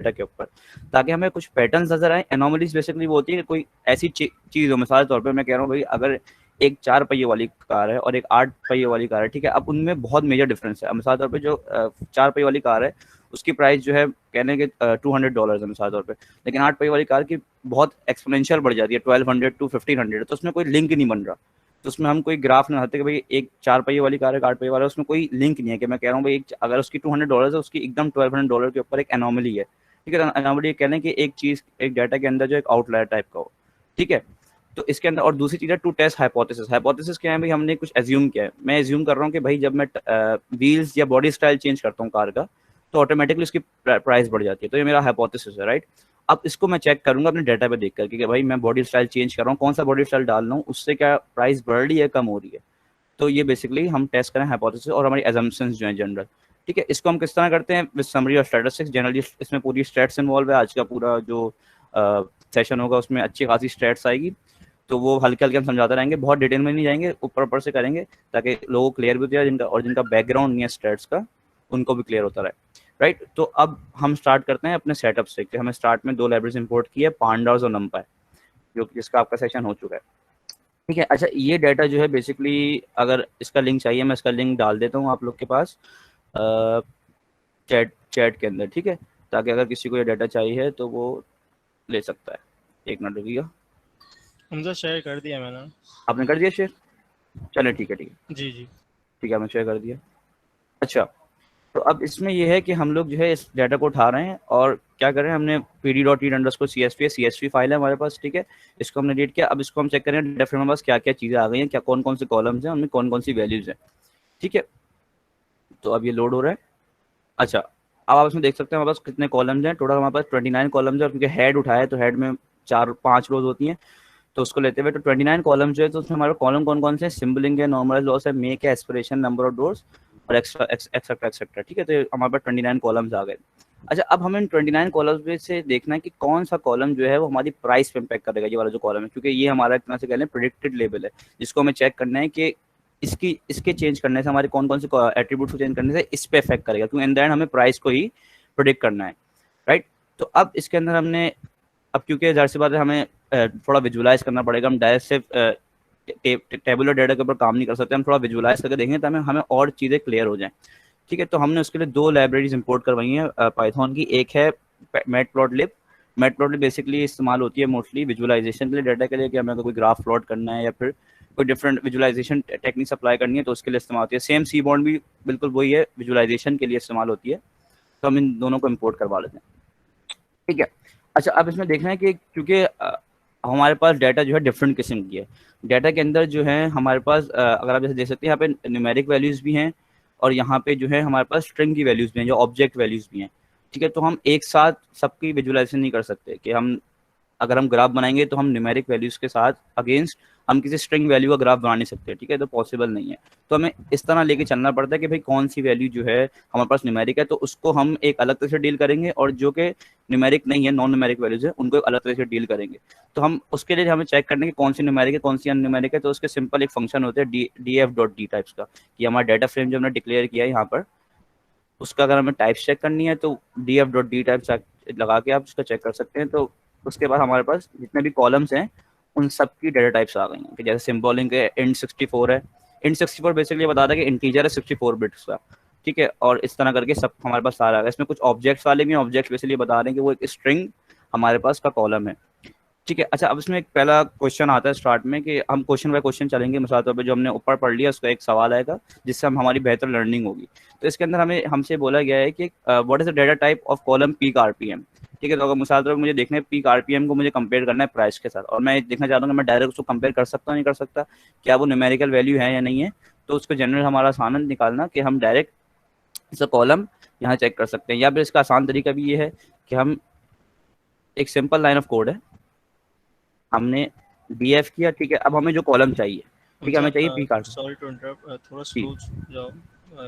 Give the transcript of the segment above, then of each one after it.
Data के ऊपर, ताकि हमें कुछ पैटर्न्स नजर आए। एनोमलीज बेसिकली वो होती है कि कोई ऐसी चीज हो, मिसाल के तौर पे मैं कह रहा हूँ भाई अगर एक 4 पहिए वाली कार है और एक 8 पहिए वाली कार है, ठीक है, अब उनमें बहुत मेजर डिफरेंस है। मिसाल के तौर पे जो 4 पहिए वाली कार है उसकी प्राइस जो है कहने के $200 है मिसाल के तौर पे, लेकिन 8 पहिए वाली कार की बहुत एक्सपोनेंशियल बढ़ जाती है 1200 to 1500, तो उसमें कोई लिंक नहीं बन रहा। तो उसमें हम कोई ग्राफ नहीं बनाते कि भाई एक 4 पहिए वाली कार है, 8 पहिए वाला, उसमें कोई लिंक नहीं है कि मैं कह रहा हूँ भाई अगर उसकी $200 है, उसकी एकदम $1200 के ऊपर एक एनोमली है, ठीक है। एनोमली कह लें कि एक चीज एक डाटा के अंदर जो एक आउटलायर टाइप का हो, ठीक है। तो इसके अंदर और दूसरी चीज है टू टेस्ट हाइपोथेसिस। हाइपोथेसिस क्या है भाई, हमने कुछ एज्यूम किया है। मैं एज्यूम कर रहा हूँ कि भाई जब मैं व्हील्स या बॉडी स्टाइल चेंज करता हूँ कार का, तो ऑटोमेटिकली उसकी प्राइस बढ़ जाती है। तो ये मेरा हाइपोथेसिस है, राइट। अब इसको मैं चेक करूंगा अपने डाटा पे देख कर कि भाई मैं बॉडी स्टाइल चेंज कर रहा हूँ, कौन सा बॉडी स्टाइल डाल रहा हूँ, उससे क्या प्राइस बढ़ रही है कम हो रही है। तो ये बेसिकली हम टेस्ट करें हाइपोथेसिस और हमारी assumptions जो है जनरल, ठीक है। इसको हम किस तरह करते हैं विद समरी और स्टैटिस्टिक्स। जनरली इसमें पूरी स्टैट्स इन्वॉल्व है। आज का पूरा जो सेशन होगा उसमें अच्छी खासी स्टैट्स आएगी, तो वो हल्के हल्के हम समझाते रहेंगे, बहुत डिटेल में नहीं जाएंगे, ऊपर ऊपर से करेंगे ताकि लोगों को क्लियर भी हो जाए, जिनका और जिनका बैकग्राउंड नहीं है स्टैट्स का उनको भी क्लियर होता रहे, राइट। तो अब हम स्टार्ट करते हैं अपने सेटअप से कि हमें स्टार्ट में 2 लाइब्रेरीज इंपोर्ट की है, पांडास और नंपाई, जो जिसका आपका सेशन हो चुका है, ठीक है। अच्छा, ये डाटा जो है बेसिकली अगर इसका लिंक चाहिए मैं इसका लिंक डाल देता हूँ आप लोग के पास चैट चैट के अंदर, ठीक है, ताकि अगर किसी को ये डाटा चाहिए तो वो ले सकता है। एक मिनट रुकिएगा। हमजा शेयर कर दिया मैंने। आपने कर दिया शेयर? चलिए ठीक है, ठीक है, जी जी। ठीक है, आपने शेयर कर दिया। अच्छा, तो अब इसमें ये है कि हम लोग जो है इस डाटा को उठा रहे हैं और क्या कर रहे हैं, हमने pd.read_csv CSV फाइल है हमारे पास, ठीक है। इसको हमने रीड किया। अब इसको हम चेक करें डाटा फ्रेम में बस क्या क्या चीज़ें आ गई हैं, क्या कौन कौन से कॉलम्स हैं, उनमें कौन कौन सी वैल्यूज हैं, ठीक है। तो अब ये लोड हो रहा है। अच्छा, अब आप इसमें देख सकते हैं हमारे पास कितने कॉलम्स हैं। टोटल हमारे पास 29 कॉलम्स है, और क्योंकि हेड उठाया है तो हेड में 4-5 रोज होती हैं, तो उसको लेते हुए तो 29 कॉलम जो है, तो उसमें हमारे कॉलम कौन कौन से हैं, सिंबलिंग है, नॉर्मलाइज लॉस है, मेक है, एस्पिरेशन, नंबर ऑफ डोर्स और एक्स्ट्रा एक्सेट्रा एक्सेट्रा, ठीक है। तो हमारे पास 29 कॉलम्स आ गए। अच्छा, अब हमें 29 कॉलम्स में से देखना है कि कौन सा कॉलम जो है वो हमारी प्राइस पे इम्पैक्ट करेगा, ये वाला जो कॉलम है, क्योंकि ये हमारा एक तरह से कह लें प्रिडिक्टेड लेवल है, जिसको हमें चेक करना है कि इसके चेंज करने से हमारे कौन कौन से एट्रीब्यूट को चेंज करने से इस पे इफेक्ट करेगा, क्योंकि इन द एंड हमें प्राइस को ही प्रिडिक्ट करना है, राइट। तो अब इसके अंदर हमने अब क्योंकि जाहिर सी बात है हमें थोड़ा विजुलाइज करना पड़ेगा, हम डायरेक्ट सिर्फ टेबुलर डाटा के ऊपर काम नहीं कर सकते, हम थोड़ा विजुलाइज करके देखेंगे ताकि हमें और चीज़ें क्लियर हो जाएं, ठीक है। तो हमने उसके लिए 2 लाइब्रेरीज इंपोर्ट करवाई हैं पाइथन की। एक है मैटप्लॉटलिब। मैटप्लॉटलिब बेसिकली इस्तेमाल होती है मोस्टली विजुलाइजेशन के लिए, डाटा के लिए, कि हमें कोई ग्राफ प्लॉट करना है या फिर कोई डिफरेंट विजुलाइजेशन टेक्निक अप्लाई करनी है तो उसके लिए इस्तेमाल होती है। सेम सीबॉन्ड भी बिल्कुल वही है, विजुलाइजेशन के लिए इस्तेमाल होती है। तो हम इन दोनों को इम्पोर्ट करवा लेते हैं, ठीक है। अच्छा, अब इसमें देखना है कि क्योंकि हमारे पास डाटा जो है डिफरेंट किस्म की है। डाटा के अंदर जो है हमारे पास अगर आप जैसे देख सकते हैं यहाँ पे न्यूमेरिक वैल्यूज़ भी हैं और यहाँ पे जो है हमारे पास स्ट्रिंग की वैल्यूज़ भी हैं, जो ऑब्जेक्ट वैल्यूज़ भी हैं, ठीक है। तो हम एक साथ सबकी विजुलाइजेशन नहीं कर सकते कि हम अगर हम ग्राफ बनाएंगे तो हम न्यूमेरिक वैल्यूज के साथ अगेंस्ट हम किसी स्ट्रिंग वैल्यू का ग्राफ बना नहीं सकते, ठीक है, तो पॉसिबल नहीं है। तो हमें इस तरह लेके चलना पड़ता है कि भाई कौन सी वैल्यू जो है हमारे पास न्यूमेरिक है तो उसको हम एक अलग तरह से डील करेंगे, और जो कि न्यूमेरिक नहीं है, नॉन न्यूमेरिक वैल्यूज है, उनको एक अलग तरह से डील करेंगे। तो हम उसके लिए हमें चेक करने की कौन सी न्यूमेरिक है कौन सी अनन्यूमेरिक है, तो उसके सिंपल एक फंक्शन होते हैं df.d टाइप्स का, कि हमारा डाटा फ्रेम जो हमने डिक्लेयर किया है यहाँ पर, उसका अगर हमें टाइप्स चेक करनी है तो df.d टाइप्स लगा के आप उसका चेक कर सकते हैं। तो उसके बाद हमारे पास जितने भी कॉलम्स हैं उन सब की डाटा टाइप्स आ गई हैं, कि जैसे सिम्बॉलिंग है int64 है। int64 बेसिकली बता था कि इंटीजर है 64 बिट्स का, ठीक है। और इस तरह करके सब हमारे पास सारा आ गया। इसमें कुछ ऑब्जेक्ट्स वाले भी हैं, ऑब्जेक्ट्स बेसिकली बता रहे हैं कि वो एक स्ट्रिंग हमारे पास का कॉलम है, ठीक है। अच्छा, अब इसमें एक पहला क्वेश्चन आता है स्टार्ट में कि हम क्वेश्चन बाय क्वेश्चन चलेंगे, मिसाल तौर पे जो हमने ऊपर पढ़ लिया उसका एक सवाल आएगा जिससे हम हमारी बेहतर लर्निंग होगी। तो इसके अंदर हमसे बोला गया है कि what is the data type of column peak RPM, ठीक है। तो अगर मिसाल तौर पर मुझे देखना है पीक आरपीएम को मुझे कंपेयर करना है प्राइस के साथ, और मैं देखना चाहता हूँ कि मैं डायरेक्ट उसको कंपेयर कर सकता हूँ नहीं कर सकता, क्या वो न्यूमेरिकल वैल्यू है या नहीं है, तो उसको जनरल हमारा आसान है निकालना कि हम डायरेक्ट इसका कॉलम यहाँ चेक कर सकते हैं। या फिर इसका आसान तरीका भी ये है कि हम एक सिंपल लाइन ऑफ कोड है, हमने डीएफ किया, ठीक है। अब हमें जो कॉलम चाहिए, ठीक है, हमजा हमें चाहिए P card. Sorry to interrupt, थोड़ा जी, स्लो जाओ।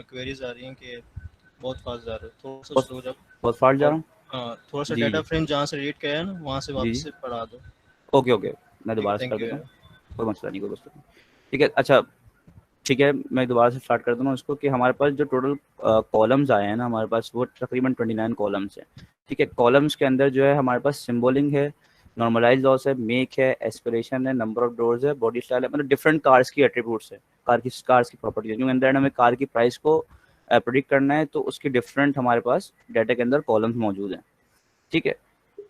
क्वेरीज आ रही हैं कि बहुत फास्ट जा रहे हो, थोड़ा सा बहुत स्लो जाओ। बहुत फास्ट जा और रहा हूँ। थोड़ा सा जी डाटा जी, फ्रेम जहाँ से रीड किया है ना वहाँ से जी वापस जी, से पढ़ा दो। ओके ओके, मैं ठीक है, दोबारा से कर थैंक यू देता यार। हूँ, कोई मसला नहीं, कोई मसला नहीं, ठीक है। अच्छा, ठीक है, मैं दोबारा से स्टार्ट करता हूँ उसको कि हमारे पास जो टोटल कॉलम्स आए हैं ना हमारे पास वो तकरीबन 29 कॉलम्स हैं। ठीक है, कॉलम्स के अंदर जो है हमारे पास सिम्बोलिंग है, नॉर्मलाइज लॉस है, मेक है, एस्पिरेशन है, नंबर ऑफ डोर्स है, बॉडी स्टाइल है, मतलब डिफरेंट कार्स की एट्रीब्यूट्स है, कार्स की प्रॉपर्टी है, क्योंकि अंदर हमें कार की प्राइस को प्रिडिक्ट करना है, तो उसकी डिफरेंट हमारे पास डाटा के अंदर कॉलम्स मौजूद हैं। ठीक है,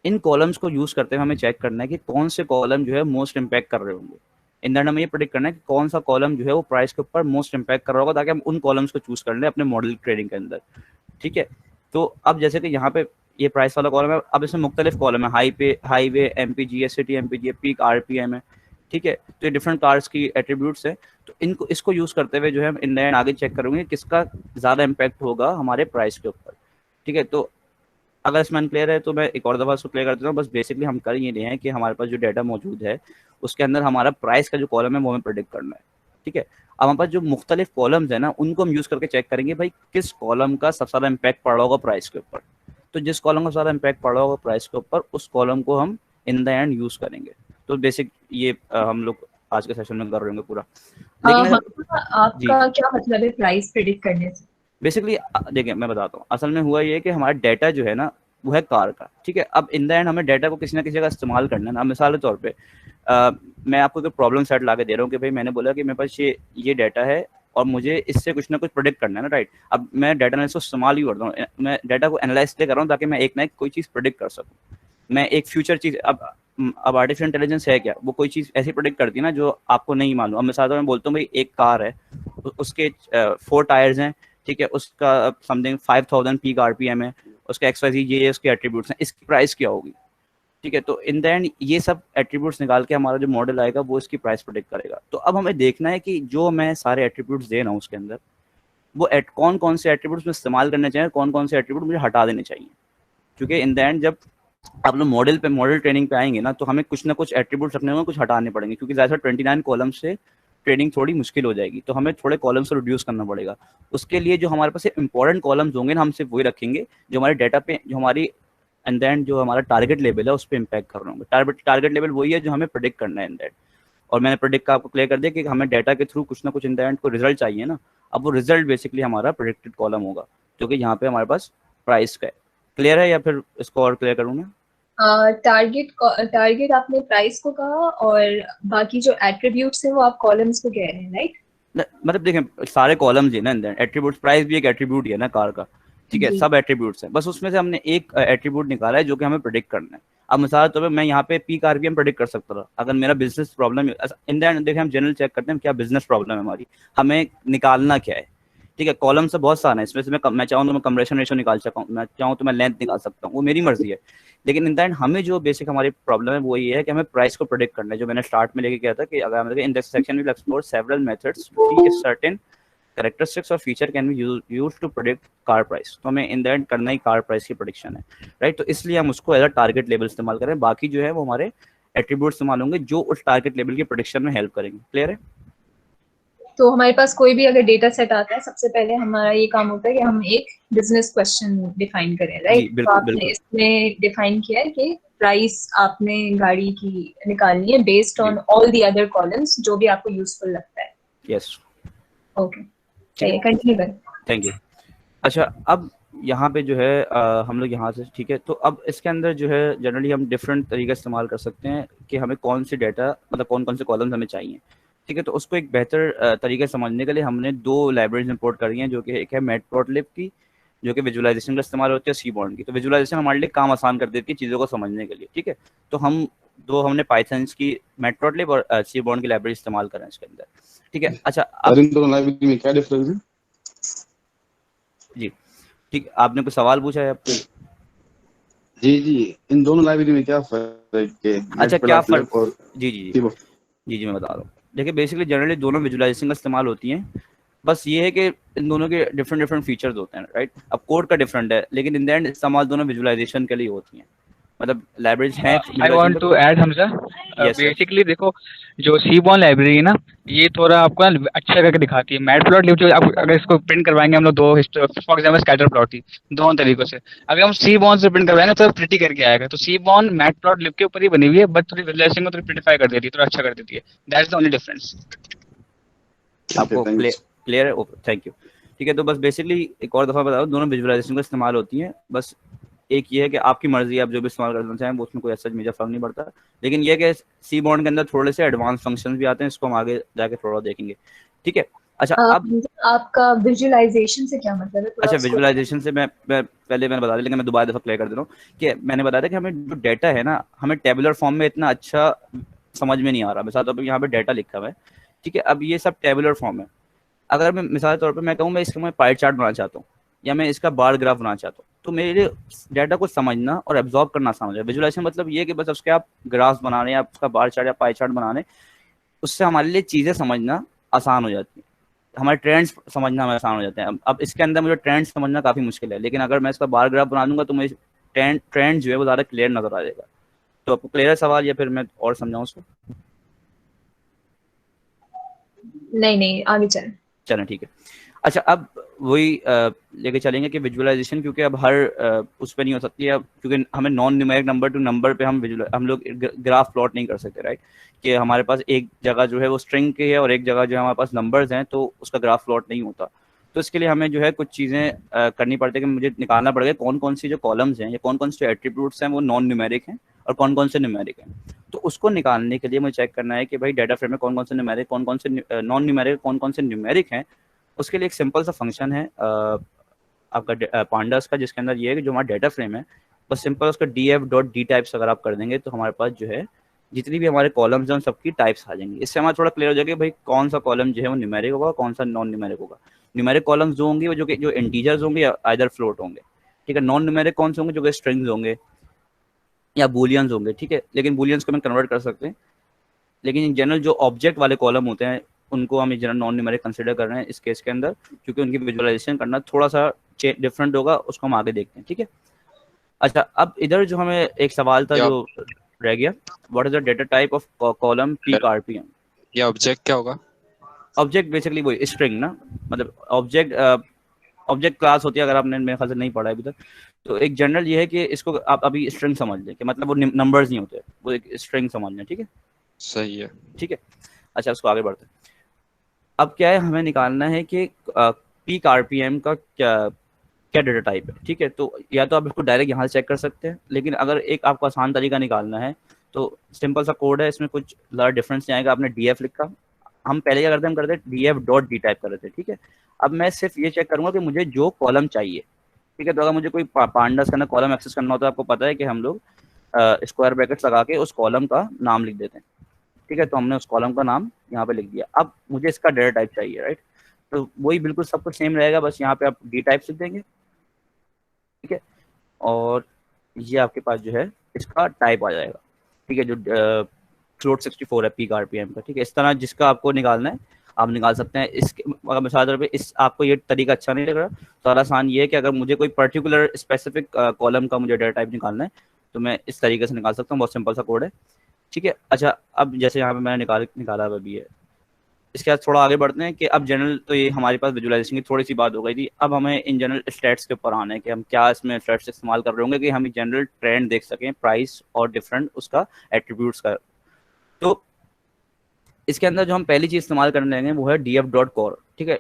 इन कॉलम्स को यूज करते हुए हमें चेक करना है कि कौन से कॉलम जो है मोस्ट इम्पैक्ट कर रहे होंगे। इन दैट हमें ये प्रेडिक्ट करना है कि कौन सा कॉलम जो है वो प्राइस के ऊपर मोस्ट इम्पैक्ट कर रहा होगा, ताकि हम उन कॉलम्स को चूज कर लें अपने मॉडल ट्रेडिंग के अंदर। ठीक है, तो अब जैसे कि यहाँ पे ये प्राइस वाला कॉलम है, अब इसमें मुख्तलिफ कॉलम है, highway, MPG, city MPG, peak, RPM है। ठीक है, तो ये डिफरेंट कार्स की एट्रीब्यूट्स है, तो इनको इसको यूज करते हुए जो है हम इन दैट आगे चेक करेंगे किसका ज्यादा इम्पैक्ट होगा हमारे प्राइस के ऊपर। ठीक है, तो अगर इसमें क्लियर है तो मैं एक और दफ़ा इसको क्लियर कर देता हूँ। बस बेसिकली हम कर ये रहे हैं कि हमारे पास जो डाटा मौजूद है उसके अंदर हमारा प्राइस का जो कॉलम है वो हमें प्रेडिक्ट करना है। ठीक है, अब हमारे पास जो मुख्तलिफ कॉलम्स है ना उनको हम यूज़ करके चेक करेंगे भाई किस कॉलम का सबसे ज़्यादा इम्पैक्ट पड़ रहा होगा प्राइस के ऊपर। तो जिस कॉलम का ज़्यादा इम्पैक्ट पड़ रहा होगा प्राइस के ऊपर उस कॉलम को हम इन द एंड यूज़ करेंगे। तो बेसिक ये हम लोग आज के सेशन में कर रहे होंगे पूरा। लेकिन जी आपका क्या मतलब है प्राइस प्रेडिक्ट करने से? बेसिकली देखिए मैं बताता हूँ, असल में हुआ ये कि हमारा डाटा जो है ना वो है कार का। ठीक है, अब इन द एंड हमें डाटा को किसी ना किसी जगह इस्तेमाल करना है ना। मिसाल के तौर पे मैं आपको एक प्रॉब्लम सेट ला के दे रहा हूँ कि भाई मैंने बोला कि मेरे पास ये डाटा है और मुझे इससे कुछ ना कुछ प्रोडिक्ट करना है ना, राइट। अब मैं डाटा एनालिसिस को इस्तेमाल ही करता हूँ, मैं डाटा को एनालाइज इसलिए कर रहा हूँ ताकि मैं एक ना एक कोई चीज़ प्रोडिक्ट कर सकूँ। मैं एक फ्यूचर चीज़ अब आर्टिफिशियल इंटेलिजेंस है क्या, वो कोई चीज़ ऐसी प्रोडिक्ट करती है ना जो आपको नहीं मालूम। अब मिसाल मैं बोलता हूँ भाई एक कार है, उसके 4 टायर्स हैं। ठीक है, उसका समथिंग 5000 पीक आरपीएम है, उसका एक्सवाइजी ये उसके एट्रीब्यूट्स हैं, इसकी प्राइस क्या होगी। ठीक है, तो इन द एंड ये सब एट्रीब्यूट्स निकाल के हमारा जो मॉडल आएगा वो इसकी प्राइस प्रेडिक्ट करेगा। तो अब हमें देखना है कि जो मैं सारे एट्रीब्यूट्स दे रहा हूँ उसके अंदर वो कौन कौन से एट्रीब्यूट्स में इस्तेमाल करने चाहिए, कौन कौन से एट्रीब्यूट मुझे हटा देने चाहिए। क्योंकि इन द एंड जब आप लोग मॉडल ट्रेनिंग पे आएंगे ना तो हमें कुछ ना कुछ एट्रीब्यूट्स रखने होंगे, कुछ हटाने पड़ेंगे, क्योंकि ज़्यादा 29 कॉलम से ट्रेडिंग थोड़ी मुश्किल हो जाएगी, तो हमें थोड़े कॉलम्स को रिड्यूस करना पड़ेगा। उसके लिए जो हमारे पास इंपॉर्टेंट कॉलम्स होंगे ना हम सिर्फ वही रखेंगे जो हमारे डाटा पे, जो हमारी एंड देन जो हमारा टारगेट लेवल है उस पर इम्पैक्ट कर रहे होंगे। टारगेट लेवल वही है जो हमें प्रेडिक्ट करना है इन दैट। और मैंने प्रेडिक्ट का आपको क्लियर कर दिया कि हमें डाटा के थ्रू कुछ ना कुछ इन द एंड को रिजल्ट चाहिए ना। अब वो रिजल्ट बेसिकली हमारा प्रेडिक्टेड कॉलम होगा जो कि यहाँ पे हमारे पास प्राइस का है। क्लियर है या फिर इसको और क्लियर करूँ मैं? टारगेट आपने प्राइस को कहा और बाकी जो एट्रीब्यूट्स हैं वो आप कॉलम्स को कह रहे हैं, राइट? मतलब देखें सारे कॉलम्स ही ना एट्रीब्यूट्स, प्राइस भी एक एट्रीब्यूट ही है ना कार का। ठीक है, सब एट्रीब्यूट्स हैं, बस उसमें से हमने एक एट्रीब्यूट निकाला है जो कि हमें प्रेडिक्ट करना है। अब मिसाल तो मैं यहाँ पे पीक आरपीएम प्रेडिक्ट कर सकता था अगर मेरा business problem in the and. देखें हम जनरल चेक करते हैं क्या बिजनेस प्रॉब्लम है हमारी, हमें निकालना क्या है। ठीक है, कॉलम से बहुत सारे हैं, इसमें से मैं चाहूँ तो मैं कंप्रेशन रेशो निकाल सकता हूँ, मैं चाहूँ तो मैं लेंथ निकाल सकता हूँ, वो मेरी मर्जी है। लेकिन इन द एंड हमें जो बेसिक हमारी प्रॉब्लम है वो ये है कि हमें प्राइस को प्रेडिक्ट करना है, जो मैंने स्टार्ट में लेके किया था कि अगर in this section we will explore several methods to see if certain characteristics और feature can be used to predict car price. तो हमें इन द एंड करना ही कार प्राइस की प्रेडिक्शन है, राइट। तो इसलिए हम उसको एज अ टारगेट लेवल इस्तेमाल करें, बाकी जो है वो हमारे एट्रीब्यूट इस्तेमाल होंगे जो उस टारगेट लेवल की प्रेडिक्शन में हेल्प करेंगे। क्लियर है? तो हमारे पास कोई भी अगर डेटा सेट आता है सबसे पहले हमारा ये काम होता है कि हम एक बिजनेस क्वेश्चन डिफाइन करें, राइट? तो आपने इसमें डिफाइन किया है कि प्राइस आपने गाड़ी की निकालनी है based on all the other columns जो भी आपको यूजफुल लगता है। यस, ओके, चलिए कंटिन्यू करें। Thank you. अच्छा, अब यहाँ पे जो है हम लोग यहाँ से, ठीक है, तो अब इसके अंदर जो है जनरली हम डिफरेंट तरीके इस्तेमाल कर सकते हैं कि हमें कौन सी डाटा, मतलब कौन कौन से कॉलम्स हमें चाहिए। ठीक है, तो उसको एक बेहतर तरीके से समझने के लिए हमने 2 लाइब्रेरीज इंपोर्ट करी हैं, जो कि एक है मैटप्लॉटलिब की जो कि विजुअलाइजेशन का इस्तेमाल होती है, सीबॉर्न की। तो विजुअलाइजेशन हमारे लिए काम आसान कर देती है चीज़ों को समझने के लिए। ठीक है, तो हमने पाइथन की मैटप्लॉटलिब और सीबॉर्न की लाइब्रेरी इस्तेमाल करें इसके अंदर। ठीक है, अच्छा अब इन दोनों लाइब्रेरी में क्या डिफरेंस है? जी ठीक, आपने कुछ सवाल पूछा है आपको? जी, इन दोनों लाइब्रेरी में क्या फर्क है? अच्छा, क्या फर्क? और जी मैं बता रहा हूँ। देखिए बेसिकली जनरली दोनों विजुअलाइजेशन का इस्तेमाल होती हैं, बस ये है कि इन दोनों के डिफरेंट फीचर्स होते हैं, राइट। अब कोड का डिफरेंट है लेकिन इन द एंड इस्तेमाल दोनों विजुअलाइजेशन के लिए होती हैं, मतलब लाइब्रेरीज हैं। I want to add Hamza, basically देखो जो सीबॉर्न लाइब्रेरी है ना ये थोड़ा आपको अच्छा करके दिखाती है। मैटप्लॉटलिब जो आप अगर इसको प्रिंट करवाएंगे हम लोग दो फॉर एग्जांपल स्कैटर प्लॉट ही दोनों तरीकों से, अगर हम सीबॉर्न से प्रिंट करवाएंगे तो प्रिटी करके आएगा। तो सीबॉर्न मैटप्लॉटलिब के ऊपर ही बनी हुई है बट थोड़ी विजुअलाइजेशन को थोड़ी प्रिटिफाई कर देती है, थोड़ा अच्छा कर देती है। That's the only difference. आपको क्लियर है? Okay, thank you. ठीक है, तो बस बेसिकली एक और दफ़ा बता दूं, दोनों विजुअलाइजेशन का इस्तेमाल होती हैं। बस एक ये है कि आपकी मर्जी, आप जो भी इस्तेमाल करना चाहें वो, उसमें कोई ऐसा मेजर फर्क नहीं पड़ता। लेकिन ये कि सी बॉन्ड के अंदर थोड़े से एडवांस फंक्शंस भी आते हैं, इसको हम आगे जाके थोड़ा देखेंगे। ठीक है, अच्छा अब आपका विजुअलाइजेशन से क्या मतलब है? अच्छा, विजुअलाइजेशन से मैं पहले मैंने बता दिया, लेकिन मैं दोबारा दफ़ा क्लियर कर दे रहा हूँ कि मैंने बताया था कि हमें जो डाटा है ना, हमें टेबुलर फॉर्म में इतना अच्छा समझ में नहीं आ रहा। मिसाल तौर पर यहाँ पे डाटा लिखा हुआ है, ठीक है, अब ये सब टेबुलर फॉर्म है। अगर मैं मिसाल तौर पे मैं कहूँ मैं इसका मैं पाई चार्ट बनाना चाहता हूँ या मैं इसका बार ग्राफ बनाना चाहता हूँ, तो मेरे लिए डाटा को समझना और एब्जॉर्ब करना आसान हो जाए। विजुअलाइजेशन मतलब ये कि बस उसके आप ग्राफ बना रहे हैं या उसका बार चार्ट या पाई चार्ट बना रहे हैं, उससे हमारे लिए चीज़ें समझना आसान हो जाती हैं, हमारे ट्रेंड्स समझना हमें आसान हो जाते हैं। अब इसके अंदर मुझे ट्रेंड समझना काफ़ी मुश्किल है, लेकिन अगर मैं इसका बार ग्राफ बना दूंगा तो मुझे ट्रेंड जो है वो ज़्यादा क्लियर नजर आ जाएगा। तो आपको क्लियर है सवाल, या फिर मैं और समझाऊँ उसको? नहीं, आगे चलें, ठीक है। अच्छा, अब वही लेके चलेंगे कि विजुअलाइजेशन, क्योंकि अब हर उस पर नहीं हो सकती है, क्योंकि हमें non numeric number two number पे हम लोग ग्राफ प्लॉट नहीं कर सकते, राइट? कि हमारे पास एक जगह जो है वो स्ट्रिंग की है और एक जगह जो है हमारे पास नंबर्स हैं, तो उसका ग्राफ प्लॉट नहीं होता। तो इसके लिए हमें जो है कुछ चीज़ें करनी पड़ती है कि मुझे निकालना पड़ेगा कौन कौन सी जो कॉलम्स हैं या कौन कौन से एट्रीब्यूट्स हैं वो नॉन न्यूमेरिक हैं और कौन कौन से न्यूमेरिक हैं। तो उसको निकालने के लिए मुझे चेक करना है कि भाई डाटा फ्रेम में कौन कौन से न्यूमेरिक, कौन कौन से नॉन न्यूमेरिक, कौन कौन से न्यूमेरिक हैं। उसके लिए एक सिंपल सा फंक्शन है आपका पांडास का, जिसके अंदर ये है कि जो हमारा डाटा फ्रेम है बस सिंपल उसका df.d टाइप्स अगर आप कर देंगे तो हमारे पास जो है जितनी भी हमारे कॉलम्स हैं उन सबकी टाइप्स आ जाएंगी। इससे हमारा थोड़ा क्लियर हो जाएगा कि भाई कौन सा कॉलम जो है वो न्यूमेरिक होगा, कौन सा नॉन न्यूमेरिक होगा। न्यूमेरिक कॉलम्स जो होंगे वो जो इंटीजर्स होंगे या आइदर फ्लोट होंगे, ठीक है। नॉन न्यूमेरिक कौन से होंगे, जो कि स्ट्रिंग्स होंगे या बूलियंस होंगे, ठीक है। लेकिन बूलियंस को हम कन्वर्ट कर सकते हैं, लेकिन इन जनरल जो ऑब्जेक्ट वाले कॉलम होते हैं उनको हम जनरल नॉन न्यूमेरिक कंसीडर कर रहे हैं इस केस के अंदर, क्योंकि उनकी विजुअलाइजेशन करना थोड़ा सा डिफरेंट होगा, उसको हम आगे देखते हैं, ठीक है। अच्छा, अब इधर जो हमें एक सवाल था जो रह गया, what is the data type of column peak RPM? ये ऑब्जेक्ट क्या होगा? ऑब्जेक्ट बेसिकली वही स्ट्रिंग ना, मतलब ऑब्जेक्ट क्लास होती है, अगर आपने मेरे ख्याल से नहीं पढ़ा है अभी तक। तो एक जनरल ये है कि इसको आप अभी स्ट्रिंग समझ लें कि मतलब वो नंबर्स नहीं होते, वो एक स्ट्रिंग समझ लें, ठीक है। सही है, ठीक है। अच्छा, उसको आगे बढ़ते हैं। अब क्या है, हमें निकालना है कि पीक आरपीएम का क्या डेटा टाइप है, ठीक है। तो या तो आप इसको डायरेक्ट यहाँ से चेक कर सकते हैं, लेकिन अगर एक आपको आसान तरीका निकालना है तो सिंपल सा कोड है, इसमें कुछ ज़्यादा डिफरेंस नहीं आएगा। आपने डीएफ लिखा, हम पहले क्या करते हैं, हम करते हैं df.d टाइप कर रहे थे, ठीक है। अब मैं सिर्फ ये चेक करूंगा कि मुझे जो कॉलम चाहिए, ठीक है। तो अगर मुझे कोई पांडास का कॉलम एक्सेस करना होता है, आपको पता है कि हम लोग स्क्वायर ब्रैकेट्स लगा के उस कॉलम का नाम लिख देते हैं, ठीक है। तो हमने उस कॉलम का नाम यहाँ पे लिख दिया। अब मुझे इसका डेटा टाइप चाहिए, राइट? तो वही बिल्कुल सब कुछ सेम रहेगा, बस यहाँ पे आप डी टाइप लिख देंगे, ठीक है। और ये आपके पास जो है इसका टाइप आ जाएगा, ठीक है, जो फ्लोट 64 है पीक आरपीएम का, ठीक है। इस तरह जिसका आपको निकालना है आप निकाल सकते हैं। इसके अगर मिसाल तौर पे इस आपको ये तरीका अच्छा नहीं लग रहा तो आसान ये है कि अगर मुझे कोई पर्टिकुलर स्पेसिफिक कॉलम का मुझे डेटा टाइप निकालना है तो मैं इस तरीके से निकाल सकता हूँ, बहुत सिंपल सा कोड है, ठीक है। अच्छा, अब जैसे यहाँ पे मैंने निकाला हुआ भी है, इसके बाद थोड़ा आगे बढ़ते हैं कि अब जनरल तो ये हमारे पास विजुअलाइजेशन की थोड़ी सी बात हो गई थी। अब हमें इन जनरल स्टैट्स के ऊपर आना है कि हम क्या इसमें स्टैट्स इस्तेमाल कर रहे होंगे कि हम जनरल ट्रेंड देख सकें प्राइस और डिफरेंट उसका एट्रीब्यूट्स का। तो इसके अंदर जो हम पहली चीज इस्तेमाल करने लेंगे वो है df.core, ठीक है।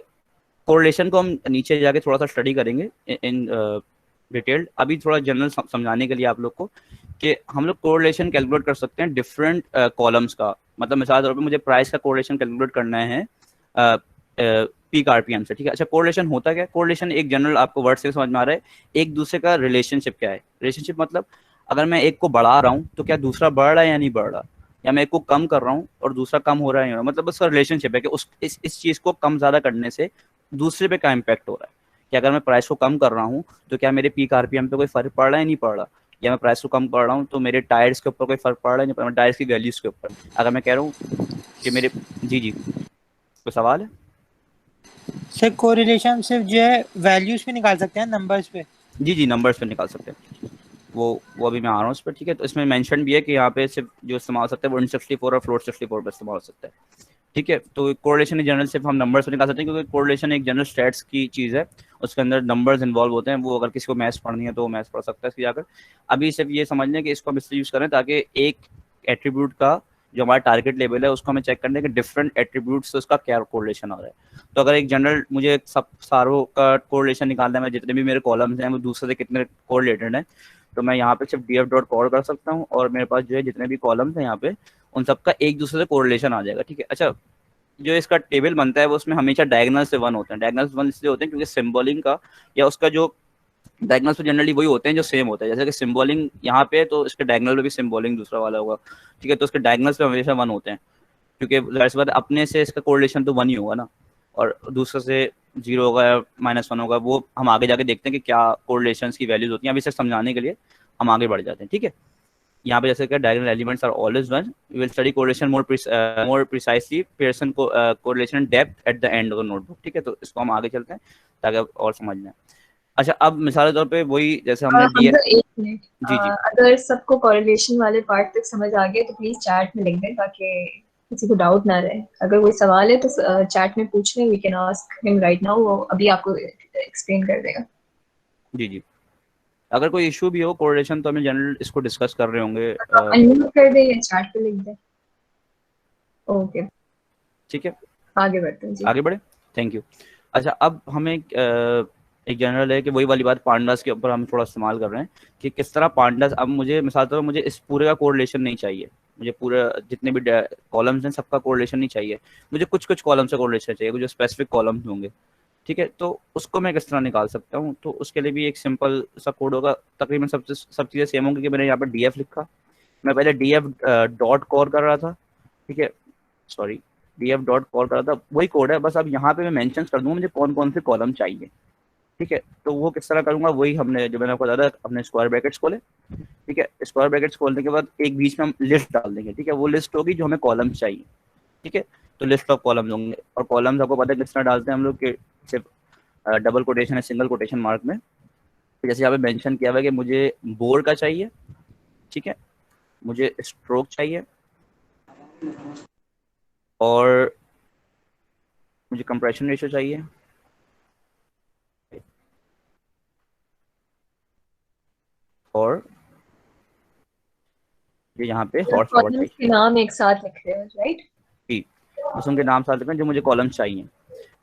कोरिलेशन को हम नीचे जाके थोड़ा सा स्टडी करेंगे इन डिटेल्ड। अभी थोड़ा जनरल समझाने के लिए आप लोग को कि हम लोग कोरिलेशन कैलकुलेट कर सकते हैं डिफरेंट कॉलम्स का। मतलब मिसाल तौर पे मुझे प्राइस का कोरिलेशन कैलकुलेट करना है पीक आरपीएम से, ठीक है। अच्छा, कोरिलेशन होता क्या है? कोरिलेशन एक जनरल आपको वर्ड से समझ में आ रहा है, एक दूसरे का रिलेशनशिप क्या है। रिलेशनशिप मतलब अगर मैं एक को बढ़ा रहा हूँ तो क्या दूसरा बढ़ रहा है या नहीं बढ़ रहा, या मैं एक को कम कर रहा हूँ और दूसरा कम हो रहा है या नहीं, मतलब उसका रिलेशनशिप है कि इस चीज़ को कम ज़्यादा करने से दूसरे पे क्या इम्पैक्ट हो रहा है। कि अगर मैं प्राइस को कम कर रहा हूँ तो क्या मेरे पीक आरपीएम पे कोई फर्क पड़ रहा है, नहीं पड़ रहा। या मैं प्राइस को कम कर रहा हूँ तो मेरे टायर्स के ऊपर कोई फर्क पड़ रहा है, नहीं पड़ रहा, टायर्स की वैल्यूज के ऊपर। अगर मैं कह रहा हूँ कि मेरे जी कोई सवाल है सर? कोरिलेशन सिर्फ जो है वैल्यूज पे निकाल सकते हैं, नंबर्स पे? जी नंबर्स पे निकाल सकते हैं, वो अभी मैं आ रहा हूँ उस पर, ठीक है। तो इसमें मेंशन भी है कि यहाँ पे सिर्फ जो इस्तेमाल हो सकता है वो int64 और float 64 पर इस्तेमाल हो सकता है, ठीक है। तो कोरिलेशन इन जनरल सिर्फ हम नंबर्स पे निकाल सकते हैं, क्योंकि कोरिलेशन एक जनरल स्टैट्स की चीज़ है, उसके अंदर नंबर्स इन्वॉल्व होते हैं। वो अगर किसी को मैथ्स पढ़नी है तो वो मैथ्स पढ़ सकता है इसकी जाकर। अभी सिर्फ ये समझ लें कि इसको हम इससे यूज़ करें ताकि एक एट्रीब्यूट का जो हमारा टारगेट लेवल है उसको हमें चेक करना है कि डिफरेंट एट्रीब्यूट्स से उसका क्या कोरिलेशन आ रहा है। तो अगर एक जनरल मुझे सब सारों का कोरिलेशन निकालना है, जितने भी मेरे कॉलम्स हैं वो दूसरे से कितने कोरिलेटेड हैं, तो मैं यहाँ पे सिर्फ df डॉट कॉल कर सकता हूँ और मेरे पास जो है जितने भी कॉलम्स हैं यहाँ पे उन सबका एक दूसरे से कोरिलेशन आ जाएगा। ठीक है, अच्छा जो इसका टेबल बनता है वो उसमें हमेशा डायगोनल से 1 होते हैं। डायगोनल 1 इसलिए होते हैं क्योंकि सिंबलिंग का या उसका जो डायगोनल तो जनरली वही होते हैं जो सेम होता है, जैसे कि सिंबलिंग यहाँ पे तो इसके डायगोनल में भी सिंबलिंग दूसरा वाला होगा। ठीक है, तो उसके डायगोनल से हमेशा 1 होते हैं क्योंकि जाहिर सी बात है अपने से इसका कोरिलेशन तो 1 ही होगा ना, और दूसरे से 0 होगा या -1 होगा, वो हम आगे जाके देखते हैं कि क्या कोरिलेशंस की वैल्यूज होती हैं। अभी इसे समझाने के लिए हम आगे बढ़ जाते हैं। ठीक है, यहाँ पे जैसे कि diagonal elements are always 1, we will study correlation more precisely Pearson correlation depth at the end of the notebook. ठीक है, तो इसको हम आगे चलते हैं ताकि आप और समझ लें। अच्छा, अब मिसाल के तौर पे वही जैसे हमने एक मिनट, जी जी अगर सबको कोरिलेशन वाले पार्ट तक समझ आ गया तो प्लीज चैट में लिख दें ताकि किसी को डाउट ना रहे। अगर कोई सवाल है तो चैट में पूछ लें, we can ask him right now, वो अभी आपको एक्सप्लेन कर देगा। जी जी, अगर कोई इशू भी हो कोरिलेशन तो हम जनरल इसको डिस्कस कर रहे होंगे। अनम्यूट कर दें या चैट पे लिख दें। ओके, ठीक है, आगे बढ़ते हैं जी। आगे बढ़े, थैंक यू। अच्छा, अब हमें एक जनरल है कि वही वाली बात पांडास के ऊपर हम थोड़ा इस्तेमाल कर रहे हैं कि किस तरह पांडास। अब मुझे मिसाल तौर पर मुझे इस पूरे का कोरिलेशन नहीं चाहिए, मुझे पूरा जितने भी कॉलम्स हैं सबका कोरिलेशन नहीं चाहिए, मुझे कुछ कुछ कॉलम से कोरिलेशन चाहिए, जो स्पेसिफिक कॉलम्स होंगे। ठीक है, तो उसको मैं किस तरह निकाल सकता हूँ? तो उसके लिए भी एक सिंपल सा कोड होगा, तकरीबन सब चीज़ें सेम होंगी कि मैंने यहाँ पर df लिखा, मैं पहले df डॉट कॉल कर रहा था। ठीक है, सॉरी, df डॉट कॉल कर रहा था, वही कोड है, बस अब यहाँ पे मैं मेंशन कर दूंगा मुझे कौन कौन से कॉलम चाहिए। ठीक है, तो वो किस तरह करूंगा, वही हमने जो मैंने आपको बताया था, अपने स्क्वायर ब्रैकेट्स खोले। ठीक है, स्क्वायर ब्रैकेट्स खोलने के बाद एक बीच में हम लिस्ट डाल देंगे। ठीक है, वो लिस्ट होगी जो हमें कॉलम्स चाहिए। ठीक है, तो लिस्ट ऑफ कॉलम्स होंगे, और कॉलम्स आपको पता है किस तरह डालते हैं हम लोग के, सिर्फ डबल कोटेशन है सिंगल कोटेशन मार्क में। जैसे यहाँ पे मेंशन किया हुआ है कि मुझे बोर का चाहिए, ठीक है, मुझे स्ट्रोक चाहिए, और मुझे कंप्रेशन रेशियो चाहिए, और ये यहाँ पे हॉर्स पावर चाहिए। के नाम एक साथ लिख रहे हैं राइट? ठीक, बस उनके नाम साथ लिख रहे हैं जो मुझे कॉलम्स चाहिए।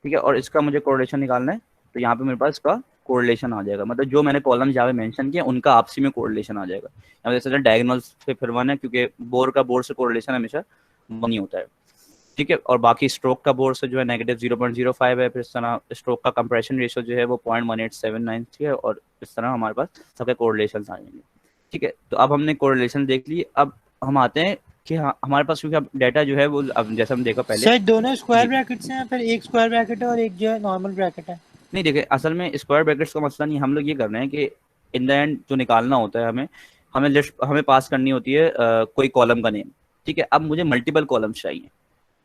ठीक है, और इसका मुझे कोरिलेशन निकालना है, तो यहाँ पे मेरे पास इसका कोरिलेशन आ जाएगा, मतलब जो मैंने कॉलम यहाँ पे मेंशन किया उनका आपसी में कोरिलेशन आ जाएगा। यहाँ जैसे डायगोनल से फिर 1 है क्योंकि बोर का बोर से कोरिलेशन हमेशा 1 ही होता है। ठीक है, और बाकी स्ट्रोक का बोर से जो है -0.05 है, फिर इस तरह स्ट्रोक का कंप्रेशन रेशियो जो है वो 0.1879 है, और इस तरह हमारे पास सबके कोरिलेशन आ जाएंगे। ठीक है, तो अब हमने कोरिलेशन देख ली, अब हम आते हैं कि हमारे पास क्योंकि अब डाटा जो है वो अब जैसे हम देखा पहले सर दोनों स्क्वायर ब्रैकेट्स हैं या फिर एक स्क्वायर ब्रैकेट है और एक जो है नॉर्मल ब्रैकेट है? नहीं, देखिए असल में स्क्वायर ब्रैकेट्स का मसला नहीं, हम लोग ये कर रहे हैं कि इन द एंड जो निकालना होता है हमें लिस्ट हमें पास करनी होती है कोई कॉलम का नेम। ठीक है, अब मुझे मल्टीपल कॉलम्स चाहिए।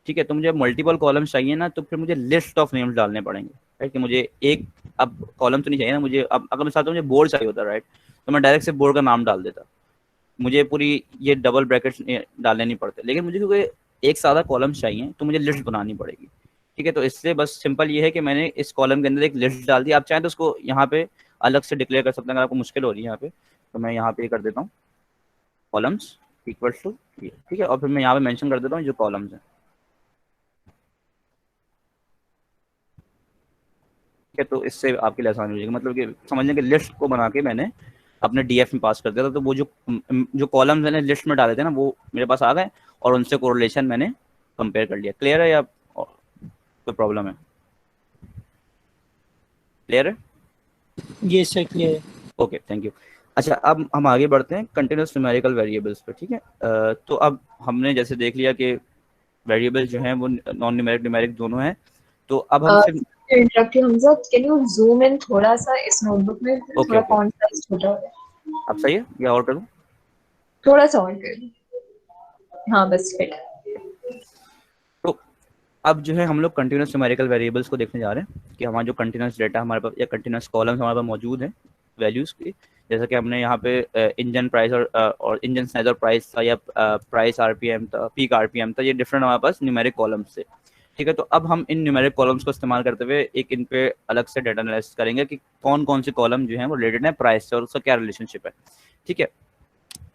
ठीक है, तो मुझे मल्टीपल कॉलम्स चाहिए ना, तो फिर मुझे लिस्ट ऑफ नेम्स डालने पड़ेंगे, राइट, कि मुझे एक अब कॉलम तो नहीं चाहिए ना मुझे। अब अगर मैं चाहता हूँ मुझे बोर्ड चाहिए होता, राइट, तो मैं डायरेक्ट से बोर्ड का नाम डाल देता, मुझे पूरी ये डबल ब्रैकेट्स डालने नहीं पड़ते। लेकिन मुझे क्योंकि एक सादा कॉलम चाहिए तो मुझे लिस्ट बनानी पड़ेगी। ठीक है, तो इससे बस सिंपल ये है कि मैंने इस कॉलम के अंदर एक लिस्ट डाल दी। आप चाहें तो उसको यहाँ पे अलग से डिक्लेयर कर सकते हैं, अगर आपको मुश्किल हो रही है यहाँ पे, तो मैं यहाँ पे कर देता हूँ कॉलम्स इक्वल्स टू, ठीक है, और फिर मैं यहाँ पे मेंशन कर देता हूँ जो कॉलम्स हैं। ठीक है, तो इससे आपके लिए आसान हो जाएगा, मतलब कि समझने के लिस्ट को बना के मैंने अपने डीएफ में पास कर दिया था, तो वो जो कॉलम्स मैंने लिस्ट में डाले थे ना वो मेरे पास आ गए, और उनसे कोरिलेशन मैंने कंपेयर कर लिया। क्लियर है या कोई प्रॉब्लम है? क्लियर है? ये सर क्लियर है। Okay, thank you. अच्छा, अब हम आगे बढ़ते हैं कंटिन्यूस न्यूमेरिकल वेरिएबल्स पे। ठीक है, तो अब हमने जैसे देख लिया कि वेरिएबल जो हैं वो नॉन न्यूमेरिक न्यूमेरिक दोनों हैं, तो अब हम interrupt Hamza, can you zoom in थोड़ा सा इस नोटबुक में? थोड़ा फॉन्ट साइज छोटा हो रहा है। अब सही है या और करूं? थोड़ा सा और कर, हाँ बस फिट। तो अब जो है हम लोग कंटिन्यूस न्यूमेरिकल वेरिएबल्स को देखने जा रहे हैं कि हमारा जो कंटिन्यूस डेटा हमारे पास या कंटिन्यूस कॉलम्स हमारे पास मौजूद हैं वैल्यूज की, जैसा कि हमने यहाँ पे इंजन प्राइस और इंजन साइज और प्राइस था, या प्राइस आरपीएम था, पीक आरपीएम था, ये डिफरेंट हमारे पास न्यूमेरिक कॉलम्स से। ठीक है, तो अब हम इन न्यूमेरिक कॉलम्स को इस्तेमाल करते हुए एक इन पे अलग से डेटा एनालिसिस करेंगे कि कौन कौन से कॉलम जो हैं वो रिलेटेड है प्राइस से और उसका क्या रिलेशनशिप है। ठीक है,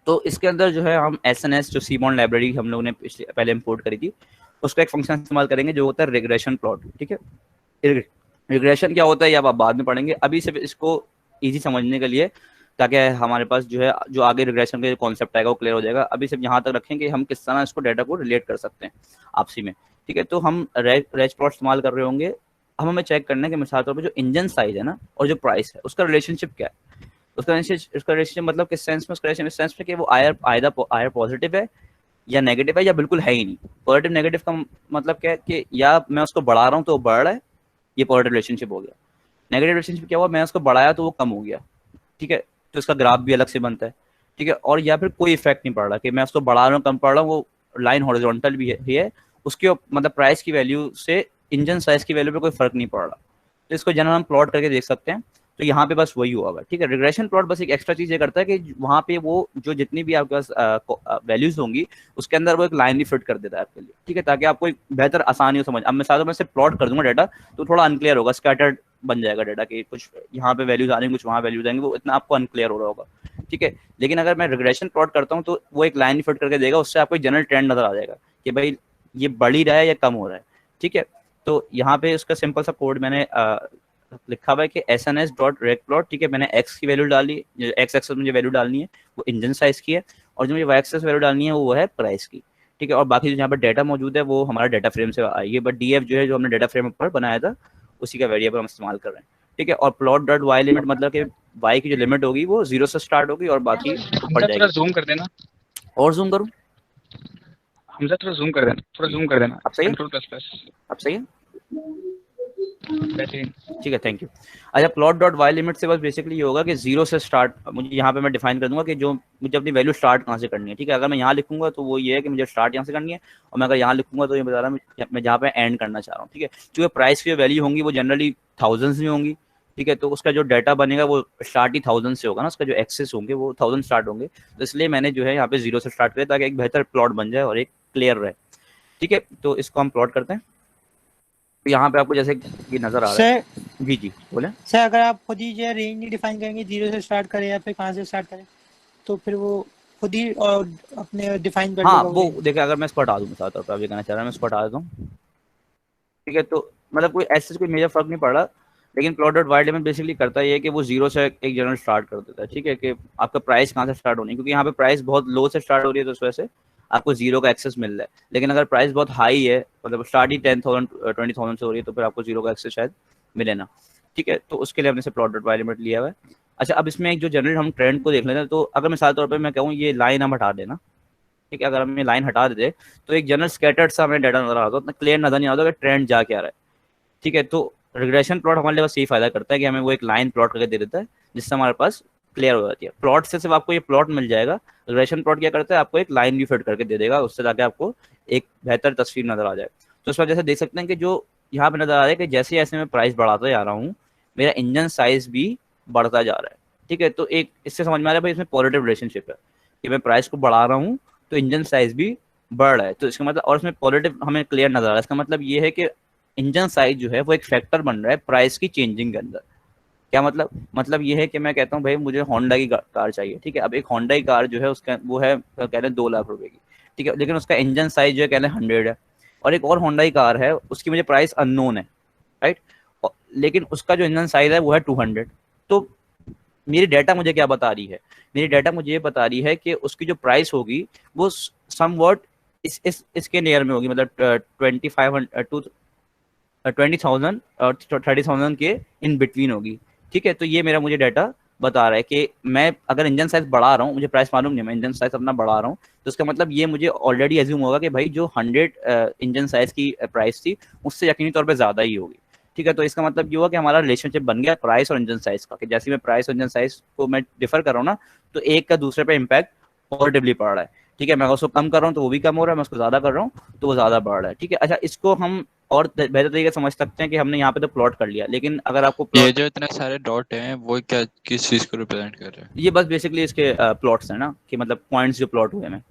तो इसके अंदर जो है हम SNS जो सीबॉन्ड लाइब्रेरी हम लोगों ने पहले इंपोर्ट करी थी, उसका एक फंक्शन इस्तेमाल करेंगे जो होता है रिग्रेशन प्लॉट। ठीक है, रिग्रेशन क्या होता है ये आप बाद में पढ़ेंगे, अभी सिर्फ इसको इजी समझने के लिए, ताकि हमारे पास जो है जो आगे रिग्रेशन का कॉन्सेप्ट आएगा वो क्लियर हो जाएगा। अभी सिर्फ यहाँ तक रखेंगे हम किस तरह इसको डाटा को रिलेट कर सकते हैं आपसी में। ठीक है, तो हम रेज प्लॉट इस्तेमाल कर रहे होंगे। अब हमें चेक करना है कि मिसाल तौर पर जो इंजन साइज है ना और जो प्राइस है उसका रिलेशनशिप क्या है। उसका रिलेशनशिप मतलब किस सेंस में, उसका इस सेंस में कि वो आयर पॉजिटिव है या नेगेटिव है या बिल्कुल है ही नहीं। पॉजिटिव नेगेटिव का मतलब क्या है कि या मैं उसको बढ़ा रहा हूँ तो वो बढ़ रहा है, ये पॉजिटिव रिलेशनशिप हो गया। नेगेटिव रिलेशनशिप क्या हुआ, मैं उसको बढ़ाया तो वो कम हो गया। ठीक है, तो इसका ग्राफ भी अलग से बनता है। ठीक है, और या फिर कोई इफेक्ट नहीं पड़ रहा कि मैं उसको बढ़ा रहा हूँ कम पड़ रहा हूँ, वो लाइन हॉरिजॉन्टल भी है उसके मतलब प्राइस की वैल्यू से इंजन साइज की वैल्यू पे कोई फर्क नहीं पड़ रहा। तो इसको जनरल हम प्लॉट करके देख सकते हैं। तो यहाँ पे बस वही हुआ। ठीक है, रिग्रेशन प्लॉट बस एक एक्स्ट्रा चीज ये करता है कि वहाँ पे वो जो जितनी भी आपके पास वैल्यूज होंगी उसके अंदर वो एक लाइन भी फिट कर देता है आपके लिए। ठीक है, ताकि आपको एक बेहतर आसानी हो समझ। अब मैं साथ में से प्लॉट कर दूंगा डाटा तो थोड़ा अनक्लियर होगा, स्कैटर्ड बन जाएगा डाटा कि कुछ यहाँ पे वैल्यूज आ रही कुछ वहाँ वैल्यूज आएंगे, वो इतना आपको अनक्लियर हो रहा होगा। ठीक है, लेकिन अगर मैं रिग्रेशन प्लॉट करता हूँ तो वो एक लाइन फिट करके देगा, उससे आपको जनरल ट्रेंड नजर आ जाएगा कि भाई ये बढ़ ही रहा है या कम हो रहा है। ठीक है, तो यहाँ पे उसका सिंपल सा कोड मैंने लिखा हुआ है कि SNS.regplot। ठीक है, मैंने x की वैल्यू डाली, x एक्सेस मुझे वैल्यू डालनी है वो इंजन साइज की है, और जो मुझे y एक्सेस वैल्यू डालनी है वो है प्राइस की। ठीक है, और बाकी जो यहाँ पर डाटा मौजूद है वो हमारा डाटा फ्रेम से आएगी, बट DF जो है जो हमने डाटा फ्रेम पर बनाया था उसी का वेरिएबल हम इस्तेमाल कर रहे हैं। ठीक है, और plot.y लिमिट मतलब कि y की जो लिमिट होगी वो 0 से स्टार्ट होगी और बाकी ऊपर जाएगी। थोड़ा जूम कर देना, और जूम करूँ हमजा, थोड़ा जूम कर देना, थोड़ा जूम कर देना। अब सही है, कंट्रोल++। अब सही है, बेहतरीन। ठीक है, थैंक यू। अच्छा, plot.y लिमिट से बस बेसिकली ये होगा कि 0 से स्टार्ट, मुझे यहाँ पे मैं डिफाइन कर दूंगा कि जो मुझे अपनी वैल्यू स्टार्ट कहाँ से करनी है। ठीक है, अगर मैं यहाँ लिखूंगा तो वो ये है कि मुझे स्टार्ट यहाँ से करनी है, और मैं अगर यहाँ लिखूंगा तो ये बता रहा है मैं जहाँ पे एंड करना चाह रहा हूँ। ठीक है, क्योंकि प्राइस की वैल्यू होंगी वो जनरली थाउजेंड्स में होंगी। ठीक है, तो उसका जो डाटा बनेगा वो स्टार्ट ही 1000 से होगा ना, उसका जो एक्सेस होंगे वो 1000 स्टार्ट होंगे। तो इसलिए मैंने जो है यहाँ पे 0 से स्टार्ट किया ताकि एक बेहतर प्लॉट बन जाए और एक क्लियर रहे। ठीक है, तो इसको हम प्लॉट करते हैं। तो यहाँ पे आपको जैसे ये नजर आ रहा है। जी जी बोले सर, अगर आप खुद ही जो रेंज नहीं डिफाइन करेंगे 0 से स्टार्ट करें या फिर कहाँ से स्टार्ट करें, तो फिर वो खुद ही और अपने डिफाइन कर हाँ, देगा वो देखिए अगर मैं इसको हटा दूँ मिसाल तौर पर, आप ये कहना चाह रहा हूँ मैं इसको हटा देता हूँ। ठीक है, तो मतलब कोई ऐसे कोई मेजर फर्क नहीं पड़ रहा, लेकिन plot.y लिमिट बेसिकली करता है कि वो 0 से एक जनरल स्टार्ट कर देता है। ठीक है, कि आपका प्राइस कहाँ से स्टार्ट होनी है, क्योंकि यहाँ पे प्राइस बहुत लो से स्टार्ट हो रही है तो उस वजह से आपको 0 का एक्सेस मिल रहा है। लेकिन अगर प्राइस बहुत हाई है, मतलब स्टार्ट ही 10,000 20,000 से हो रही है, तो फिर आपको 0 का एक्सेस शायद मिले ना। ठीक है, तो उसके लिए हमने से plot.y लिमिट लिया हुआ है। अच्छा, अब इसमें एक जो जनरल हम ट्रेंड को देख लेते हैं, तो अगर मिसाल तौर पर मैं कहूँ ये लाइन हम हटा देना। ठीक है, अगर हम ये लाइन हटा देते तो एक जनरल स्कैटर्ड सा हमें डाटा नजर आता, उतना क्लियर नजर नहीं आता कि ट्रेंड जा क्या रहा है। ठीक है, तो रिग्रेशन प्लॉट हमारे लिए बस यही फायदा करता है कि हमें वो एक लाइन प्लॉट करके दे देता है जिससे हमारे पास क्लियर हो जाती है। प्लॉट से सिर्फ आपको ये प्लॉट मिल जाएगा, रिग्रेशन प्लॉट क्या करता है आपको एक लाइन भी फिट करके दे देगा, उससे ताकि आपको एक बेहतर तस्वीर नजर आ जाए। तो इस वजह से देख सकते हैं कि जो यहाँ पे नजर आ रहा है कि जैसे जैसे मैं प्राइस बढ़ाता जा रहा हूँ मेरा इंजन साइज भी बढ़ता जा रहा है। ठीक है, तो एक इससे समझ में आ रहा है भाई इसमें पॉजिटिव रिलेशनशिप है कि मैं प्राइस को बढ़ा रहा हूँ तो इंजन साइज भी बढ़ रहा है। तो इसका मतलब, और इसमें पॉजिटिव हमें क्लियर नजर आ रहा है, इसका मतलब ये है कि इंजन साइज जो है वो एक फैक्टर बन रहा है प्राइस की चेंजिंग के अंदर। क्या मतलब ये है कि मैं कहता हूँ भाई मुझे होंडा की कार चाहिए। ठीक है, अब एक होंडा की कार जो है उसका वो है कह रहे हैं 2 लाख रुपए की। ठीक है, लेकिन उसका इंजन साइज जो है कह रहे हैं 100 है, और एक और होंडा की कार है उसकी मुझे प्राइस अननोन है, राइट, लेकिन उसका जो इंजन साइज है वो है 200। तो मेरी डाटा मुझे क्या बता रही है, मेरी डाटा मुझे ये बता रही है कि उसकी जो प्राइस होगी वो समवॉट इसके नियर में होगी, मतलब 20,000 और 30,000 के इन बिटवीन होगी। ठीक है, तो ये मेरा मुझे डाटा बता रहा है कि मैं अगर इंजन साइज बढ़ा रहा हूँ, मुझे प्राइस मालूम नहीं, मैं इंजन साइज अपना बढ़ा रहा हूँ, तो इसका मतलब ये मुझे ऑलरेडी एज्यूम होगा कि भाई जो 100 इंजन साइज की प्राइस थी उससे यकीनी तौर पे ज़्यादा ही होगी। ठीक है, तो इसका मतलब ये हुआ कि हमारा रिलेशनशिप बन गया प्राइस और इंजन साइज का, कि जैसे मैं प्राइस और इंजन साइज को मैं डिफर कर रहा हूँ ना, तो एक का दूसरे पे इम्पैक्ट पॉजिटिवली पड़ रहा है। ठीक है, मैं उसको कम कर रहा हूँ तो वो भी कम हो रहा है, मैं उसको ज़्यादा कर रहा हूँ तो वो ज़्यादा बढ़ रहा है। ठीक है, अच्छा, इसको हम और बेहतर तरीके से समझ सकते हैं कि हमने यहाँ पे तो प्लॉट कर लिया, लेकिन अगर आपको ये जो इतने सारे डॉट हैं वो क्या किस चीज को रिप्रेजेंट कर रहे हैं? ये बस बेसिकली इसके प्लॉट्स हैं ना, कि मतलब पॉइंट्स जो प्लॉट हुए हैं।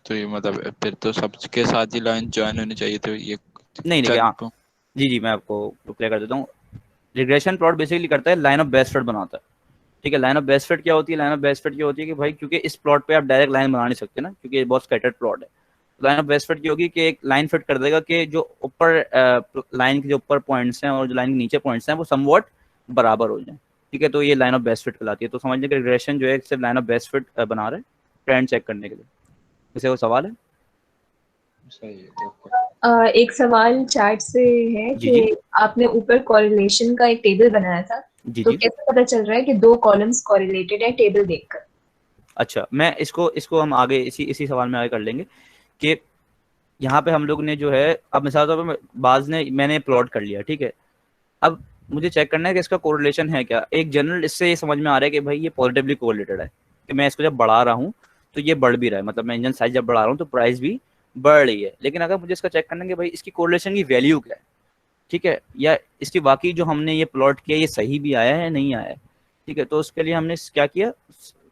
तो ये मतलब फिर तो सबके साथ ही लाइन ज्वाइन होनी चाहिए, तो ये नहीं, हाँ, जी मैं आपको क्लियर कर देता हूँ। रिग्रेशन प्लॉट बेसिकली करता है लाइन ऑफ बेस्ट फिट बनाता है। ठीक है। लाइन ऑफ बेस्ट फिट क्या होती है? लाइन ऑफ बेस्ट फिट क्या होती है कि भाई क्योंकि इस प्लॉट पे आप डायरेक्ट लाइन बना नहीं सकते ना, क्योंकि ये बहुत स्कैटर्ड प्लॉट है। लाइन ऑफ बेस्ट फिट ये होगी कि एक लाइन फिट कर देगा कि जो ऊपर लाइन के जो ऊपर पॉइंट्स हैं और जो लाइन के नीचे पॉइंट्स हैं वो समवॉट बराबर हो जाए। ठीक है, तो ये लाइन ऑफ बेस्ट फिट कहलाती है। तो समझने कि रिग्रेशन जो है सिर्फ लाइन ऑफ बेस्ट फिट बना रहे हैं ट्रेंड चेक करने के लिए। किसी को सवाल है? सही है, ओके। एक सवाल चैट से है जी, कि जी। आपने ऊपर कॉरिलेशन का एक टेबल बनाया था, जी, तो जी। कैसे पता चल रहा है कि दो कॉलम्स कॉरिलेटेड है टेबल देखकर? अच्छा, मैं इसको हम आगे इसी सवाल में आगे कर लेंगे कि यहाँ पे हम लोग ने जो है, अब मिसाल तौर पर बाज ने मैंने प्लॉट कर लिया, ठीक है। अब मुझे चेक करना है कि इसका कोरिलेशन है क्या। एक जनरल इससे ये समझ में आ रहा है कि भाई ये पॉजिटिवली कोरिलेटेड है, कि मैं इसको जब बढ़ा रहा हूँ तो ये बढ़ भी रहा है, मतलब मैं इंजन साइज जब बढ़ा रहा हूँ तो प्राइस भी बढ़ रही है। लेकिन अगर मुझे इसका चेक करना है कि भाई इसकी कोरिलेशन की वैल्यू क्या है, ठीक है, या इसकी वाकई जो हमने ये प्लॉट किया ये सही भी आया है नहीं आया है, ठीक है, तो उसके लिए हमने क्या किया,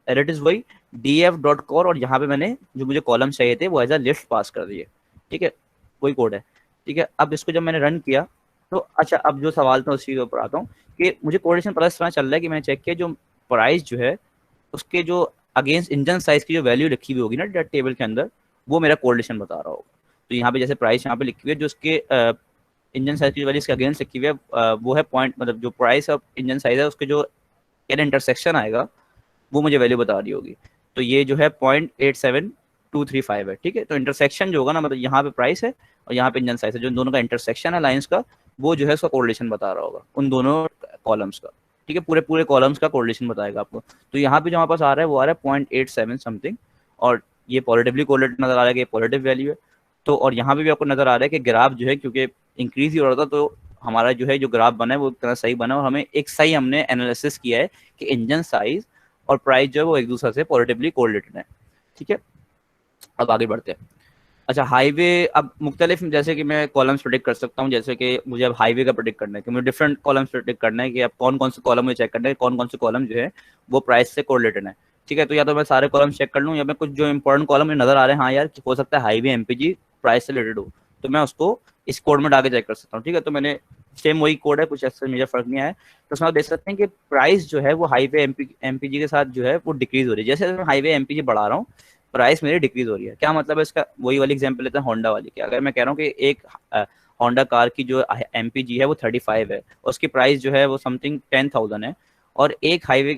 एडिट इज वही df.core और यहाँ पे मैंने जो मुझे कॉलम चाहिए थे वो एज अ लिस्ट पास कर दिए, ठीक है, कोई कोड है, ठीक है। अब इसको जब मैंने रन किया तो अच्छा, अब जो सवाल था उसी के ऊपर आता हूँ कि मुझे कोरिलेशन पता इस तरह चल रहा है कि मैंने चेक किया जो प्राइस जो है उसके जो अगेंस्ट इंजन साइज की जो वैल्यू लिखी हुई होगी ना डेटा टेबल के अंदर, वो मेरा कोरिलेशन बता रहा होगा। तो यहाँ पे जैसे प्राइस यहाँ पे लिखी हुई है, जो उसके इंजन साइज की वैल्यू इसके अगेंस्ट लिखी हुई है वो है पॉइंट, मतलब जो प्राइस ऑफ इंजन साइज है उसके जो इंटरसेक्शन आएगा वो मुझे वैल्यू बता रही होगी। तो ये जो है 0.87235 है, ठीक है। तो इंटरसेक्शन जो होगा ना, मतलब यहाँ पे प्राइस है और यहाँ पे इंजन साइज है, जो दोनों का इंटरसेक्शन है लाइंस का, वो जो है उसका कोरिलेशन बता रहा होगा उन दोनों कॉलम्स का, ठीक है, पूरे कॉलम्स का कोरिलेशन बताएगा आपको। तो यहाँ पे जो हमारे पास आ रहा है वो आ रहा है 0.87 समथिंग, और ये पॉजिटिवली कोरिलेटेड नजर आ रहा है कि पॉजिटिव वैल्यू है। तो और यहाँ पे भी आपको नजर आ रहा है कि ग्राफ जो है क्योंकि इंक्रीज ही हो रहा था, तो हमारा जो है जो ग्राफ बना है वो इतना सही बना है, और हमें एक सही हमने एनालिसिस किया है कि इंजन साइज और प्राइस जो है वो एक दूसरे से पॉजिटिवली कोरिलेटेड है, ठीक है। अब आगे बढ़ते हैं। अच्छा, हाईवे, अब मुख्तलिफ जैसे कि मैं कॉलम्स प्रेडिक्ट कर सकता हूँ, जैसे कि मुझे अब हाईवे का प्रेडिक्ट करना है कि मुझे डिफरेंट कॉलम्स प्रेडिक्ट करना है कि अब कौन कौन से कॉलम मुझे चेक करना है, कौन कौन से कॉलम जो है वो प्राइस से कोरिलेटेड है, ठीक है। तो या तो मैं सारे कॉलम चेक कर लूँ, या मैं कुछ जो इंपॉर्टेंट कॉलम मुझे नजर आ रहे हैं, हाँ यार हो सकता है हाईवे एमपीजी प्राइस से रिलेटेड हो, तो मैं उसको इस कोड में डाल के चेक कर सकता हूँ, ठीक है। तो मैंने सेम वही कोड है, कुछ ऐसा मेजर फर्क नहीं आया। तो उसमें आप देख सकते हैं कि प्राइस जो है वो हाईवे एमपीजी के साथ जो है वो डिक्रीज हो रही है। जैसे मैं हाईवे एमपीजी बढ़ा रहा हूँ प्राइस मेरी डिक्रीज हो रही है। क्या मतलब है इसका? वही वाली एग्जांपल लेते हैं होंडा वाली की। अगर मैं कह रहा हूँ कि एक होंडा कार की जो एमपीजी है वो 35 है, और उसकी प्राइस जो है वो समथिंग 10,000 है, और एक हाईवे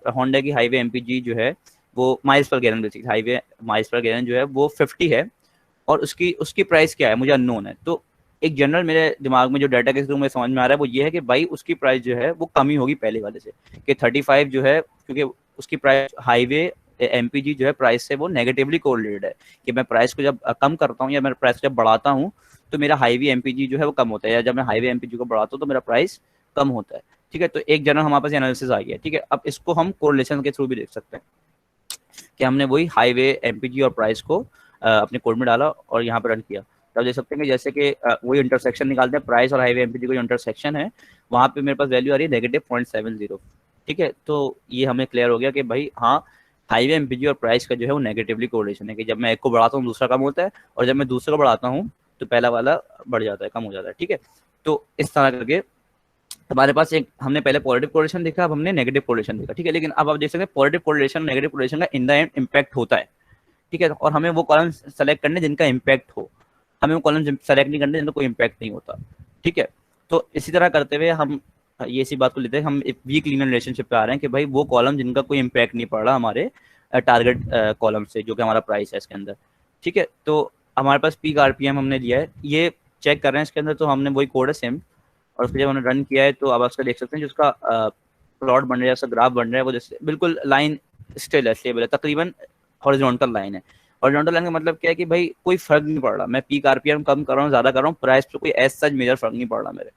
होंडा की हाईवे एमपीजी जो है वो miles per gallon, basically highway miles per gallon जो है वो 50 है, और उसकी प्राइस क्या है मुझे अननोन है। तो एक जनरल मेरे दिमाग में जो डाटा के थ्रू में समझ में आ रहा है वो ये है कि भाई उसकी प्राइस जो है वो कमी होगी पहले वाले से, कि 35 जो है, क्योंकि उसकी प्राइस हाईवे एमपीजी जो है प्राइस से वो नेगेटिवली कोरिलेटेड है, कि मैं प्राइस को जब कम करता हूँ या मैं प्राइस को जब बढ़ाता हूँ तो मेरा हाईवे एमपीजी जो है वो कम होता है, या जब मैं हाईवे एमपीजी को बढ़ाता हूँ तो मेरा प्राइस कम होता है, ठीक है। तो एक जनरल हमारे पास एनालिसिस आ गया, ठीक है। अब इसको हम कोरिलेशन के थ्रू भी देख सकते हैं कि हमने वही हाईवे एमपीजी और प्राइस को अपने कोड में डाला और यहाँ पर रन किया। तो आप देख सकते हैं कि जैसे कि वही इंटरसेक्शन निकालते हैं, प्राइस और हाईवे एमपीजी का जो इंटरसेक्शन है वहाँ पे मेरे पास वैल्यू आ रही है -0.70, ठीक है। तो ये हमें क्लियर हो गया कि भाई हाँ, हाईवे एमपीजी और प्राइस का जो है वो नेगेटिवली कोरिलेशन है, कि जब मैं एक को बढ़ाता हूँ दूसरा कम होता है, और जब मैं दूसरे को बढ़ाता हूँ तो पहला वाला बढ़ जाता है, कम हो जाता है, ठीक है। तो इस तरह करके हमारे पास एक, हमने पहले पॉजिटिव कोरिलेशन देखा, अब हमने नेगेटिव कोरिलेशन देखा, ठीक है। लेकिन अब आप देख सकते हैं पॉजिटिव कोरिलेशन नेगेटिव कोरिलेशन का इन द एंड इम्पैक्ट होता है, ठीक है। और हमें वो कॉलम सेलेक्ट करने जिनका इम्पैक्ट हो, हमें वो कॉलम सेलेक्ट नहीं करने जिनका कोई इम्पैक्ट नहीं होता, ठीक है। तो इसी तरह करते हुए हम ये इसी बात को लेते हैं, हम एक वीक लीनियर रिलेशनशिप पे आ रहे हैं कि भाई वो कॉलम जिनका कोई इम्पैक्ट नहीं पड़ रहा हमारे टारगेट कॉलम से, जो कि हमारा प्राइस है इसके अंदर, ठीक है। तो हमारे पास पीक आरपीएम हमने लिया है, ये चेक कर रहे हैं इसके अंदर, तो हमने वही कोड है सेम, और उसको जब हमने रन किया है तो अब आप देख सकते हैं जो उसका प्लॉट बन रहा है, उसका ग्राफ बन रहा है, वो जैसे बिल्कुल लाइन स्टिल है, स्टेबल है, तकरीबन हॉरिजॉन्टल लाइन है। हॉरिजॉन्टल लाइन का मतलब क्या है कि भाई कोई फर्क नहीं पड़ रहा, मैं पीक आरपीएम कम कर रहा हूँ ज्यादा कर रहा हूँ, प्राइस पे कोई एज सच मेजर फर्क नहीं पड़ रहा मेरे।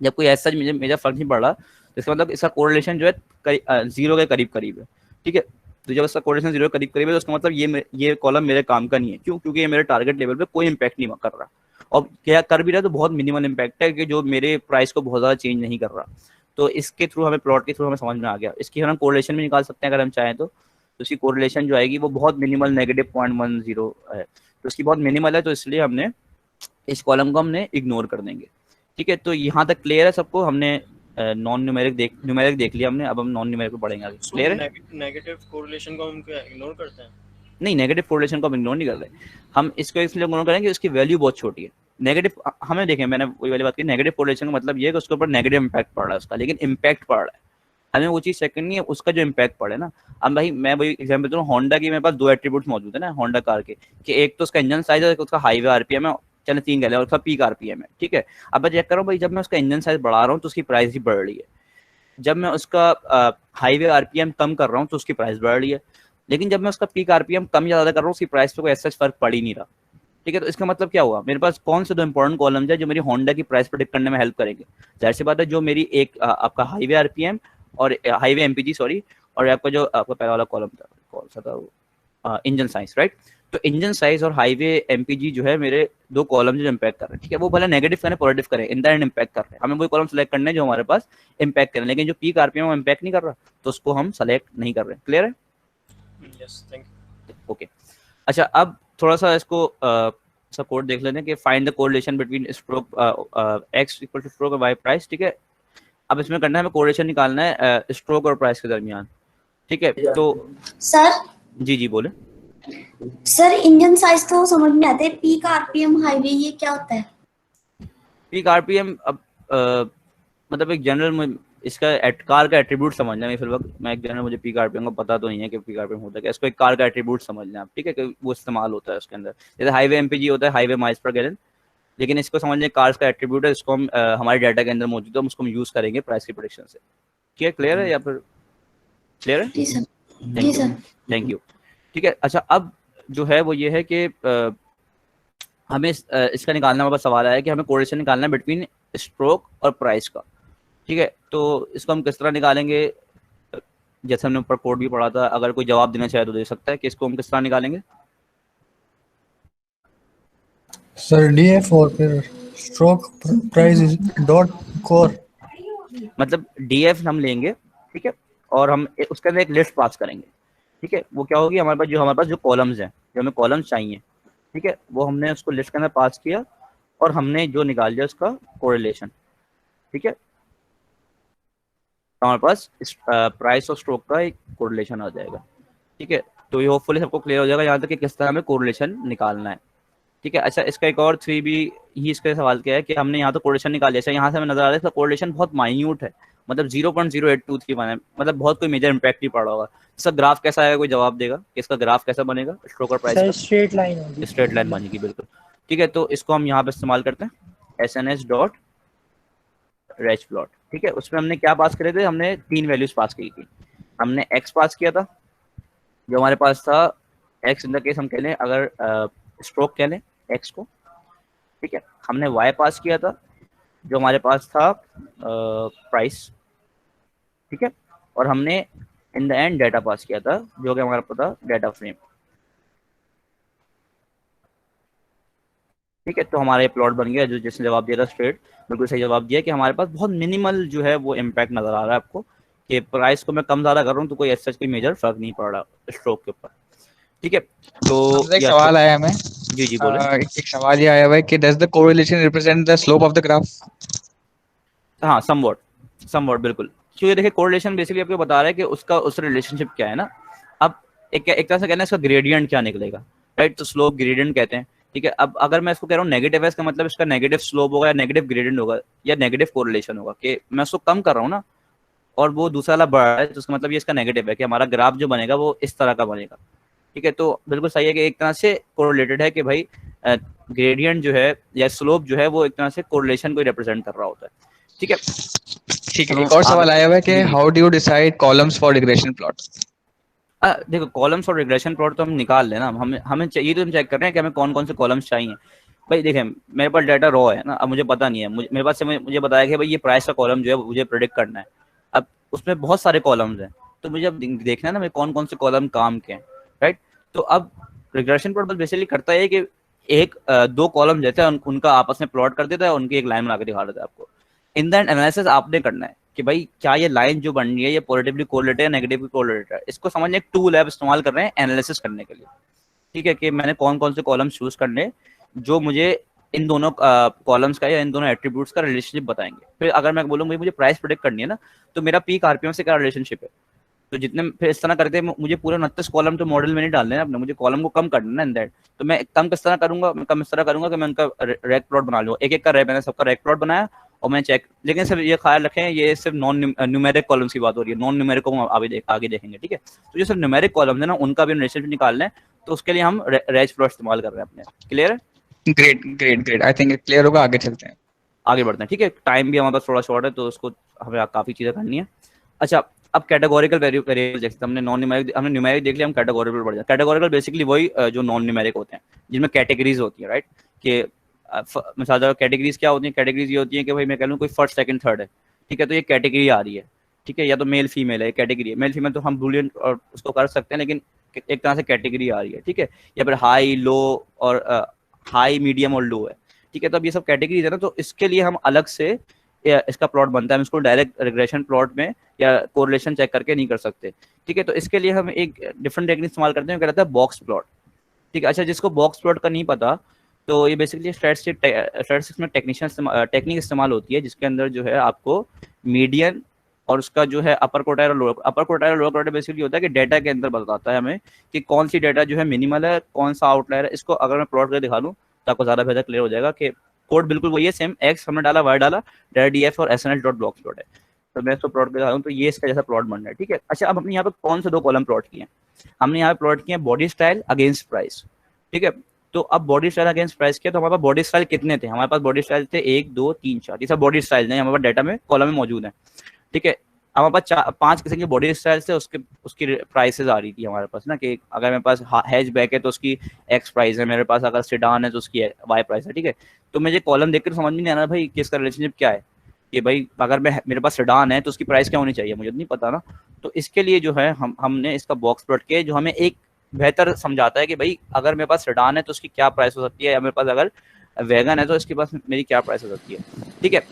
जब कोई एज सच मेजर फर्क नहीं पड़ रहा तो इसका मतलब इसका कोरिलेशन जो है जीरो के करीब करीब है, ठीक है। तो जब इसका कोरिलेशन जीरो के करीब करीब है तो उसका मतलब ये कॉलम मेरे काम का नहीं है। क्यों? क्योंकि ये मेरे टारगेट लेवल पे कोई इम्पैक्ट नहीं कर रहा, और क्या कर भी रहा है तो बहुत मिनिमल इम्पैक्ट है, कि जो मेरे प्राइस को बहुत ज़्यादा चेंज नहीं कर रहा। तो इसके थ्रू हमें प्लॉट के थ्रू हमें समझ में आ गया। इसकी हम कोरिलेशन भी निकाल सकते हैं अगर हम चाहें तो उसकी कोरिलेशन जो आएगी वो बहुत मिनिमल -0.10 है, तो उसकी बहुत मिनिमल है, तो इसलिए हमने इस कॉलम को हमने इग्नोर कर देंगे, ठीक है। तो यहाँ तक क्लियर है सबको? हमने नॉन न्यूमेरिक देख लिया हमने, अब हम नॉन न्यूमेरिक पे पढ़ेंगे आगे। क्लियर है? नेगेटिव कोरिलेशन को हम क्या इग्नोर करते हैं? नहीं, नेगेटिव कोरिलेशन को हम इग्नोर नहीं कर रहे, हम इसको इसलिए इग्नोर करेंगे उसकी वैल्यू बहुत छोटी है। नेगेटिव हमें देखें, मैंने वही वाली बात की, नेगेटिव कोरिलेशन का मतलब ये है कि उसके ऊपर नेगेटिव इंपैक्ट पड़ रहा है उसका, लेकिन इंपैक्ट पड़ रहा है, हमें वो चीज़ चेक करनी है उसका जो इंपैक्ट पड़े ना। अब भाई मैं वही एग्जाम्पल दूँ, होंडा की मेरे पास 2 एट्रीब्यूट्स मौजूद है ना होंडा कार के, कि एक तो उसका इंजन साइज है, उसका हाईवे आरपीएम है, चले 3 कह लें, और उसका पीक आरपीएम है, ठीक है। अब मैं चेक करूँ भाई, जब मैं उसका इंजन साइज बढ़ा रहा हूँ तो उसकी प्राइस ही बढ़ रही है, जब मैं उसका हाईवे आरपीएम कम कर रहा हूँ तो उसकी प्राइस बढ़ रही है, लेकिन जब मैं उसका पीक आरपीएम कम या ज़्यादा कर रहा हूँ उसकी प्राइस पे कोई ऐसा फर्क पड़ ही नहीं रहा, ठीक है। तो इसका मतलब क्या हुआ, मेरे पास कौन से 2 इंपॉर्टेंट कॉलम्स है जो मेरी होंडा की प्राइस प्रेडिक्ट करने में हेल्प करेंगे? जाहिर सी बात है, जो मेरी एक आपका हाईवे आरपीएम और हाईवे एमपीजी सॉरी, और आपका जो आपका पहला वाला कॉलम था कौन सा था, इंजन साइज, राइट। तो इंजन साइज और हाईवे एमपीजी जो है मेरे 2 कॉलम जो इम्पैक्ट कर रहे हैं, ठीक है। वो भले नेगेटिव करें पॉजिटिव करें, इन द एंड इम्पैक्ट कर रहे हैं, हमें वही कॉलम सेलेक्ट करने हैं जो हमारे पास इम्पैक्ट करें, लेकिन जो पीक आरपीएम वो इम्पैक्ट नहीं कर रहा तो उसको हम सेलेक्ट नहीं कर रहे। क्लियर है? Yes, thank you. ओके, अच्छा अब थोड़ा सा इसको सा कोड देख लेते हैं कि find the correlation between stroke x equal two stroke और वाई प्राइस, ठीक है। अब इसमें करना है हमें कोरिलेशन निकालना है स्ट्रोक और प्राइस के दरमियान, ठीक है। तो सर जी बोले सर, इंजन साइज तो समझ में आते हैं, पीक आरपीएम हाईवे ये क्या होता है? पीक आरपीएम अब मतलब एक जनरल इसका कार का एट्रीब्यूट समझना है, फिर वक्त मैं एक जनरल, मुझे पीक आरपीएम को पता तो नहीं है कि पीक आरपीएम होता है क्या, इसको एक कार का एट्रीब्यूट समझना है आप, ठीक है, कि वो इस्तेमाल होता है उसके अंदर। जैसे हाईवे एमपीजी होता है, हाईवे माइल्स पर गैलन, लेकिन इसको समझने कार्स का एट्रीब्यूट है, इसको हम हमारे डाटा के अंदर मौजूद है, हम उसको यूज करेंगे प्राइस की प्रेडिक्शन से। क्या क्लियर है या फिर क्लियर है? जी सर, जी सर, थैंक यू, ठीक है। अच्छा अब जो है वो ये है कि हमें इसका निकालना, हमारे पास सवाल आया कि हमें कोरिलेशन निकालना है बिटवीन स्ट्रोक और प्राइस का, ठीक है। तो इसको हम किस तरह निकालेंगे, जैसे हमने ऊपर कोड भी पढ़ा था, अगर कोई जवाब देना चाहे तो दे सकता है कि इसको हम किस तरह निकालेंगे। सर डीएफ और फिर स्ट्रोक प्राइस डॉट कोर, मतलब डीएफ हम लेंगे, ठीक है, और हम उसके अंदर एक लिस्ट पास करेंगे, ठीक है। वो क्या होगी, हमारे पास जो कॉलम्स हैं, जो हमें कॉलम्स चाहिए, ठीक है, वो हमने उसको लिस्ट के अंदर पास किया और हमने जो निकाल दिया उसका कोरिलेशन, ठीक है। तो हमारे पास प्राइस और स्ट्रोक का एक कोरिलेशन आ जाएगा, ठीक है। तो ये होपफुली सबको क्लियर हो जाएगा यहाँ तक कि किस तरह हमें कोरिलेशन निकालना है, ठीक है। अच्छा इसका एक और 3B ही इसका सवाल क्या है कि हमने यहाँ तो कोरिलेशन निकाल लिया, यहाँ से हमें नजर आ रहा है इसका कोरिलेशन बहुत माइन्यूट है, मतलब 0.0823 है, मतलब बहुत कोई मेजर इंपैक्ट नहीं पड़ रहा होगा। इसका ग्राफ कैसा आएगा, कोई जवाब देगा? इसका ग्राफ कैसा बनेगा स्ट्रोक और प्राइस का? स्ट्रेट लाइन होगी, स्ट्रेट लाइन बनेगी, बिल्कुल, ठीक है। तो इसको हम यहाँ पे इस्तेमाल करते हैं SNS.reg प्लॉट, ठीक है। उसमें हमने क्या पास करे थे, हमने 3 वैल्यूज पास की थी। हमने x पास किया था, जो हमारे पास था x इन द केस हम कह लें, अगर स्ट्रोक कह लें x को, ठीक है। हमने y पास किया था, जो हमारे पास था प्राइस, ठीक है। और हमने इन द एंड डाटा पास किया था, जो कि हमारा पता डाटा फ्रेम, ठीक है। तो हमारा ये प्लॉट बन गया, जो जिसने जवाब दिया था स्ट्रेट, बिल्कुल सही जवाब दिया कि हमारे पास बहुत मिनिमल जो है वो इम्पैक्ट नजर आ रहा है आपको, कि प्राइस को मैं कम ज्यादा कर रहा हूँ तो कोई ऐसा कोई मेजर फर्क नहीं पड़ रहा स्ट्रोक के ऊपर, ठीक है। तो एक सवाल आया हमें, जी बोले। एक सवाल ये आया हुआ है कि does the correlation represent the slope of the graph? हाँ, समवॉट बिल्कुल, क्योंकि देखिए कोरिलेशन बेसिकली आपको बता रहा है कि उसका उस रिलेशनशिप क्या है ना। अब एक तरह से कहना है इसका ग्रेडियंट क्या निकलेगा, राइट। तो स्लोप ग्रेडियंट कहते हैं, ठीक है। अब अगर मैं इसको कह रहा हूँ नेगेटिव है, इसका मतलब इसका नेगेटिव स्लोप होगा या नेगेटिव ग्रेडियंट होगा या नेगेटिव कोरिलेशन होगा, कि मैं उसको कम कर रहा हूँ ना और वो दूसरा वाला बढ़ रहा है, तो उसका मतलब ये इसका नेगेटिव है, कि हमारा ग्राफ जो बनेगा वो इस तरह का बनेगा, ठीक है। तो बिल्कुल सही है कि एक तरह से कोरिलेटेड है कि भाई ग्रेडियंट जो है या स्लोप जो है वो एक तरह से कोरिलेशन को रिप्रेजेंट कर रहा होता है, ठीक है। ठीक है, एक और सवाल आया हुआ है कि how do you decide columns for regression plot? देखो कॉलम्स और रिग्रेशन प्लॉट तो हम निकाल लेना, हमें चाहिए, तो हम चेक कर रहे हैं कि हमें कौन कौन से कॉलम्स चाहिए। भाई देखें मेरे पास डाटा रॉ है ना, अब मुझे पता नहीं है, मेरे पास से मुझे बताया कि भाई ये प्राइस का कॉलम जो है मुझे प्रेडिक्ट करना है। अब उसमें बहुत सारे कॉलम्स हैं, तो मुझे अब देखना है ना मैं कौन कौन से कॉलम काम के हैं, राइट। तो अब रिग्रेशन प्लॉट बेसिकली करता है कि एक 2 कॉलम जैसे उनका आपस में प्लॉट कर देता है, उनकी एक लाइन बना के दिखा देता है आपको। इन द एनालिसिस आपने करना है कि भाई क्या ये लाइन जो बन रही है ये पॉजिटिवली कोरिलेटेड है, नेगेटिवली कोरिलेटेड है। इसको समझने एक टूल है, इस्तेमाल कर रहे हैं एनालिसिस करने के लिए, ठीक है, कि मैंने कौन कौन से कॉलम चूज करने जो मुझे इन दोनों कॉलम्स का या इन दोनों एट्रीब्यूट्स का रिलेशनशिप बताएंगे। फिर अगर मैं बोलूँ भाई मुझे प्राइस प्रेडिक्ट करनी है ना, तो मेरा पीक आरपीएम से क्या रिलेशनशिप है, तो जितने फिर इस तरह करके मुझे पूरे 29 कॉलम तो मॉडल में नहीं डालने हैं अपने, मुझे कॉलम को कम करना है इन दैट। तो मैं कम किस तरह करूंगा, मैं कम इस तरह करूंगा कि मैं उनका रैक प्लॉट बना लूँ, एक एक का रैक, मैंने सबका रैक प्लॉट बनाया और मैं चेक, लेकिन सिर्फ ये ख्याल रखें ये सिर्फ नॉन न्यूमेरिक कॉलम्स की बात हो रही है, नॉन न्यूमेरिक को हम आगे देखेंगे, ठीक है। तो जो सिर्फ न्यूमेरिक कॉलम्स है ना उनका भी रिलेशनशिप निकालना है, तो उसके लिए हम रैच प्लॉट इस्तेमाल कर रहे हैं अपने। क्लियर है? Great great great, I think clear होगा, आगे चलते हैं, आगे बढ़ते हैं, ठीक है। टाइम भी हमारे पास थोड़ा शॉर्ट है तो उसको हमें काफी चीजें करनी है। अच्छा, अब कैटेगोरिकल वेरिएबल देखते हैं, हमने नॉन न्यूमेरिक, हमने न्यूमेरिक देख लिया, हम कैटेगोरिकल बढ़ जाए। कैटेगोरिकल बेसिकली वही जो नॉन न्यूमेरिक होते हैं जिनमें कैटेगरीज होती है, राइट, कि मिसाल कैटेगरीज क्या होती है, कैटेगरीज ये होती है कि भाई मैं कह लूँ कोई फर्स्ट सेकंड थर्ड है, ठीक है, तो ये कैटेगरी आ रही है, ठीक है, या तो मेल फीमेल है, कैटेगरी है, मेल फीमेल तो हम बूलियन और उसको कर सकते हैं, लेकिन एक तरह से कैटेगरी आ रही है, ठीक है, या फिर हाई लो और हाई मीडियम और लो है, ठीक है। तो अब ये सब कैटेगरीज है ना, तो इसके लिए हम अलग से इसका प्लॉट बनता है, हम इसको डायरेक्ट रिग्रेशन प्लॉट में या कोरिलेशन चेक करके नहीं कर सकते, ठीक है। तो इसके लिए हम एक डिफरेंट टेक्निक इस्तेमाल करते हैं, कहता है बॉक्स प्लॉट, ठीक है। अच्छा, जिसको बॉक्स प्लॉट का नहीं पता, तो ये बेसिकली स्टैटिस्टिक्स में टेक्निक इस्तेमाल होती है, जिसके अंदर जो है आपको मीडियन और उसका जो है अपर क्वार्टाइल और लोअर क्वार्टाइल बेसिकली होता है कि डेटा के अंदर बताता है हमें कि कौन सी डेटा जो है मिनिमल है, कौन सा आउटलायर है। इसको अगर मैं प्लॉट करके दिखा दूं तो आपको ज्यादा बेहतर क्लियर हो जाएगा कि कोड बिल्कुल वही है, सेम एक्स हमने डाला, वाई डाला, DF और SNL डॉट ब्लॉक्स प्लॉट है। तो मैं इसको प्लॉट कर रहा हूँ, तो ये इसका जैसा प्लॉट बन रहा है, ठीक है। अच्छा, अब हमने यहाँ पे कौन से 2 कॉलम प्लॉट किए हैं, हमने यहाँ पे प्लॉट किए बॉडी स्टाइल अगेंस्ट प्राइस, ठीक है। तो अब बॉडी स्टाइल अगेंस्ट प्राइस किया, तो हमारे पास बॉडी स्टाइल कितने थे, हमारे पास बॉडी स्टाइल थे 1 2 3 4, ये सब बॉडी स्टाइल है हमारे पास डेटा में कॉलम में मौजूद है, ठीक है। हमारे पास 5 किस्म के बॉडी स्टाइल से उसकी प्राइसेस आ रही थी हमारे पास ना, कि अगर मेरे पास हैचबैक है तो उसकी एक्स प्राइस है, मेरे पास अगर सेडान है तो उसकी वाई प्राइस है, ठीक है। तो मुझे कॉलम देखकर समझ में नहीं आना भाई किसका रिलेशनशिप क्या है, कि भाई अगर मेरे पास सेडान है तो उसकी प्राइस क्या होनी चाहिए, मुझे नहीं पता ना। तो इसके लिए जो है हमने इसका बॉक्स प्लॉट किया जो हमें एक बेहतर समझाता है कि भाई अगर मेरे पास सेडान है तो उसकी क्या प्राइस हो सकती है, या मेरे पास अगर वैगन है तो इसके पास मेरी क्या प्राइस हो सकती है, ठीक है।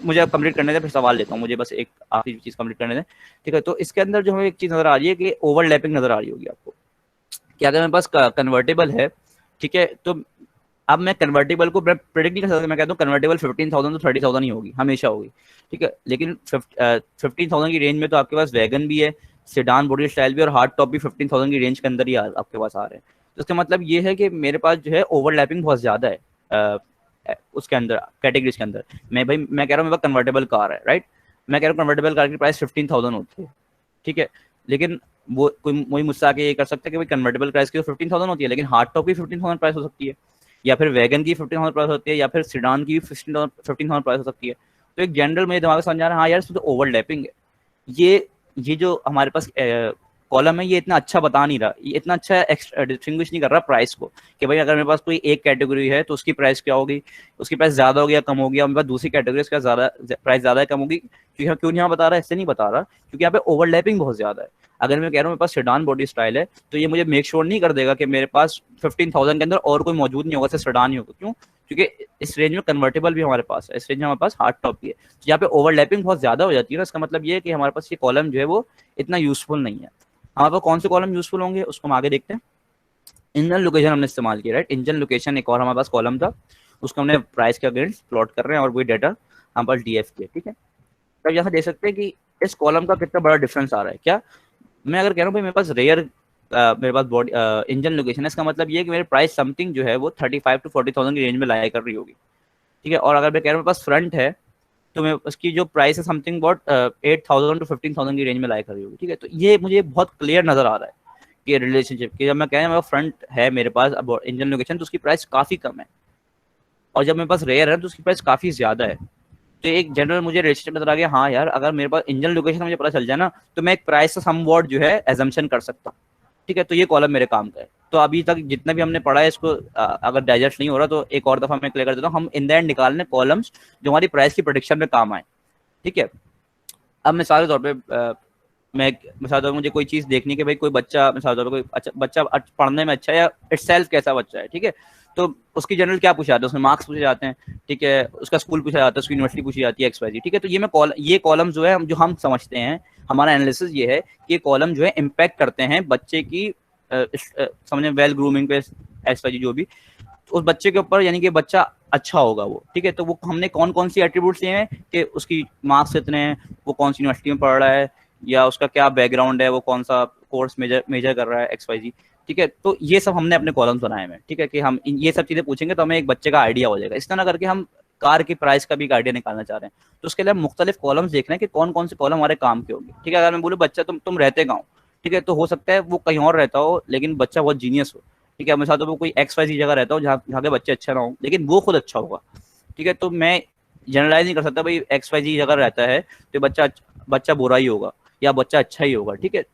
मुझे अब कंप्लीट करने दें, फिर सवाल लेता हूँ, मुझे बस एक आखिरी चीज कंप्लीट करने दें, ठीक है। तो इसके अंदर जो हमें एक चीज नजर आ रही है कि ओवरलैपिंग नजर आ रही होगी आपको, कि अगर मेरे पास कन्वर्टेबल है, ठीक है, तो अब मैं कन्वर्टेबल को प्रेडिक्ट नहीं कर सकता, मैं कहता हूँ कन्वर्टेबल 15,000 तो 30,000 ही होगी, हमेशा होगी, ठीक है। लेकिन 15,000 की रेंज में तो आपके पास वैगन भी है, सेडान बॉडी स्टाइल भी, और हार्ड टॉप भी 15,000 की रेंज के अंदर ही आपके पास आ रहे हैं। तो इसका मतलब ये है कि मेरे पास जो है ओवरलैपिंग बहुत ज्यादा है उसके अंदर, कैटेगरीज के अंदर। मैं कह रहा हूँ मेरे पास कन्वर्टेबल कार है, राइट, मैं कह रहा हूँ कन्वर्टेबल कार की प्राइस 15,000 होती है, ठीक है। लेकिन वो कोई मुझसे आके ये कर सकता है कि भाई कन्वर्टेबल प्राइस की तो 15,000 होती है, लेकिन हार्ड टॉप की 15,000 प्राइस हो सकती है, या फिर वैगन की 15,000 प्राइस होती है, या फिर सीडान की 15,000 प्राइस हो सकती है। तो एक जनरल मेरे दिमाग में समझ आ रहा है, हाँ यार इसमें तो ओवरलैपिंग है, ये जो हमारे पास कॉलम है ये इतना अच्छा बता नहीं रहा, ये इतना अच्छा डिस्टिंग्विश नहीं कर रहा प्राइस को, कि भाई अगर मेरे पास कोई एक कैटेगरी है तो उसकी प्राइस क्या होगी, उसकी प्राइस ज्यादा होगी या कम होगी, और मेरे पास दूसरी कैटेगरी का प्राइस ज्यादा है कम होगी, क्योंकि क्यों नहीं यहाँ बता रहा है, इससे नहीं बता रहा, क्योंकि यहाँ पे ओवरलैपिंग बहुत ज्यादा है। अगर मैं कह रहा हूँ मेरे पास सेडान बॉडी स्टाइल है, तो ये मुझे मेक श्योर नहीं कर देगा कि मेरे पास 15,000 के अंदर और कोई मौजूद नहीं होगा, सिर्फ सेडान ही होगा। क्यों? क्योंकि इस रेंज में कन्वर्टेबल भी हमारे पास है, इस रेंज में हमारे पास हार्ड टॉप भी है, तो यहाँ पे ओवरलैपिंग बहुत ज्यादा हो जाती है ना। इसका मतलब ये है कि हमारे पास ये कॉलम जो है वो इतना यूजफुल नहीं है। हमारे पास कौन से कॉलम यूजफुल होंगे उसको हम आगे देखते हैं। इंजन लोकेशन हमने इस्तेमाल किया, राइट, इंजन लोकेशन एक और हमारे पास कॉलम था, उसको हमने प्राइस के अगेंस्ट प्लॉट कर रहे हैं, और वही डेटा हमारे पास DF किया, ठीक है। तब यहाँ देख सकते हैं कि इस कॉलम का कितना बड़ा डिफरेंस आ रहा है। क्या मैं अगर कह रहा हूँ भाई मेरे पास मेरे पास बॉडी इंजन लोकेशन है, इसका मतलब ये है कि मेरे प्राइस समथिंग जो है वो 35 to 40,000 की रेंज में लाया कर रही होगी, ठीक है। और अगर मैं कह रहा हूँ मेरे पास फ्रंट है, तो मैं उसकी जो प्राइस है समथिंग अबाउट 8,000 to 15,000 की रेंज में लाया कर रही होगी, ठीक है। तो ये मुझे बहुत क्लियर नजर आ रहा है कि रिलेशनशिप कि जब मैं कह रहा हूँ फ्रंट है मेरे पास अब इंजन लोकेशन, तो उसकी प्राइस काफी कम है, और जब मेरे पास रेयर है तो उसकी प्राइस काफी ज्यादा है। तो एक जनरल मुझे रिलेशनशिप नजर आ गया, हाँ यार अगर मेरे पास इंजन लोकेशन मुझे पता चल जाए ना, तो मैं एक प्राइस का समवॉट जो है एजम्पशन कर सकता हूँ, ठीक है। तो ये कॉलम मेरे काम का है। तो अभी तक जितना भी हमने पढ़ा है इसको अगर डाइजेस्ट नहीं हो रहा तो एक और दफा मैं क्लियर कर देता हूँ। हम इन द एंड निकालने कॉलम्स जो हमारी प्राइस की प्रेडिक्शन में काम आए, ठीक है। अब मिसाल के तौर पे मैं मिसाल तौर पर मुझे कोई चीज देखनी कि भाई कोई बच्चा मिसाल तौर पर कोई अच्छा बच्चा पढ़ने में अच्छा है या इटसेल्फ कैसा बच्चा है, ठीक है। तो उसकी जनरल क्या पूछा जाता है, उसमें मार्क्स पूछे जाते हैं, ठीक है, उसका स्कूल पूछा जाता है, उसकी यूनिवर्सिटी पूछी जाती है, XYZ, ठीक है। तो ये कॉलम जो है जो हम समझते हैं, हमारा एनालिसिस ये है कि ये कॉलम जो है इम्पैक्ट करते हैं बच्चे की समझे वेल ग्रूमिंग पे XYZ जो भी उस बच्चे के ऊपर, यानी कि बच्चा अच्छा होगा वो, ठीक है। तो वो हमने कौन कौन सी एट्रीब्यूट्स लिए हैं कि उसकी मार्क्स कितने हैं, वो कौन सी यूनिवर्सिटी में पढ़ रहा है, या उसका क्या बैकग्राउंड है, वो कौन सा कोर्स मेजर कर रहा है, XYZ, ठीक है। तो ये सब हमने अपने कॉलम्स बनाए हैं, ठीक है, कि हम ये सब चीज़ें पूछेंगे तो हमें एक बच्चे का आइडिया हो जाएगा। इस तरह करके हम कार की प्राइस का भी एक आइडिया निकालना चाह रहे हैं। तो उसके लिए हम मुख्तलिफ कॉलम्स देख रहे हैं कि कौन कौन से कॉलम हमारे काम के होंगे, ठीक है। अगर मैं बोलूँ बच्चा तुम रहते गाँव, ठीक है, तो हो सकता है वो कहीं और रहता हो लेकिन बच्चा बहुत जीनियस हो, ठीक है। मेरे साथ तो वो कोई XYZ जगह रहता हो जहाँ के बच्चे अच्छा ना हो, लेकिन वो खुद अच्छा होगा, ठीक है। तो मैं जनरलाइज नहीं कर सकता भाई XYZ जगह रहता है तो बच्चा बुरा ही होगा या बच्चा अच्छा ही होगा, ठीक है।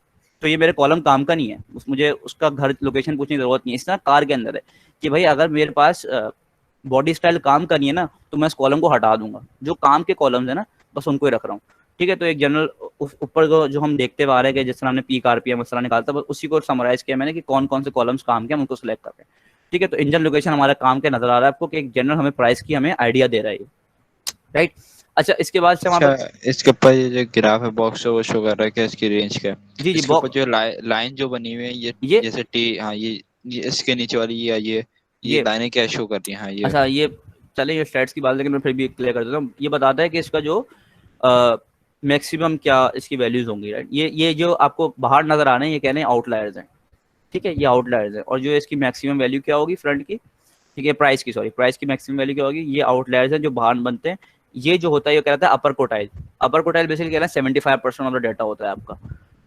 तो ये मेरे कॉलम काम का नहीं है, मुझे उसका घर लोकेशन पूछने की जरूरत नहीं है। इस तरह कार के अंदर है कि भाई अगर मेरे पास बॉडी स्टाइल काम का नहीं है ना, तो मैं इस कॉलम को हटा दूंगा। जो काम के कॉलम्स है ना, बस उनको ही रख रहा हूँ, ठीक है। तो एक जनरल ऊपर जो हम देखते आ रहे हैं कि जिस तरह हमने पीक RPM इस तरह निकालता, बस उसी को समराइज किया मैंने कि कौन कौन से कॉलम्स काम के हम उनको सिलेक्ट कर रहे हैं, ठीक है। तो इंजन लोकेशन हमारा काम के नजर आ रहा है आपको कि एक जनरल हमें प्राइस की हमें आइडिया दे रहा है, राइट। अच्छा, इसके बाद से हमारे इसके ऊपर ये जो ग्राफ है बॉक्स वो शो कर रहा है कि इसकी रेंज क्या है। जी इसके ऊपर जो लाइन जो बनी हुई है ये जैसे टी, हाँ ये इसके नीचे वाली ये लाइनें क्या शो कर रही हैं? हाँ ये अच्छा, ये चले ये स्टैट्स की बात, लेकिन मैं फिर भी क्लियर कर देता हूँ। ये बताता है कि इसका जो मैक्सिमम क्या इसकी वैल्यूज होंगी, राइट। ये जो आपको बाहर नजर आ रहे हैं ये कह रहे हैं आउटलायर्स हैं, ठीक है, ये आउटलायर्स हैं। और जो इसकी मैक्सिमम वैल्यू क्या होगी फ्रंट की, ठीक है, प्राइस की मैक्सिमम वैल्यू क्या होगी, ये आउटलायर्स हैं जो बाहर बनते हैं। ये जो होता है ये कहता है अपर कोटाइल। अपर कोटाइल बेसिकली कह रहा है 75% ऑफ द डाटा होता है आपका,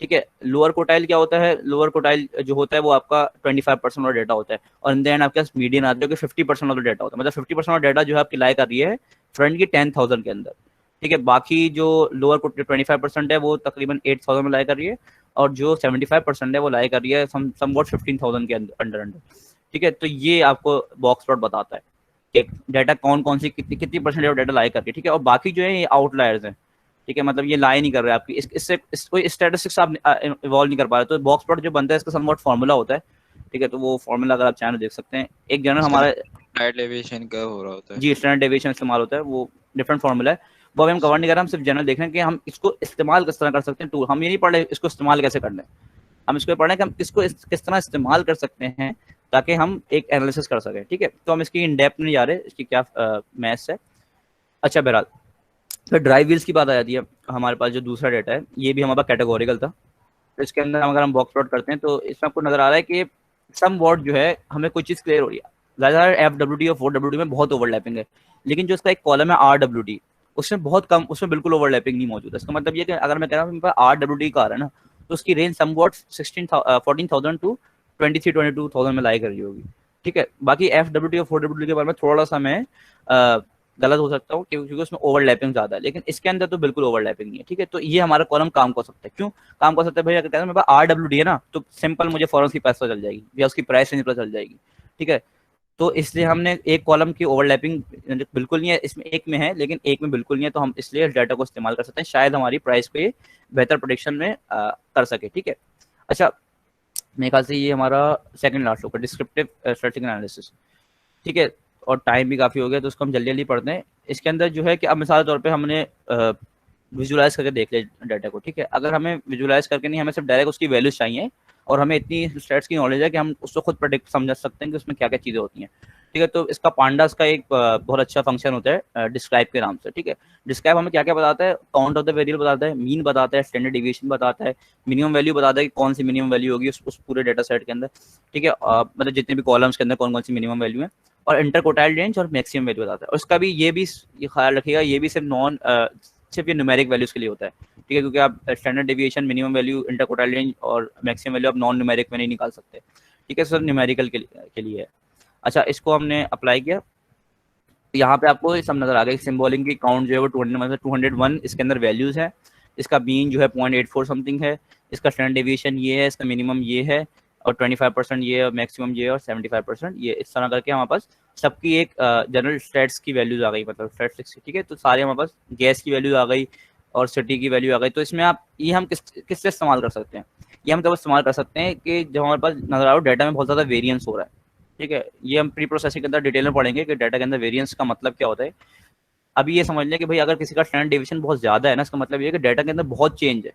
ठीक है। लोअर कोटाइल क्या होता है, लोअर कोटाइल जो होता है वो आपका 25% ऑफ डेटा होता है। और इन द एंड आपके पास मीडियन आता है कि 50% ऑफ द डाटा होता है। मतलब 50% ऑफ डाटा जो है आपकी लाई कर रही है फ्रंट की 10,000 के अंदर, ठीक है। बाकी जो लोअर 25% है वो तकरीबन 8,000 में लाई कर रही है, और जो 75% है वो लाई कर रही है समवॉट 15,000 के अंदर, ठीक है। तो ये आपको बॉक्स प्लॉट बताता है कि डाटा कौन कौन सी कितनी परसेंट डाटा लाई करके, ठीक है। और बाकी जो है ये आउटलायर्स हैं, ठीक है, मतलब ये लाई नहीं कर रहे आपकी, इससे कोई स्टैटिस्टिक्स आप इवॉल्व नहीं कर पा रहे। तो बॉक्स प्लॉट जो बनता है इसका समवॉट फार्मूला होता है, ठीक है। तो वो फार्मूला अगर आप चाहें तो देख सकते हैं। एक जनरल हमारा स्टैंडर्ड डेविएशन का हो रहा होता है, जी स्टैंडर्ड डेविएशन इस्तेमाल होता है, वो डिफरेंट फार्मूला है, वो अभी हम कवर नहीं कर रहे। हम सिर्फ जनरल देख रहे हैं कि हम इसको इस्तेमाल किस तरह कर सकते हैं। टूल हम ये नहीं पढ़ रहे इसको इस्तेमाल कैसे करना है, हम इसको पढ़ रहे हैं कि हम इसको किस तरह इस्तेमाल कर सकते हैं ताकि हम एक एनालिसिस कर सकें, ठीक है। तो हम इसकी इन डेप्थ नहीं जा रहे, इसकी क्या मैथ्स है। अच्छा, बहरहाल फिर ड्राइव व्हील्स की बात आ जाती है। हमारे पास जो दूसरा डाटा है ये भी हमारे पास कैटेगोरिकल था। तो इसके अंदर अगर हम बॉक्स प्लॉट करते हैं तो इसमें आपको नजर आ रहा है कि सम वर्ड जो है हमें कोई चीज़ क्लियर हो रही है। ज़्यादातर FWD और 4WD में बहुत ओवरलैपिंग है, लेकिन जो इसका एक कॉलम है RWD उसमें बहुत कम, उसमें बिल्कुल ओवरलैपिंग नहीं मौजूद है। इसका मतलब ये कि अगर मैं कह रहा हूँ मेरे पास RWD का आ रहा है ना, तो उसकी रेंज सम वर्ड 14,000 टू 22,000 में लाई कर रही होगी, ठीक है। बाकी FWD और 4WD के बारे में थोड़ा सा मैं गलत हो सकता हूँ क्योंकि उसमें ओवरलैपिंग ज्यादा है, लेकिन इसके अंदर तो बिल्कुल ओवरलैपिंग नहीं है, ठीक है। तो ये हमारा कॉलम काम कर सकता है। क्यों काम कर सकता है भाई, अगर कहते हैं मेरे पास RWD है ना, तो सिंपल मुझे फॉरन की पैसा चल जाएगी या उसकी प्राइस रेंज पता चल जाएगी, ठीक है। तो इसलिए हमने एक कॉलम की ओवरलैपिंग बिल्कुल नहीं है, इसमें एक में है लेकिन एक में बिल्कुल नहीं है, तो हम इसलिए इस डाटा को इस्तेमाल कर सकते हैं, शायद हमारी प्राइस पे बेहतर प्रोडिक्शन में कर सके, ठीक है। अच्छा, मेरे ख्याल से ये हमारा सेकंड लास्ट होगा, डिस्क्रिप्टिव स्टैटिस्टिकल एनालिसिस, ठीक है। और टाइम भी काफ़ी हो गया तो उसको हम जल्दी जल्दी पढ़ते हैं। इसके अंदर जो है कि अब मिसाल तौर पे हमने विजुलाइज करके देख लिया डाटा को, ठीक है। अगर हमें विजुलाइज करके नहीं, हमें सिर्फ डायरेक्ट उसकी वैल्यूज चाहिए और हमें इतनी स्टैट्स की नॉलेज है कि हम उसको खुद प्रेडिक्ट समझ सकते हैं कि उसमें क्या क्या चीज़ें होती हैं, ठीक है। तो इसका पांडास का एक बहुत अच्छा फंक्शन होता है डिस्क्राइब के नाम से, ठीक है। डिस्क्राइब हमें क्या क्या बताता है, काउंट ऑफ द वेरिएबल बताता है, मीन बताता है, स्टैंडर्ड डिविएशन बताता है, मिनिमम वैल्यू बताता है कि कौन सी मिनिमम वैल्यू होगी उस पूरे डाटा सेट के अंदर, ठीक है। मतलब जितने भी कॉलम्स के अंदर कौन कौन सी मिनिमम वैल्यू है, और इंटर कोटाइल रेंज और मैक्सिमम वैल्यू बताता है। और इसका भी ये ख्याल रखिएगा, ये भी सिर्फ ये न्यूमेरिक वैल्यूज के लिए होता है, ठीक है, क्योंकि आप standard deviation, minimum value, inter quartile range और मैक्सिमम वैल्यू आप नॉन न्यूमेरिक में नहीं निकाल सकते, ठीक है, सिर्फ न्यूमेरिकल के लिए है। अच्छा, इसको हमने अप्लाई किया, यहाँ पे आपको सब नजर आ गया। सिंबॉलिंग की काउंट जो है वो 201 इसके अंदर वैल्यूज है, इसका मीन जो है 0.84 समथिंग है, इसका स्टैंडर्ड डेविएशन ये है, इसका मिनिमम ये है, और 25% ये है, मैक्सिमम ये है, और 75% ये। इस तरह करके हमारे पास सबकी एक जनरल स्टैट्स की वैल्यूज आ गई, मतलब स्टैटिस्टिक्स, ठीक है। तो सारे हमारे पास गैस की वैल्यू आ गई और सिटी की वैल्यू आ गई। तो इसमें आप ये हम किससे इस्तेमाल कर सकते हैं, ये हम तब इस्तेमाल कर सकते हैं कि जब हमारे पास नजर आ रहा हो डाटा में बहुत ज़्यादा वेरियंस हो रहा है, ठीक है। ये हम प्री प्रोसेसिंग के अंदर डिटेल में पढ़ेंगे कि डाटा के अंदर वेरियंस का मतलब क्या होता है। अभी ये समझ लें कि भाई अगर किसी का स्टैंडर्ड डेविएशन बहुत ज़्यादा है ना, इसका मतलब ये है कि डाटा के अंदर बहुत चेंज है,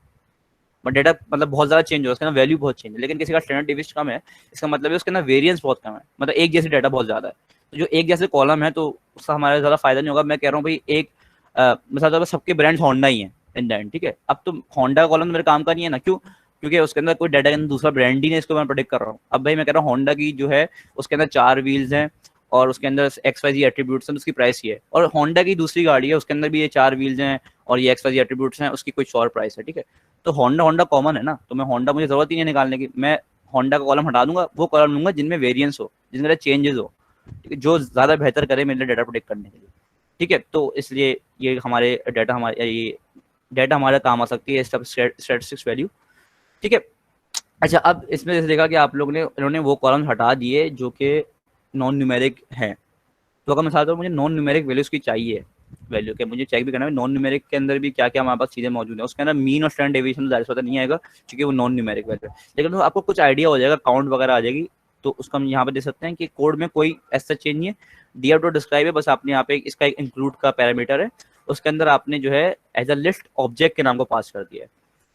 बट डाटा मतलब बहुत ज़्यादा चेंज हो, उसके अंदर वैल्यू बहुत चेंज है। लेकिन किसी का स्टैंडर्ड डेविएशन कम है, इसका मतलब है उसके अंदर वेरियंस बहुत कम है, मतलब एक जैसी डाटा बहुत ज़्यादा है। तो जो एक जैसे कॉलम है तो उसका हमारा ज़्यादा फायदा नहीं होगा। मैं कह रहा हूँ भाई एक मतलब सबके ब्रांड्स होंडा ही हैं इन द एंड, ठीक है। अब तो होंडा कॉलम मेरे काम का नहीं है ना, क्यों? क्योंकि उसके अंदर कोई डाटा के अंदर दूसरा ब्रांड ही नहीं, इसको मैं प्रोडिक्ट कर रहा हूँ। अब भाई मैं कह रहा हूँ होंडा की जो है उसके अंदर 4 व्हील्स हैं और उसके अंदर XYZ एट्रीब्यूट्स हैं, उसकी प्राइस ये है। और होंडा की दूसरी गाड़ी है उसके अंदर भी ये 4 व्हील्स हैं और ये XYZ एट्रीब्यूट्स हैं, उसकी कुछ और प्राइस है, ठीक है। तो होंडा कॉमन है ना, तो मैं होंडा मुझे जरूरत ही नहीं निकालने की, मैं होंडा का कॉलम हटा दूंगा, वो कॉलम लूंगा जिनमें वेरिएंस हो, जिनमें चेंजेस हो, ठीक है, जो ज्यादा बेहतर करे मेरे डाटा प्रोटेक्ट करने के लिए, ठीक है। तो इसलिए ये डाटा हमारे काम आ सकती है स्टैटिस्टिक्स वैल्यू, ठीक है। अच्छा, अब इसमें जैसे देखा कि आप लोगों ने इन्होंने वो कॉलम हटा दिए जो कि नॉन न्यूमेरिक हैं। तो अगर मैं चाहता हूँ मुझे नॉन न्यूमेरिक वैल्यूज की चाहिए, वैल्यू के मुझे चेक भी करना है नॉन न्यूमेरिक के अंदर भी क्या क्या हमारे पास चीज़ें मौजूद है। उसके अंदर मीन और स्टैंडर्ड डेविएशन ज़्यादा पता नहीं आएगा क्योंकि वो नॉन न्यूमेरिक वैल्यू है, लेकिन तो आपको कुछ आइडिया हो जाएगा, काउंट वगैरह आ जाएगी। तो उसको हम यहाँ पे देख सकते हैं कि कोड में कोई ऐसा चेंज नहीं है, डीएफ डॉट डिस्क्राइब है, बस आपने यहाँ पे इसका एक इंक्लूड का पैरामीटर है, उसके अंदर आपने जो है एज अ लिस्ट ऑब्जेक्ट के नाम को पास कर दिया है,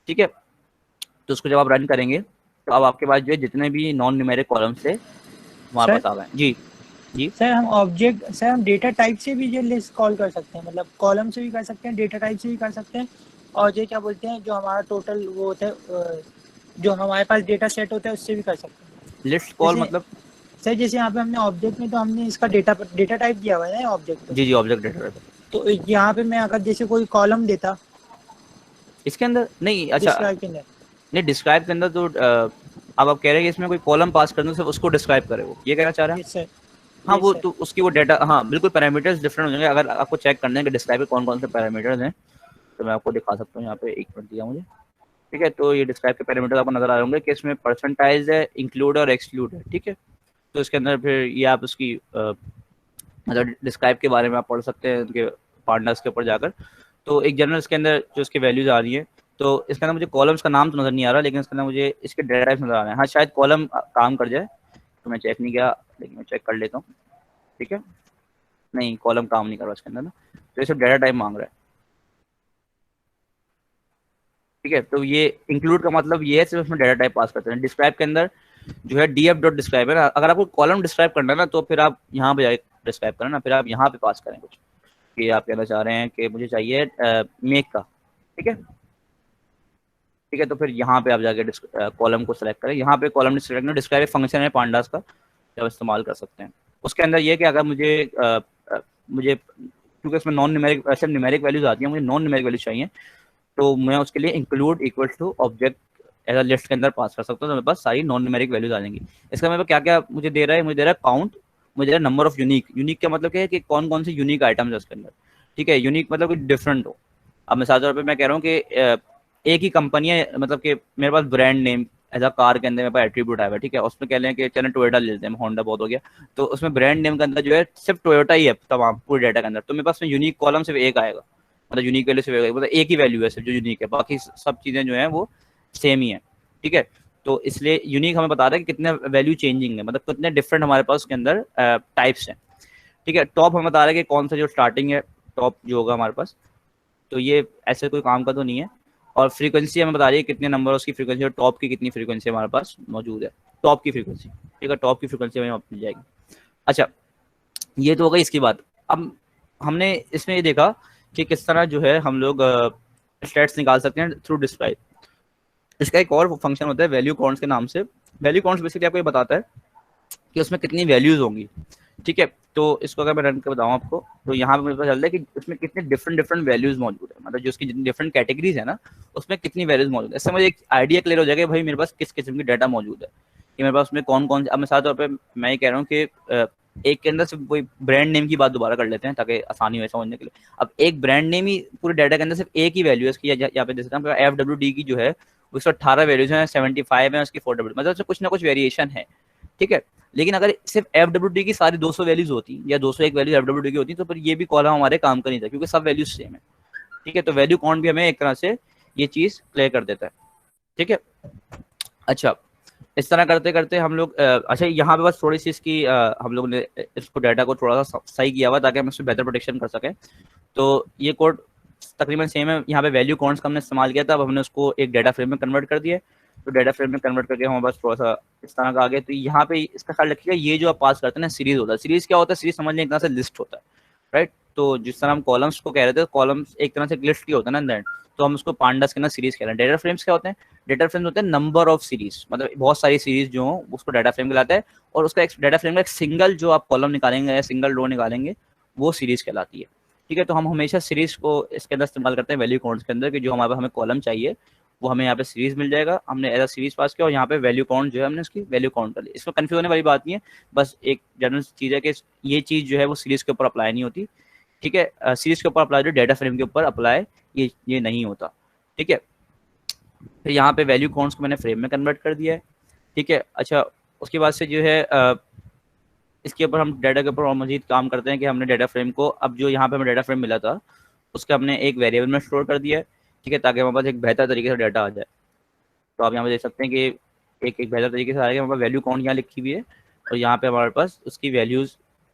ठीक है। तो उसको जब आप रन करेंगे तो अब आपके पास जो है जितने भी नॉन न्यूमेरिक कॉलम्स थे हमारे पास आ गए। जी जी सर, हम डेटा टाइप से भी ये लिस्ट कॉल कर सकते हैं, मतलब कॉलम से भी कर सकते हैं, डेटा टाइप से भी कर सकते हैं, और ये क्या बोलते हैं जो हमारा टोटल वो होता है जो हमारे पास डेटा सेट होता है उससे भी कर सकते हैं लिस्ट कॉल। मतलब सर जैसे यहाँ पे हमने ऑब्जेक्ट में तो हमने इसका डेटा टाइप दिया हुआ है ना object. G object data type. तो यहाँ पे मैं अगर जैसे कोई कॉलम देता इसके अंदर नहीं, अच्छा नहीं डिस्क्राइब के अंदर तो अब आप कह रहे हैं कि इसमें कोई कॉलम पास करने से उसको डिस्क्राइब करे, वो ये कहना चाह रहे हैं? हाँ वो तो उसकी वो डेटा, हाँ बिल्कुल पैरामीटर्स डिफरेंट हो जाएंगे। अगर आपको चेक करने हैं कि डिस्क्राइब कौन कौन से पैरामीटर्स हैं तो मैं आपको दिखा सकता हूँ, यहाँ पे 1 मिनट दिया मुझे, ठीक है। तो ये डिस्क्राइब के पैरामीटर्स आपको नजर आ रहे होंगे कि इसमें परसेंटाइज है, इंक्लूड और एक्सक्लूड है, ठीक है। तो इसके अंदर फिर ये आप उसकी मतलब डिस्क्राइब के बारे में आप पढ़ सकते हैं उनके पार्टनर्स के ऊपर जाकर। तो एक जनरल इसके अंदर जो इसकी वैल्यूज आ रही है, तो इसके अंदर मुझे कॉलम्स का नाम तो नजर नहीं आ रहा, लेकिन इसके अंदर मुझे इसके डेटा टाइप नजर आ रहे हैं। हाँ शायद कॉलम काम कर जाए, तो मैं चेक नहीं किया लेकिन मैं चेक कर लेता हूँ, ठीक है। नहीं कॉलम काम नहीं कर रहा इसके अंदर ना, तो ये सब डेटा टाइप मांग रहा है, ठीक है। तो ये इंक्लूड का मतलब ये है सिर्फ उसमें डेटा टाइप पास करते हैं। डिस्क्राइब के अंदर जो है डीएफ डॉट डिस्क्राइब है ना, अगर आपको कॉलम डिस्क्राइब करना है ना तो फिर आप यहाँ पे जाए डिस्क्राइब करें ना, फिर आप यहाँ पे पास करें कुछ कि आप कहना चाह रहे हैं कि मुझे चाहिए मेक का, ठीक है, ठीक है। तो फिर यहाँ पे आप जाके कॉलम को सिलेक्ट करें, यहाँ पे कॉलम सिलेक्ट डिस्क्राइब फंक्शन है पांडास का, जब इस्तेमाल कर सकते हैं। उसके अंदर ये कि अगर मुझे क्योंकि इसमें नॉन न्यूमेरिक ऐसे न्यूमेरिक वैल्यूज आती हैं, मुझे नॉन न्यूमेरिक वैल्यूज चाहिए, तो मैं उसके लिए include equal to object as a list के अंदर पास कर सकता हूँ, तो मेरे पास सारी नॉन न्यूमेरिक वैल्यूज आ जाएंगी। इसका मेरे पास क्या क्या मुझे दे रहा है, मुझे दे रहा है काउंट, मुझे दे रहा है नंबर ऑफ यूनिक का मतलब क्या है कि कौन कौन से यूनिक आइटम्स है उसके अंदर, ठीक है। यूनिक मतलब कि डिफरेंट हो। अब मिसाल तौर पर मैं कह रहा हूँ कि एक ही कंपनी है, मतलब कि मेरे पास brand name as a car के अंदर मेरे पास एट्रीब्यूट आया है, ठीक है। उसमें कह लें कि चलो टोयोटा ले लेते हैं, होंडा बहुत हो गया, तो उसमें ब्रांड नेम के अंदर जो है सिर्फ टोयोटा ही है तमाम पूरे डाटा के अंदर, तो मेरे पास में यूनिक कॉलम सिर्फ एक आएगा, मतलब यूनिक वैल्यू सिर्फ एक, मतलब एक ही वैल्यू है सिर्फ जो यूनिक है, बाकी सब चीज़ें जो हैं वो सेम ही है, ठीक है। तो इसलिए यूनिक हमें बता रहा है कि कितने वैल्यू चेंजिंग है, मतलब कितने डिफरेंट हमारे पास उसके अंदर टाइप्स हैं, ठीक है। टॉप हमें बता रहा है कि कौन सा जो स्टार्टिंग है टॉप जो होगा हमारे पास, तो ये ऐसे कोई काम का तो नहीं है। और फ्रीक्वेंसी हमें बता रही है कितने नंबर उसकी फ्रीक्वेंसी और टॉप की कितनी फ्रीक्वेंसी हमारे पास मौजूद है, टॉप की फ्रीक्वेंसी, ठीक है। टॉप की फ्रीक्वेंसी हमें मिल जाएगी। अच्छा ये तो हो गई इसकी बात। अब हमने इसमें ये देखा कि किस तरह जो है हम लोग स्टेट्स निकाल सकते हैं थ्रू डिस्क्राइब। इसका एक और फंक्शन होता है वैल्यू काउंट्स के नाम से। वैल्यू काउंट्स बेसिकली आपको ये बताता है कि उसमें कितनी वैल्यूज होंगी, ठीक है। तो इसको अगर मैं रन कर बताऊँ आपको, तो यहाँ पे मुझे पता चल रहा है कि उसमें कितने डिफरेंट वैल्यूज मौजूद है, मतलब जो उसकी जितनी डिफरेंट कैटेगरीज है ना उसमें कितनी वैल्यूज मौजूद है। इससे मुझे एक आइडिया क्लियर हो जाएगा भाई मेरे पास किस किस्म की डाटा मौजूद है, कि मेरे पास उसमें कौन कौन से। अब मिसाल तौर पर मैं ये कह रहा हूँ कि एक के अंदर सिर्फ कोई ब्रांड नेम की बात दोबारा कर लेते हैं ताकि आसानी हो समझने के लिए। अब एक ब्रांड नेम ही पूरे डाटा के अंदर सिर्फ एक ही वैल्यू है इसकी, यहाँ पे देख सकते हैं FWD की जो है 118 वैल्यूज हैं, 75 है उसकी 4WD, मतलब उसमें कुछ ना कुछ वेरिएशन है, ठीक है। लेकिन अगर सिर्फ FWD की सारी 200 वैल्यूज होती या 201 वैल्यूज FWD की होती तो फिर ये भी कॉलम हमारे काम का नहीं था, क्योंकि सब वैल्यूज सेम है, ठीक है। तो वैल्यू काउंट भी हमें एक तरह से ये चीज क्लियर कर देता है, ठीक है। अच्छा इस तरह करते करते हम लोग अच्छा यहाँ पे बस थोड़ी सी इसकी हम लोग ने इसको डाटा को थोड़ा सा सही किया हुआ ताकि हम इसमें बेहतर प्रोटेक्शन कर सकें। तो ये कोड तकरीबन सेम है, यहाँ पे वैल्यू काउंट्स का हमने इस्तेमाल किया था, अब हमने उसको एक डाटा फ्रेम में कन्वर्ट कर दिया। तो डाटा फ्रेम में कन्वर्ट करके हमारे पास थोड़ा सा इस तरह का आ गया। तो यहाँ पे इसका ख्याल रखिएगा, ये जो आप पास करते हैं ना सीरीज होता है। सीरीज क्या होता है? सीरीज समझ लें एक तरह से लिस्ट होता है, राइट। तो जिस तरह हम कॉलम्स को कह रहे थे, कॉलम्स एक तरह से लिस्ट की होता है ना, तो हम उसको पांडास के ना सीरीज कह रहे हैं। डेटा फ्रेम्स क्या होते हैं? डेटा फ्रेम्स होते हैं नंबर ऑफ सीरीज, मतलब बहुत सारी सीरीज जो हो उसको डाटा फ्रेम कहलाता है। और उसका एक डाटा फ्रेम का एक सिंगल जो आप कॉलम निकालेंगे या सिंगल रो निकालेंगे वो सीरीज कहलाती है, ठीक है। तो हम हमेशा सीरीज को इसके अंदर इस्तेमाल करते हैं वैल्यू काउंट्स के अंदर, कि जो हमारे हमें कॉलम चाहिए वो हमें यहाँ पे सीरीज मिल जाएगा। हमने एज अ सीरीज पास किया और यहाँ पे वैल्यू काउंट जो है हमने इसकी वैल्यू काउंट कर ली। इसमें कंफ्यूज होने वाली बात नहीं है, बस एक जनरल चीज़ है कि ये चीज़ जो है वो सीरीज के ऊपर अप्लाई नहीं होती, ठीक है। सीरीज के ऊपर अप्लाई जो डाटा फ्रेम के ऊपर अप्लाई ये नहीं होता, ठीक है। फिर यहाँ पे वैल्यू काउंट्स को मैंने फ्रेम में कन्वर्ट कर दिया है, ठीक है। अच्छा, उसके बाद से जो है इसके ऊपर हम डाटा के ऊपर और मजीद काम करते हैं कि हमने डाटा फ्रेम को, अब जो यहाँ पे हमें डाटा फ्रेम मिला था उसका हमने एक वेरिएबल में स्टोर कर दिया है, ठीक है, ताकि हमारे पास एक बेहतर तरीके से डाटा आ जाए। तो आप यहाँ पे देख सकते हैं कि एक बेहतर तरीके से आएगा। हमारे पास वैल्यू काउंट यहाँ लिखी हुई है और यहाँ पे हमारे पास उसकी वैल्यूज़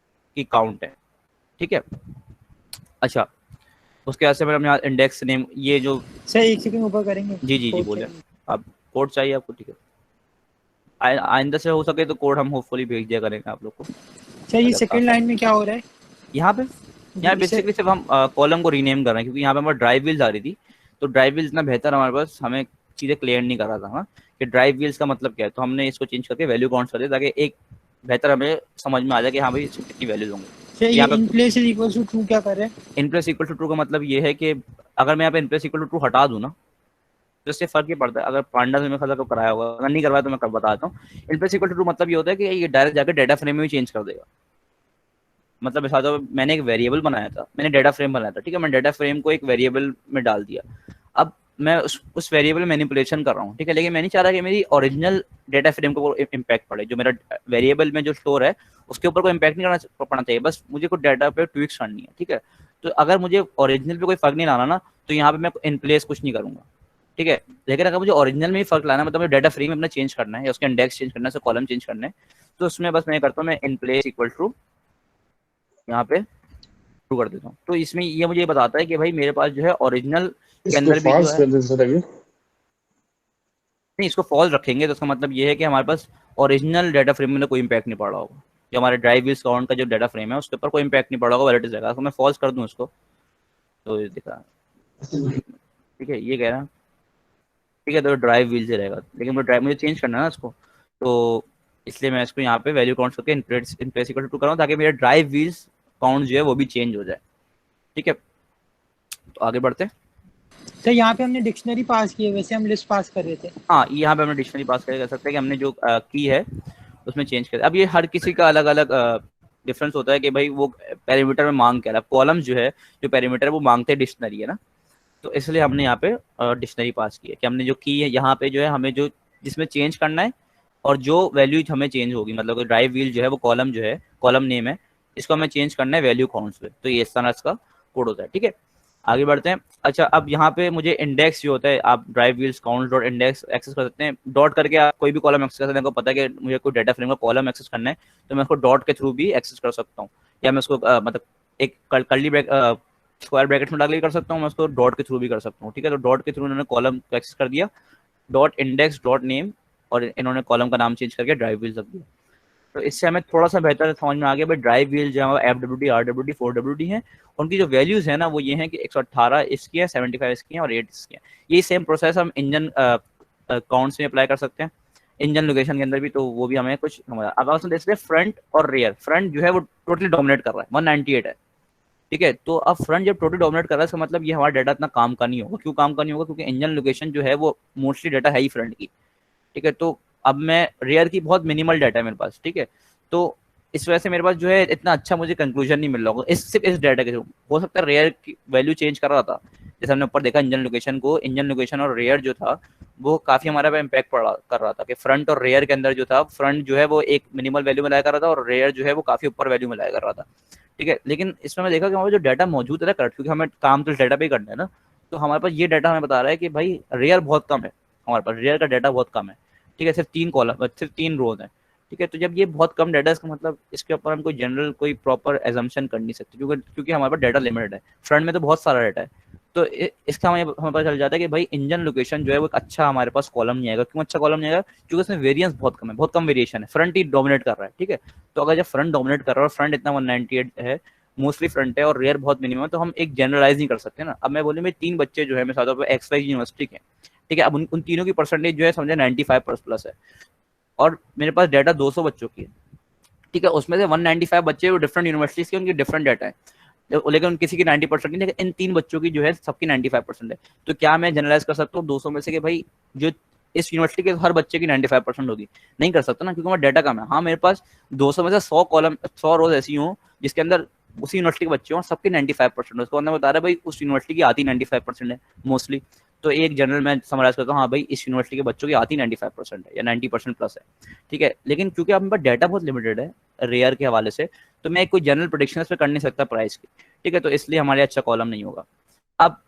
की काउंट है, ठीक है। अच्छा, उसके बाद से मैंने यहाँ इंडेक्स नेम, ये जो सर एक सेकंड ऊपर करेंगे। जी बोले आप, कोड चाहिए आपको, ठीक है। आइंदा से हो सके तो कोड हम होपफुली भेज दिया करेंगे आप लोग को। सर ये सेकंड लाइन में क्या हो रहा है? यहाँ बेसिकली सिर्फ हम कॉलम को रीनेम कर रहे हैं, क्योंकि यहाँ पे हमारे ड्राइव व्हील्स आ रही थी। तो ड्राइव व्हील्स इतना बेहतर हमारे पास हमें चीज़ें क्लियर नहीं कर रहा था, हाँ, कि ड्राइव व्हील्स का मतलब क्या है। तो हमने इसको चेंज करके वैल्यू काउंट कर दिया ताकि एक बेहतर हमें समझ में आ जाए कि हाँ भाई इसमें कितनी वैल्यूज होंगी। यहाँ पे in place is equal to true क्या कर रहे हैं? In place equal to true का मतलब ये है कि अगर मैं यहाँ पे in place equal to true हटा दूँ ना, तो इससे फर्क ये पड़ता है। अगर पांडा में खला को कराया होगा, अगर नहीं करवाया तो मैं बताता हूँ। In place equal to true मतलब ये होता है कि ये डायरेक्ट जाकर डाटा फ्रेम में भी चेंज कर देगा। मतलब ऐसा था, मैंने एक वेरिएबल बनाया था, मैंने डाटा फ्रेम बनाया था, ठीक है। मैंने डाटा फ्रेम को एक वेरिएबल में डाल दिया। अब मैं उस वेरिएबल में मैनिपुलेशन कर रहा हूँ, ठीक है, लेकिन मैं नहीं चाह रहा कि मेरी ओरिजिनल डाटा फ्रेम को इम्पैक्ट पड़े। जो मेरा वेरिएबल में जो स्टोर है उसके ऊपर कोई इम्पैक्ट नहीं पड़ना चाहिए, बस मुझे कुछ डाटा पे ट्विक्स करनी है, ठीक है। तो अगर मुझे ओरिजिनल पे कोई फर्क नहीं लाना ना, तो यहाँ पे मैं इन प्लेस कुछ नहीं करूँगा, ठीक है। लेकिन अगर मुझे ओरिजिनल में ही फर्क लाना है, मतलब डाटा फ्रेम में अपना चेंज करना है या उसके इंडेक्स चेंज करना है, कॉलम चेंज करना है, तो उसमें बस मैं करता हूँ, मैं इन प्लेस इक्वल टू यहाँ पे ट्रू कर देता हूँ। तो इसमें ये मुझे बताता है कि भाई मेरे पास जो है ओरिजिनल के अंदर भी जो है, नहीं, इसको फॉल्स रखेंगे तो उसका मतलब ये है कि हमारे पास ओरिजिनल डाटा फ्रेम में कोई इंपैक्ट नहीं पड़ा होगा। जो हमारे ड्राइव व्हील्स काउंट का जो डाटा फ्रेम है उसके ऊपर कोई इंपैक्ट नहीं पड़ा होगा, वैलिड जाएगा। तो मैं फॉल्स कर दूं इसको, तो ये दिखा, ठीक है, ये कह रहा है, ठीक है। तो ड्राइव व्हील से रहेगा, लेकिन वो ड्राइव मुझे चेंज करना है ना इसको, तो इसलिए मैं इसको यहाँ पे वैल्यू काउंट करके इन प्लेस इक्वल टू कर रहा हूँ, ताकि मेरा ड्राइव व्हील्स काउंट जो है वो भी चेंज हो जाए, ठीक है। तो आगे बढ़ते हैं। तो यहाँ पे हमने डिक्शनरी पास की है, वैसे हम लिस्ट पास कर रहे थे। हाँ, यहाँ पे हमने डिक्शनरी पास कर सकते हैं कि हमने जो की है उसमें चेंज कर। अब ये हर किसी का अलग अलग डिफरेंस होता है कि भाई वो पैरामीटर में मांग क्या है। कॉलम जो है, जो पैरामीटर है वो मांगते हैं डिक्शनरी, है ना। तो इसलिए हमने यहाँ पे डिक्शनरी पास की है कि हमने जो की है यहाँ पे जो है हमें जो जिसमें चेंज करना है और जो वैल्यू हमें चेंज होगी, मतलब ड्राइव व्हील जो है वो कॉलम जो है, कॉलम नेम है, इसको हमें चेंज करना है वैल्यू काउंट्स पे। तो ये इस तरह इसका कोड होता है, ठीक है। आगे बढ़ते हैं। अच्छा, अब यहाँ पे मुझे इंडेक्स जो होता है, आप drive wheels count dot index access कर सकते हैं। डॉट करके आप कोई भी कॉलम एक्सेस कर सकते हैं। आपको पता है कि मुझे कोई डाटा फ्रेम का कॉलम एक्सेस करना है तो मैं उसको डॉट के थ्रू भी एक्सेस कर सकता हूँ, या मैं उसको मतलब एक कर्ली स्क्वायर ब्रैकेट में डाल के कर सकता हूँ, मैं उसको डॉट के थ्रू भी कर सकता हूँ, ठीक है। तो डॉट के थ्रू इन्होंने कॉलम को एक्सेस कर दिया, डॉट इंडेक्स डॉट नेम, और इन्होंने कॉलम का नाम चेंज करके ड्राइव व्हील्स रख दिया। तो इससे हमें थोड़ा सा बेहतर समझ में आ गया भाई ड्राइव व्हील जो है FWD, RWD, 4WD है, उनकी जो वैल्यूज है ना वो ये है कि 118 इसकी है, 75 इसकी है और 8 इसकी है। ये सेम प्रोसेस हम इंजन काउंट्स में अप्लाई कर सकते हैं, इंजन लोकेशन के अंदर भी, तो वो भी हमें कुछ समझ। अब आप देख सकते हैं फ्रंट और रियर। फ्रंट जो है वो टोटली डोमिनेट कर रहा है, 198 है, ठीक है। तो अब फ्रंट जब टोटली डोमिनेट कर रहा है इसका मतलब ये हमारा डाटा इतना काम का नहीं होगा। क्यों काम का नहीं होगा? क्योंकि इंजन लोकेशन जो है वो मोस्टली डाटा है ही फ्रंट की, ठीक है। तो अब मैं रियर की बहुत मिनिमल डाटा है मेरे पास, ठीक है। तो इस वजह से मेरे पास जो है इतना अच्छा मुझे कंक्लूजन नहीं मिल रहा होगा सिर्फ इस डाटा के थ्रू। हो सकता है रियर की वैल्यू चेंज कर रहा था, जैसे हमने ऊपर देखा इंजन लोकेशन को, इंजन लोकेशन और रियर जो था वो काफी हमारे पे इम्पैक्ट कर रहा था कि फ्रंट और रियर के अंदर जो था, फ्रंट जो है वो एक मिनिमल वैल्यू में लाया कर रहा था और रियर जो है वो काफी ऊपर वैल्यू में लाया कर रहा था, ठीक है। लेकिन इसमें मैं देखा कि हमारा जो डाटा मौजूद है करेक्ट, क्योंकि हमें काम तो डाटा पे ही करना है ना, तो हमारे पास ये डाटा हमें बता रहा है कि भाई रियर बहुत कम है, हमारे पास रियर का डाटा बहुत कम है, ठीक है। सिर्फ 3 कॉलम, सिर्फ 3 रोज है, ठीक है। तो जब ये बहुत कम डाटा है इसका मतलब इसके ऊपर हम कोई जनरल कोई प्रॉपर एजम्पशन कर नहीं सकते, क्योंकि हमारे पास डाटा लिमिटेड है। फ्रंट में तो बहुत सारा डाटा है, तो इसका हमें पता चल जाता है कि भाई इंजन लोकेशन जो है वो एक अच्छा हमारे पास कॉलम नहीं आएगा। क्यों अच्छा कॉलम नहीं आएगा? क्योंकि उसमें वेरिएंस बहुत कम है, बहुत कम वेरिएशन है, फ्रंट ही डोमिनेट कर रहा है। ठीक है, तो अगर जब फ्रंट डोमिनेट कर रहा है और फ्रंट इतना 198 है, मोस्टली फ्रंट है और रेयर बहुत मिनिमम है, तो हम एक जनरलाइज नहीं कर सकते ना। अब मैं बोलूँ मेरे 3 बच्चे जो है मेरे साथ एक्स वाई यूनिवर्सिटी के, ठीक है, अब उन तीनों की परसेंटेज जो है समझे 95 प्लस है और मेरे पास डाटा 200 बच्चों की है। ठीक है, उसमें से 195 बच्चे वो डिफरेंट यूनिवर्सिटीज के, उनकी डिफरेंट डाटा है, लेकिन किसी की 90% नहीं, लेकिन इन 3 बच्चों की जो है सबकी 95% है। तो क्या मैं जनरलाइज कर सकता हूँ 200 में से कि भाई जो इस यूनिवर्सिटी के हर बच्चे की 95% होगी? नहीं कर सकता ना, क्योंकि मेरा डाटा कम है। हाँ, मेरे पास 200 में से 100 कॉलम 100 रोज ऐसी हों जिसके अंदर उसी यूनिवर्सिटी के बच्चे हों, सबकी 95% है। उसको अंदर बता रहा है भाई उस यूनिवर्सिटी की आती 95% है मोस्टली। तो एक जनरल मैं समराइज करता हूँ, हाँ भाई इस यूनिवर्सिटी के बच्चों की आती 95% है या 90% प्लस है। ठीक है, लेकिन क्योंकि अब मेरे पास डाटा बहुत लिमिटेड है रेयर के हवाले से, तो मैं कोई जनरल प्रेडिक्शन इस पर कर नहीं सकता प्राइस की। ठीक है, तो इसलिए हमारे अच्छा कॉलम नहीं होगा। अब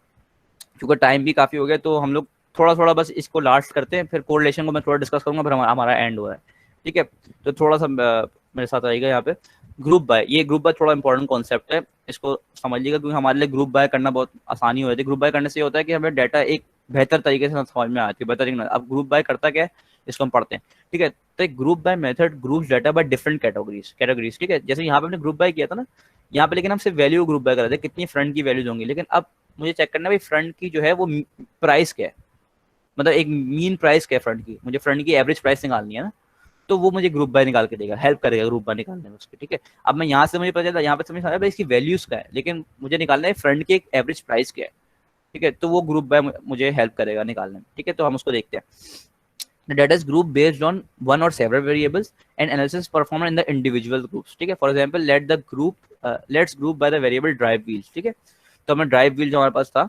क्योंकि टाइम भी काफ़ी हो गया, तो हम लोग थोड़ा थोड़ा बस इसको लास्ट करते हैं, फिर कोरिलेशन को मैं थोड़ा डिस्कस करूंगा, फिर हमारा एंड हुआ है। ठीक है, तो थोड़ा सा मेरे साथ आएगा यहाँ पे ग्रुप बाय। ये ग्रुप बाय थोड़ा इंपॉर्टेंट कॉन्सेप्ट है, इसको समझिएगा, क्योंकि हमारे लिए ग्रुप बाय करना बहुत आसानी हो जाती है। ग्रुप बाय करने से ये होता है कि हमें डाटा एक बेहतर तरीके से समझ में आती है, बेहतर तरीके। अब ग्रुप बाय करता क्या है, इसको हम पढ़ते हैं। ठीक है, तो एक group by method groups data by different categories. ठीक है, जैसे यहाँ पे हमने ग्रुप बाय किया था ना, यहाँ पे लेकिन हम सिर्फ वैल्यू ग्रुप बाय कर रहे थे, कितनी फ्रंट की वैल्यूज होंगी। लेकिन अब मुझे चेक करना है भाई फ्रंट की जो है वो प्राइस क्या है, मतलब एक मीन प्राइस क्या है फ्रंट की, मुझे फ्रंट की एवरेज प्राइस निकालनी है ना, तो वो मुझे ग्रुप बाय निकाल के देगा, हेल्प करेगा ग्रुप बाय निकालने में उसके। ठीक है, अब मैं यहाँ से मुझे पता चला, यहाँ पे समझ आया भाई इसकी वैल्यूज क्या है, लेकिन मुझे निकालना है फ्रंट की एक एवरेज प्राइस क्या है। ठीक है, तो वो ग्रुप बाय मुझे हेल्प करेगा निकालने में। ठीक है, तो हम उसको देखते हैं। The data is grouped based on one or several variables and analysis performed in the individual groups. ठीक है, for example, let's group by the variable drive wheels. ठीक है, तो हमें ड्राइव व्हील जो हमारे पास था,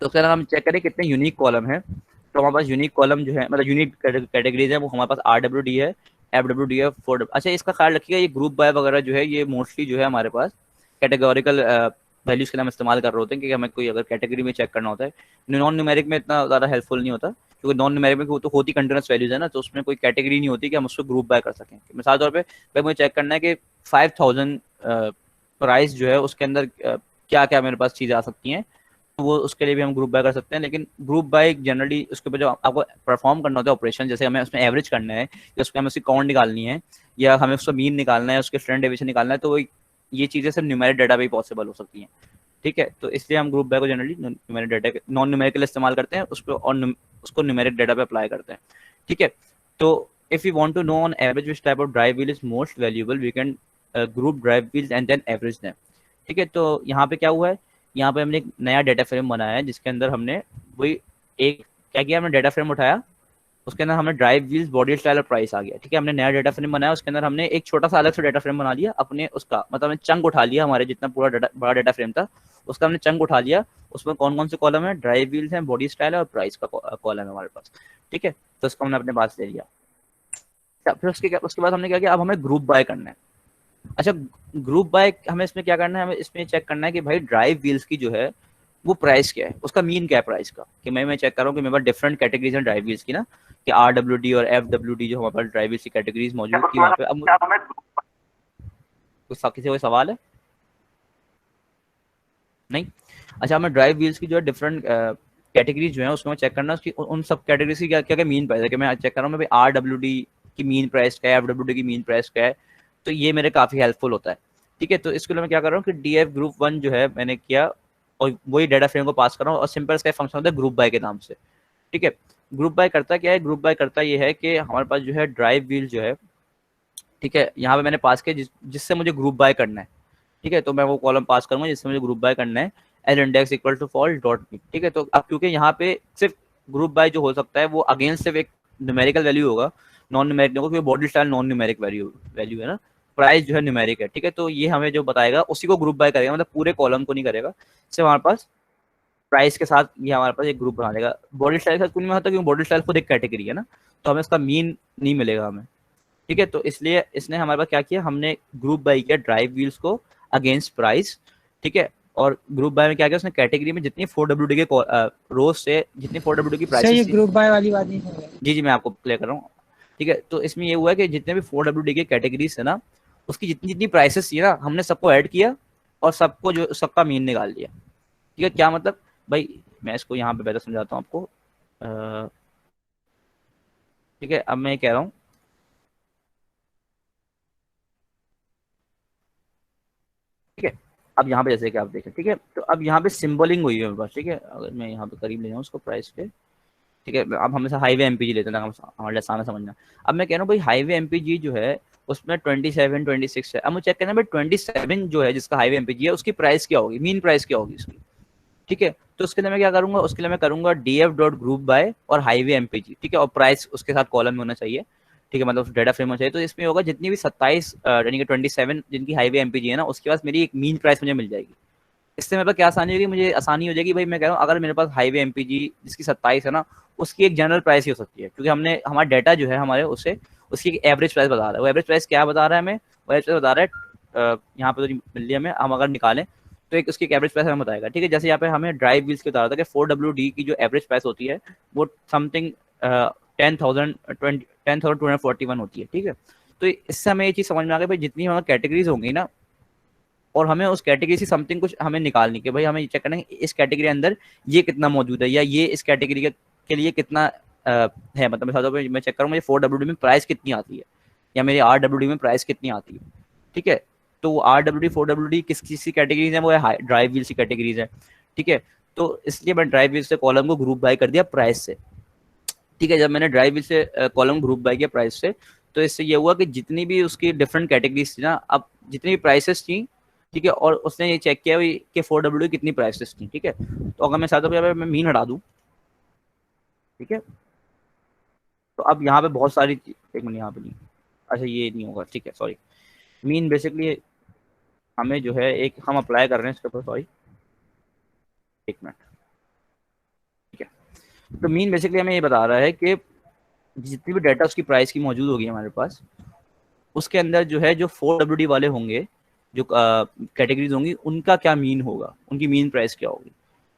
तो उसके अंदर हम चेक करें कितने यूनिक कॉलम है। तो हमारे पास यूनिक कॉलम जो है, मतलब यूनिक कैटेगरीज है, वो हमारे पास RWD है, FWD है, 4W। अच्छा, इसका ख्याल रखिएगा, ये ग्रुप बाय वगैरह जो है ये मोस्टली जो है हमारे पास कैटेगोरिकल वैल्यूज के लिए हम इस्तेमाल कर रहे होते हैं, क्योंकि हमें कोई अगर कैटेगरी में चेक करना होता है। नॉन न्यूमेरिक में इतना ज़्यादा हेल्पफुल नहीं होता, क्योंकि नॉन न्यूमेरिक में तो होती कंटिन्यूस वैल्यूज है ना, तो उसमें कोई कैटेगरी नहीं होती कि हम उसको ग्रुप बाय कर सकें। मिसाल तौर पे भाई मुझे चेक करना है कि 5000 प्राइस जो है उसके अंदर क्या क्या मेरे पास चीज़ें आ सकती हैं, तो वो उसके लिए भी हम ग्रुप बाय कर सकते हैं। लेकिन ग्रुप बाय जनरली उसके ऊपर जो आपको परफॉर्म करना होता है ऑपरेशन, जैसे हमें उसमें एवरेज करना है या उसमें हमें उसकी काउंट निकालनी है या हमें उसका मीन निकालना है, उसके स्टैंडर्ड डेविएशन निकालना है, तो ये चीज़ें सिर्फ न्यूमेरिक डाटा पे ही पॉसिबल हो सकती हैं। ठीक है, तो इसलिए हम ग्रुप बाय को generally numeric data non numerical इस्तेमाल करते हैं उसको, और उसको न्यूमेरिक डाटा पे अप्लाई करते हैं। ठीक है, तो if you want to know on average which type of drive wheel is most valuable, we can group drive wheels and then average them. ठीक है, तो यहाँ पे क्या हुआ है, यहाँ पे हमने एक नया डाटा फ्रेम बनाया है, जिसके अंदर हमने वही एक क्या किया, हमने डाटा फ्रेम उठाया, उसके अंदर हमने ड्राइव व्हील्स, बॉडी स्टाइल और प्राइस आ गया। ठीक है, हमने नया डाटा फ्रेम बनाया, उसके अंदर हमने एक छोटा सा अलग से डाटा फ्रेम बना लिया अपने उसका, मतलब हमने चंक उठा लिया, हमारे जितना पूरा बड़ा डाटा फ्रेम था उसका हमने चंक उठा लिया। उसमें कौन कौन से कॉलम है, ड्राइव व्हील्स हैं, बॉडी स्टाइल है और प्राइस का कॉलम है हमारे पास। ठीक है, तो उसको हमने अपने पास ले लिया। फिर उसके बाद हमने क्या किया, अब हमें ग्रुप बाय करना है। अच्छा, ग्रुप बाय हमें इसमें क्या करना है, हमें इसमें चेक करना है कि भाई ड्राइव व्हील्स की जो है वो प्राइस क्या है, उसका मीन क्या है प्राइस का। कि मैं चेक कर रहा हूँ कि मेरे पास डिफरेंट कैटेगरीज हैं ड्राइव व्हील्स की ना, कि RWD और FWD जो हमारे पास ड्राइव व्हील्स की कैटेगरीज मौजूद थी वहाँ पे। अब किसी कोई सवाल है? नहीं? अच्छा, हमें ड्राइव व्हील्स की जो है डिफरेंट कैटेगरीज जो है उसको मैं चेक करना, उसकी उन सब कैटेगरीज की क्या क्या मीन प्राइस है। कि मैं चेक कर रहा हूँ मैं भाई RWD की मीन प्राइस क्या है, FWD की मीन प्राइस क्या है, तो ये मेरे काफ़ी हेल्पफुल होता है। ठीक है, तो इसके लिए मैं क्या कर रहा हूँ कि DF ग्रुप 1 जो है मैंने किया और वही डाटा फ्रेम को पास कर रहा हूँ, और सिंपल इसका फंक्शन होता है ग्रुप बाय के नाम से। ठीक है, ग्रुप बाय करता क्या है, ग्रुप बाय करता ये है कि हमारे पास जो है ड्राइव व्हील जो है, ठीक है, यहाँ पे मैंने पास किया जिससे मुझे ग्रुप बाय करना है। ठीक है, तो मैं वो कॉलम पास करूंगा जिससे मुझे ग्रुप बाय करना है, L index equal to fall dot me. ठीक है, तो अब क्योंकि यहाँ पे सिर्फ ग्रुप बाय जो हो सकता है वो अगेंस्ट सिर्फ एक न्यूमेरिकल वैल्यू होगा, नॉन न्यूमेरिक नहीं होगा, क्योंकि body style non numeric value है ना, प्राइस जो है न्यूमेरिक है। ठीक है, तो ये हमें जो बताएगा उसी को ग्रुप बाय करेगा, मतलब पूरे कॉलम को नहीं करेगा, सिर्फ हमारे पास प्राइस के साथ ये हमारे पास एक ग्रुप बना देगा। बॉडी स्टाइल के साथ कुछ नहीं होता, क्योंकि बॉडी स्टाइल खुद एक कैटेगरी है ना, तो हमें इसका मीन नहीं मिलेगा हमें। ठीक है, तो इसलिए इसने हमारे पास क्या किया, हमने ग्रुप बाय किया ड्राइव व्हील्स को अगेंस्ट प्राइस। ठीक है, और ग्रुप बाय में क्या किया, उसने कैटेगरी में जितनी 4WD के रोज से जितनी 4WD की प्राइस, ये ग्रुप बाय वाली बात नहीं है। जी मैं आपको क्लियर कर रहा हूँ। ठीक है, तो इसमें ये हुआ है कि जितने भी 4WD के कैटेगरीज है ना, उसकी जितनी जितनी प्राइसेस थी ना, हमने सबको ऐड किया और सबको जो सबका मीन निकाल लिया। ठीक है, क्या मतलब, भाई मैं इसको यहाँ पे बेहतर समझाता हूँ आपको। ठीक है, अब मैं कह रहा हूँ ठीक है, अब यहाँ पे जैसे कि आप देखें, ठीक है, तो अब यहाँ पे सिंबलिंग हुई है मेरे पास, ठीक है, अगर मैं यहाँ पे करीब ले जाऊँ उसको प्राइस पे, ठीक है, अब हमेशा हाईवे एमपीजी लेते हैं हमारे लिए आसान समझना। अब मैं कह रहा हूँ भाई हाईवे एमपीजी जो है उसमें 27 26 है। अब मुझे चेक करना भाई 27 जो है जिसका हाईवे एमपीजी है उसकी प्राइस क्या होगी, मीन प्राइस क्या होगी उसकी, ठीक है। तो उसके लिए मैं क्या करूंगा, उसके लिए मैं करूंगा डीएफ डॉट ग्रुप बाय और हाईवे एमपीजी, ठीक है, और प्राइस उसके साथ कॉलम में होना चाहिए, ठीक है, मतलब डाटा फ्रेम होना चाहिए। तो इसमें होगा जितनी भी 27 यानी कि 27 जिनकी हाईवे एमपीजी है ना, उसके पास मेरी एक मीन प्राइस मुझे मिल जाएगी। इससे मेरे पास क्या आसानी होगी, मुझे आसानी हो जाएगी भाई, मैं कह रहा हूँ अगर मेरे पास हाईवे एमपीजी जिसकी 27 है ना, उसकी एक जनरल प्राइस ही हो सकती है, क्योंकि हमने हमारा डाटा जो है हमारे उससे उसकी एक एवरेज प्राइस बता रहा है। वो एवरेज प्राइस क्या बता रहा है हमें, वो एवरेज प्राइस बता रहा है यहाँ पे तो मिल लिया हमें, हम अगर निकालें तो एक उसकी एक एवरेज प्राइस हमें बताएगा, ठीक है। जैसे यहाँ पे हमें ड्राइव व्हील्स के बता रहा था कि 4WD की जो एवरेज प्राइस होती है वो समथिंग 10,241 होती है, ठीक है। तो इससे हमें ये चीज़ समझ में आ गई भाई जितनी हमारी कैटेगरीज होंगी ना, और हमें उस कैटेगरी से समथिंग कुछ हमें निकालनी कि भाई हमें चेक करना है इस कैटेगरी के अंदर ये कितना मौजूद है, या ये इस कैटेगरी के लिए कितना है, मतलब मैं चेक करूँ मुझे 4WD में प्राइस कितनी आती है, या मेरी RWD में प्राइस कितनी आती है, ठीक है। तो RWD 4WD किस किसी कैटेगरीज है, वो है ड्राइव व्हील्स की कैटेगरीज है, ठीक है। तो इसलिए मैं ड्राइव व्हील्स से कॉलम को ग्रुप बाय कर दिया प्राइस से, ठीक है। जब मैंने ड्राइव व्हील से कॉलम ग्रुप बाय किया प्राइस से, तो इससे ये हुआ कि जितनी भी उसकी डिफरेंट कैटेगरीज थी ना, अब जितनी भी प्राइसेस थी, ठीक है, और उसने ये चेक किया कि 4WD कितनी प्राइसेस थी, ठीक है। तो अगर मैं चाहता हूँ मैं मीन हटा दूँ, ठीक है, तो अब यहाँ पे बहुत सारी एक मिनट यहाँ पे नहीं, अच्छा ये नहीं होगा, ठीक है, सॉरी। मीन बेसिकली हमें जो है एक हम अप्लाई कर रहे हैं इसके ऊपर, सॉरी एक मिनट, ठीक है। तो मीन बेसिकली हमें ये बता रहा है कि जितनी भी डाटा उसकी प्राइस की मौजूद होगी हमारे पास, उसके अंदर जो है जो 4WD वाले होंगे, जो कैटेगरीज होंगी, उनका क्या मीन होगा, उनकी मीन प्राइस क्या होगी,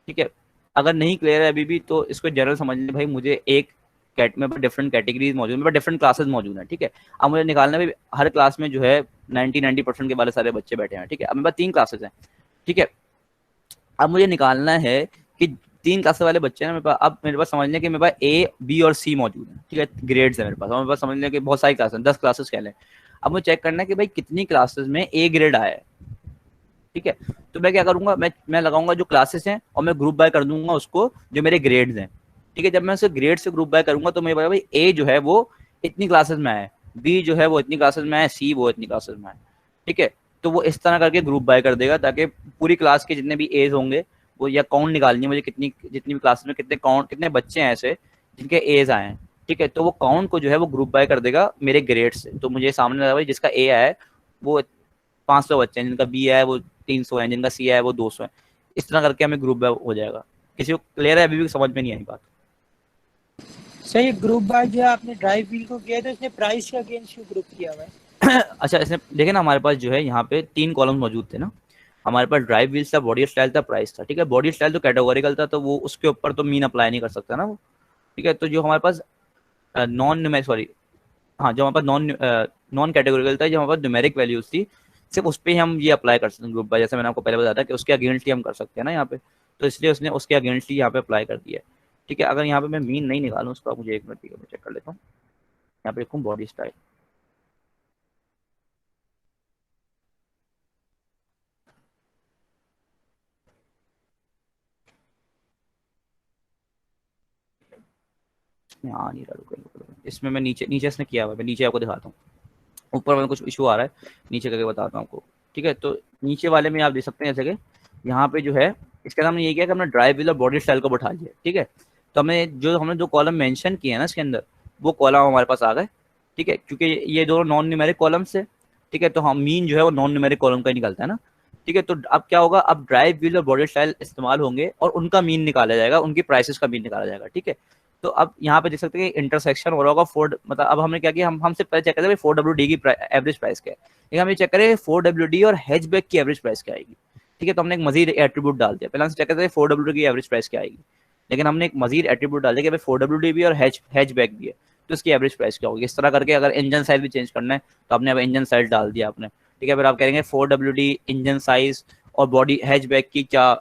ठीक है। अगर नहीं क्लियर है अभी भी तो इसको जनरल समझ लें भाई, मुझे एक कैट में डिफरेंट कैटेगरीज मौजूद है, मेरे पास डिफरेंट क्लासेस मौजूद हैं, ठीक है। अब मुझे निकालना भी हर क्लास में जो है 90% के वाले सारे बच्चे बैठे हैं, ठीक है। अब मेरे पास 3 क्लासेस हैं, ठीक है। अब मुझे निकालना है कि 3 क्लास वाले बच्चे हैं मेरे पास, अब मेरे पास समझ लें कि मेरे पास A, B और C मौजूद है, ठीक है, ग्रेड्स है मेरे पास, और मेरे पास समझ लें कि बहुत सारी क्लास हैं, 10 क्लासेस कह लें। अब मुझे चेक करना है कि भाई कितनी क्लासेस में A ग्रेड आया है, ठीक है। तो मैं क्या करूंगा, मैं लगाऊंगा जो क्लासेस हैं और मैं ग्रुप बाय कर दूंगा उसको जो मेरे ग्रेड्स हैं, ठीक है। जब मैं उसे ग्रेड से ग्रुप बाय करूंगा तो मेरे भाई A जो है वो इतनी क्लासेस में है, B जो है वो इतनी क्लासेस में है, C वो इतनी क्लासेस में है, ठीक है। तो वो इस तरह करके ग्रुप बाय कर देगा, ताकि पूरी क्लास के जितने भी एज होंगे वो, या काउंट निकालनी है मुझे जितनी भी क्लासेस में कितने बच्चे हैं ऐसे जिनके एज आए हैं, ठीक है। तो वो काउंट को जो है वो ग्रुप बाय कर देगा मेरे ग्रेड से। तो मुझे सामने लगा भाई जिसका A आया है वो 500 बच्चे हैं, जिनका B आया है वो 300 है, जिनका C आया है वो 200 है, इस तरह करके हमें ग्रुप बाय हो जाएगा। किसी को क्लियर है, अभी भी समझ में नहीं आई बात? सही, ग्रुप बाय जो आपने ड्राइव व्हील को किया तो इसने प्राइस के अगेंस्ट क्यों ग्रुप किया हुआ है? अच्छा, इसने देखे ना हमारे पास जो है यहाँ पे 3 कॉलम मौजूद थे ना, हमारे पास ड्राइव व्हील्स था, बॉडी स्टाइल था, प्राइस था, ठीक है। बॉडी स्टाइल तो कैटेगोरिकल था, तो वो उसके ऊपर तो मीन अप्लाई नहीं कर सकता ना वो, ठीक है। तो जो हमारे पास जो हमारे पास नॉन कैटेगोरिकल था, जो हमारे पास न्यूमेरिक वैल्यूज थी, सिर्फ उस पर ही हम ये अप्लाई कर सकते हैं ग्रुप बाय, जैसे मैंने आपको पहले बताया था कि उसके अगेंस्ट ही हम कर सकते हैं ना यहाँ पे, तो इसलिए उसने उसके अगेंस्ट ही यहाँ पे अप्लाई कर दिया है, ठीक है। अगर यहाँ पे मैं मीन नहीं निकालूँ उसका, मुझे एक मिनट, ठीक है, मैं चेक कर लेता हूँ। यहाँ पे लिखूँ बॉडी स्टाइल, आ नहीं रहा, रुको, इसमें मैं नीचे इसने किया हुआ है, मैं नीचे आपको दिखाता हूँ। ऊपर में कुछ इशू आ रहा है, नीचे करके बताता हूँ आपको, ठीक है। तो नीचे वाले में आप देख सकते हैं जैसे कि यहाँ पे जो है इसका हमने ये किया कि हमने ड्राइव व्हील और बॉडी स्टाइल को बैठा लिया, ठीक है। तो हमने जो कॉलम मेंशन किए हैं ना इसके अंदर, वो कॉलम हमारे पास आ गए, ठीक है, क्योंकि ये दोनों नॉन न्यूमेरिक कॉलम्स है, ठीक है। तो हम मीन जो है वो नॉन न्यूमेरिक कॉलम का ही निकलता है ना, ठीक है। तो अब क्या होगा, अब ड्राइव व्हील और बॉडी स्टाइल इस्तेमाल होंगे और उनका मीन निकाला जाएगा, उनकी प्राइसेस का मीन निकाला जाएगा, ठीक है। तो अब यहाँ पे देख सकते हैं कि इंटरसेक्शन हो रहा होगा मतलब अब हमने क्या किया, हमसे पहले चेक करते हैं 4WD की एवरेज प्राइस क्या है, लेकिन हम ये चेक करें 4WD और हैचबैक की एवरेज प्राइस क्या आएगी, ठीक है। तो हमने एक मजीद एट्रीब्यूट डाल दिया, पहले हम चेक करते हैं 4WD की एवरेज प्राइस क्या आएगी, लेकिन हमने एक मजीद एट्रीब्यूट डाल दिया कि 4WD भी और हैचबैक भी है, तो इसकी एवरेज प्राइस क्या होगी। इस तरह करके अगर इंजन साइज भी चेंज करना है तो आपने अब इंजन साइज डाल दिया आपने, ठीक है। फिर आप कहेंगे 4WD इंजन साइज और बॉडी हैचबैक की क्या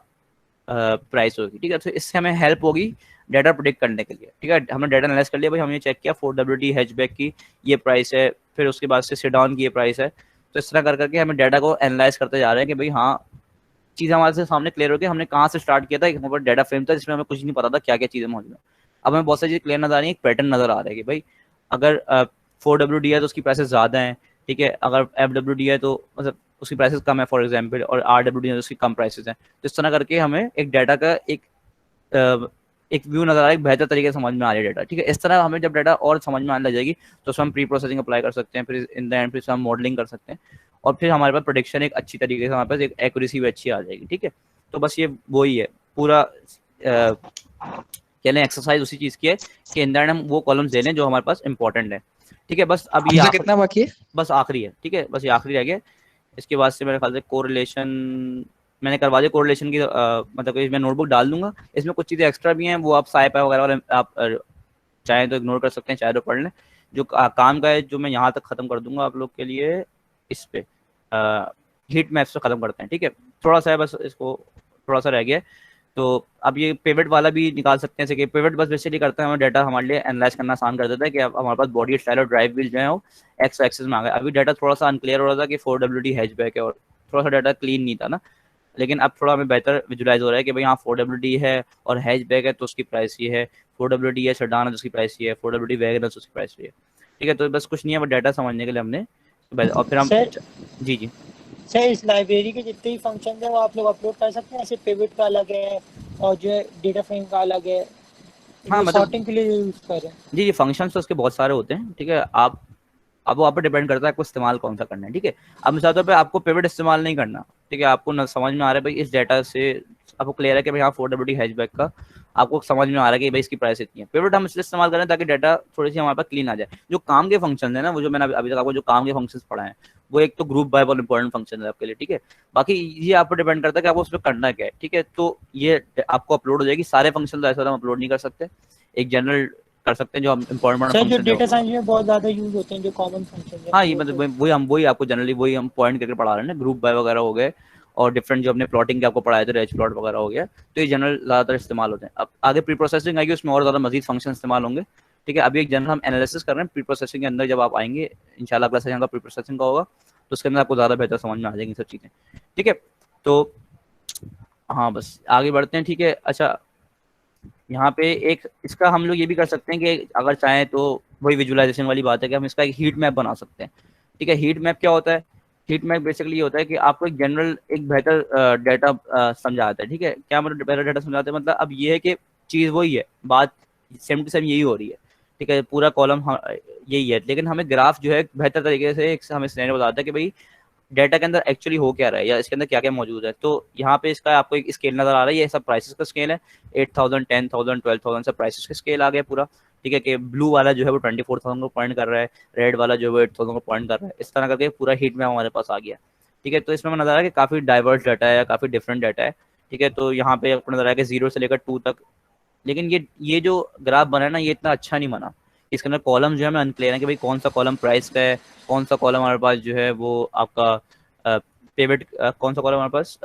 प्राइस होगी, ठीक है। तो इससे हमें हेल्प होगी डाटा प्रोडिक्ट करने के लिए, ठीक है। हमने डाटा एनालाइज कर लिया भाई, हमने चेक किया 4WD हैचबैक की ये प्राइस है, फिर उसके बाद से सेडान की ये प्राइस है। तो इस तरह कर करके हमें डाटा को एनालाइज करते जा रहे हैं कि भाई हाँ चीज़ हमारे से सामने क्लियर हो गई, हमने कहाँ से स्टार्ट किया था, हमारे पास डाटा फ्रेम था जिसमें हमें कुछ नहीं पता था क्या क्या चीज़ें मौजूद है। अब हमें बहुत सारी चीज़ क्लियर नजर आ रही है, एक पैटर्न नजर आ रहा है कि भाई अगर 4WD है तो उसकी प्राइसेस ज़्यादा हैं, ठीक है। अगर FWD है तो मतलब उसकी प्राइसेस कम है फॉर एग्जांपल, और RWD है तो उसकी कम प्राइसेस हैं। तो इस तरह करके हमें एक डाटा का एक व्यू नजर आ रहा है, एक बेहतर तरीके से समझ में आ रहा है डाटा, ठीक है। इस तरह हमें जब डाटा और समझ में आने लग जाएगी तो उसमें हम प्री प्रोसेसिंग अप्लाई कर सकते हैं, फिर इन द एंड फिर हम मॉडलिंग कर सकते हैं, और फिर हमारे पास प्रोडिक्शन एक अच्छी तरीके से हमारे पास एक एक्यूरेसी भी अच्छी आ जाएगी, ठीक है। तो बस ये वही है पूरा कह लें एक्सरसाइज उसी चीज़ की है कि इन द एंड हम वो कॉलम्स दे लें जो हमारे पास इंपॉर्टेंट है, ठीक है। बस अब ये कितना बाकी है? बस आखिरी है, ठीक है, बस ये आखिरी रह गया। इसके बाद से मेरे ख्याल से कोरिलेशन मैंने करवा दिया, कोरिलेशन की मतलब मैं नोटबुक डाल दूंगा, इसमें कुछ चीज़ें एक्स्ट्रा भी हैं, वो आप साइपा वगैरह वाले आप चाहें तो इग्नोर कर सकते हैं, चाहे तो पढ़ लें। जो काम का है जो मैं यहाँ तक ख़त्म कर दूंगा आप लोग के लिए, इस पे हीट मैप्स से ख़त्म करते हैं, ठीक है। थोड़ा सा है बस, इसको थोड़ा सा रह गया है। तो अब ये पिवट वाला भी निकाल सकते हैं, जैसे कि पिवट बस बेसिकली करते हैं हमें डाटा हमारे लिए एनालाइज करना आसान कर देता है कि अब हमारे पास बॉडी स्टाइल और ड्राइव व्हील जो है वो एक्स एक्सिस में आ गए। अभी डाटा थोड़ा सा अनक्लियर हो रहा था कि 4WD हैचबैक है और थोड़ा सा डाटा क्लीन नहीं था ना, लेकिन अब थोड़ा हमें बेहतर विजुलाइज हो रहा है कि भाई हाँ 4WD है और हैचबैक है तो उसकी प्राइस ये है, 4WD है सेडान है तो उसकी प्राइस ये है, 4WD वैगन है तो उसकी प्राइस ये है, ठीक है। तो बस कुछ नहीं है, बस डाटा समझने के लिए हमने और फिर हम जी जी सर इस लाइब्रेरी के जितने भी फंक्शन हैं वो आप लोग अपलोड कर सकते हैं, ऐसे पिवट का अलग है और जो है डेटा फ्रेम का अलग है, हाँ मतलब सॉर्टिंग के लिए यूज कर रहे हैं। जी जी फंक्शंस तो उसके बहुत सारे होते हैं, ठीक है। अब वो आप पर डिपेंड करता है आपको इस्तेमाल कौन सा करना है, ठीक है। अब मिसाल तौर पे आपको पिवट इस्तेमाल नहीं करना, ठीक है, आपको न समझ में आ रहा है भाई इस डाटा से आपको क्लियर है कि भाई हाँ 4WD हैचबैक का आपको समझ में आ रहा है कि भाई इसकी प्राइस इतनी है। पिवट हम इसलिए इस्तेमाल करें ताकि डाटा थोड़ी सी हमारे पास क्लीन आ जाए। जो काम के फंक्शन है ना, वो जो मैंने अभी तक आपको जो काम के फंक्शन पढ़ा है वो एक तो ग्रुप बाय बहुत इंपॉर्टेंट फंक्शन है आपके लिए, ठीक है। बाकी ये आप पर डिपेंड करता है कि आपको उसमें करना क्या है, ठीक है। तो ये आपको अपलोड हो जाएगी, सारे फंक्शन तो ऐसा हम अपलोड नहीं कर सकते, एक जनरल कर सकते हैं जो हम इंपॉर्टेंट सर जो डेटा साइंस में बहुत ज्यादा यूज होते हैं जो कॉमन फंक्शन है। हाँ ये मतलब वही आपको जनरली वही हम पॉइंट करके पढ़ा रहे हैं ना, ग्रुप बाय वगैरह हो गए और डिफरेंट जो हमने प्लॉटिंग के आपको पढ़ाए थे रेज प्लॉट वगैरह हो गया, तो ये जनरल ज़्यादातर इस्तेमाल होते हैं। अब आगे प्री प्रोसेसिंग आएगी उसमें और ज़्यादा मजीद फंक्शन इस्तेमाल होंगे, ठीक है। अभी एक जनरल हम एनालिसिस कर रहे हैं, प्री प्रोसेसिंग के अंदर जब आप आएंगे इंशाल्लाह अगला सेशन का प्री प्रोसेसिंग का होगा तो उसके अंदर आपको ज़्यादा बेहतर समझ में आ जाएंगी सब चीज़ें, ठीक है। तो हाँ बस आगे बढ़ते हैं, ठीक है। अच्छा यहाँ पे एक इसका हम लोग ये भी कर सकते हैं कि अगर चाहें तो वही विजुअलाइजेशन वाली बात है कि हम इसका एक हीट मैप बना सकते हैं, ठीक है। हीट मैप क्या होता है? हीट मैप बेसिकली ये होता है कि आपको एक जनरल एक बेहतर डाटा समझाता है, ठीक है। क्या मतलब बेहतर डाटा समझाते हैं? मतलब अब ये है कि चीज़ वही है, बात सेम टू सेम यही हो रही है, ठीक है। पूरा कॉलम यही है, लेकिन हमें ग्राफ जो है बेहतर तरीके से एक हमें सिनेरियो बताता है कि भाई डाटा के अंदर एक्चुअली हो क्या रहा है या इसके अंदर क्या क्या मौजूद है। तो यहाँ पे इसका आपको एक स्केल नजर आ रहा है, ये सब प्राइसेस का स्केल है, 8000 10,000 12,000 सब प्राइसेस का स्केल आ गया पूरा, ठीक है। कि ब्लू वाला जो है वो 24,000 को पॉइंट कर रहा है, रेड वाला जो है वो 8,000 को पॉइंट कर रहा है, इस तरह करके पूरा हीट मैप हमारे पास आ गया, ठीक है। तो इसमें नजर आ रहा है कि काफ़ी डाइवर्स डाटा है, काफ़ी डिफरेंट डाटा है, ठीक है। तो यहाँ पे आपको नजर आ रहा है कि 0 से लेकर 2 तक, लेकिन ये जो ग्राफ बना है ना ये इतना अच्छा नहीं बना, इसके अंदर कॉलम जो है हमें अनक्लियर है कि भाई कौन सा कॉलम प्राइस का है, कौन सा कॉलम हमारे पास जो है वो आपका पेवेट, कौन सा कॉलम हमारे पास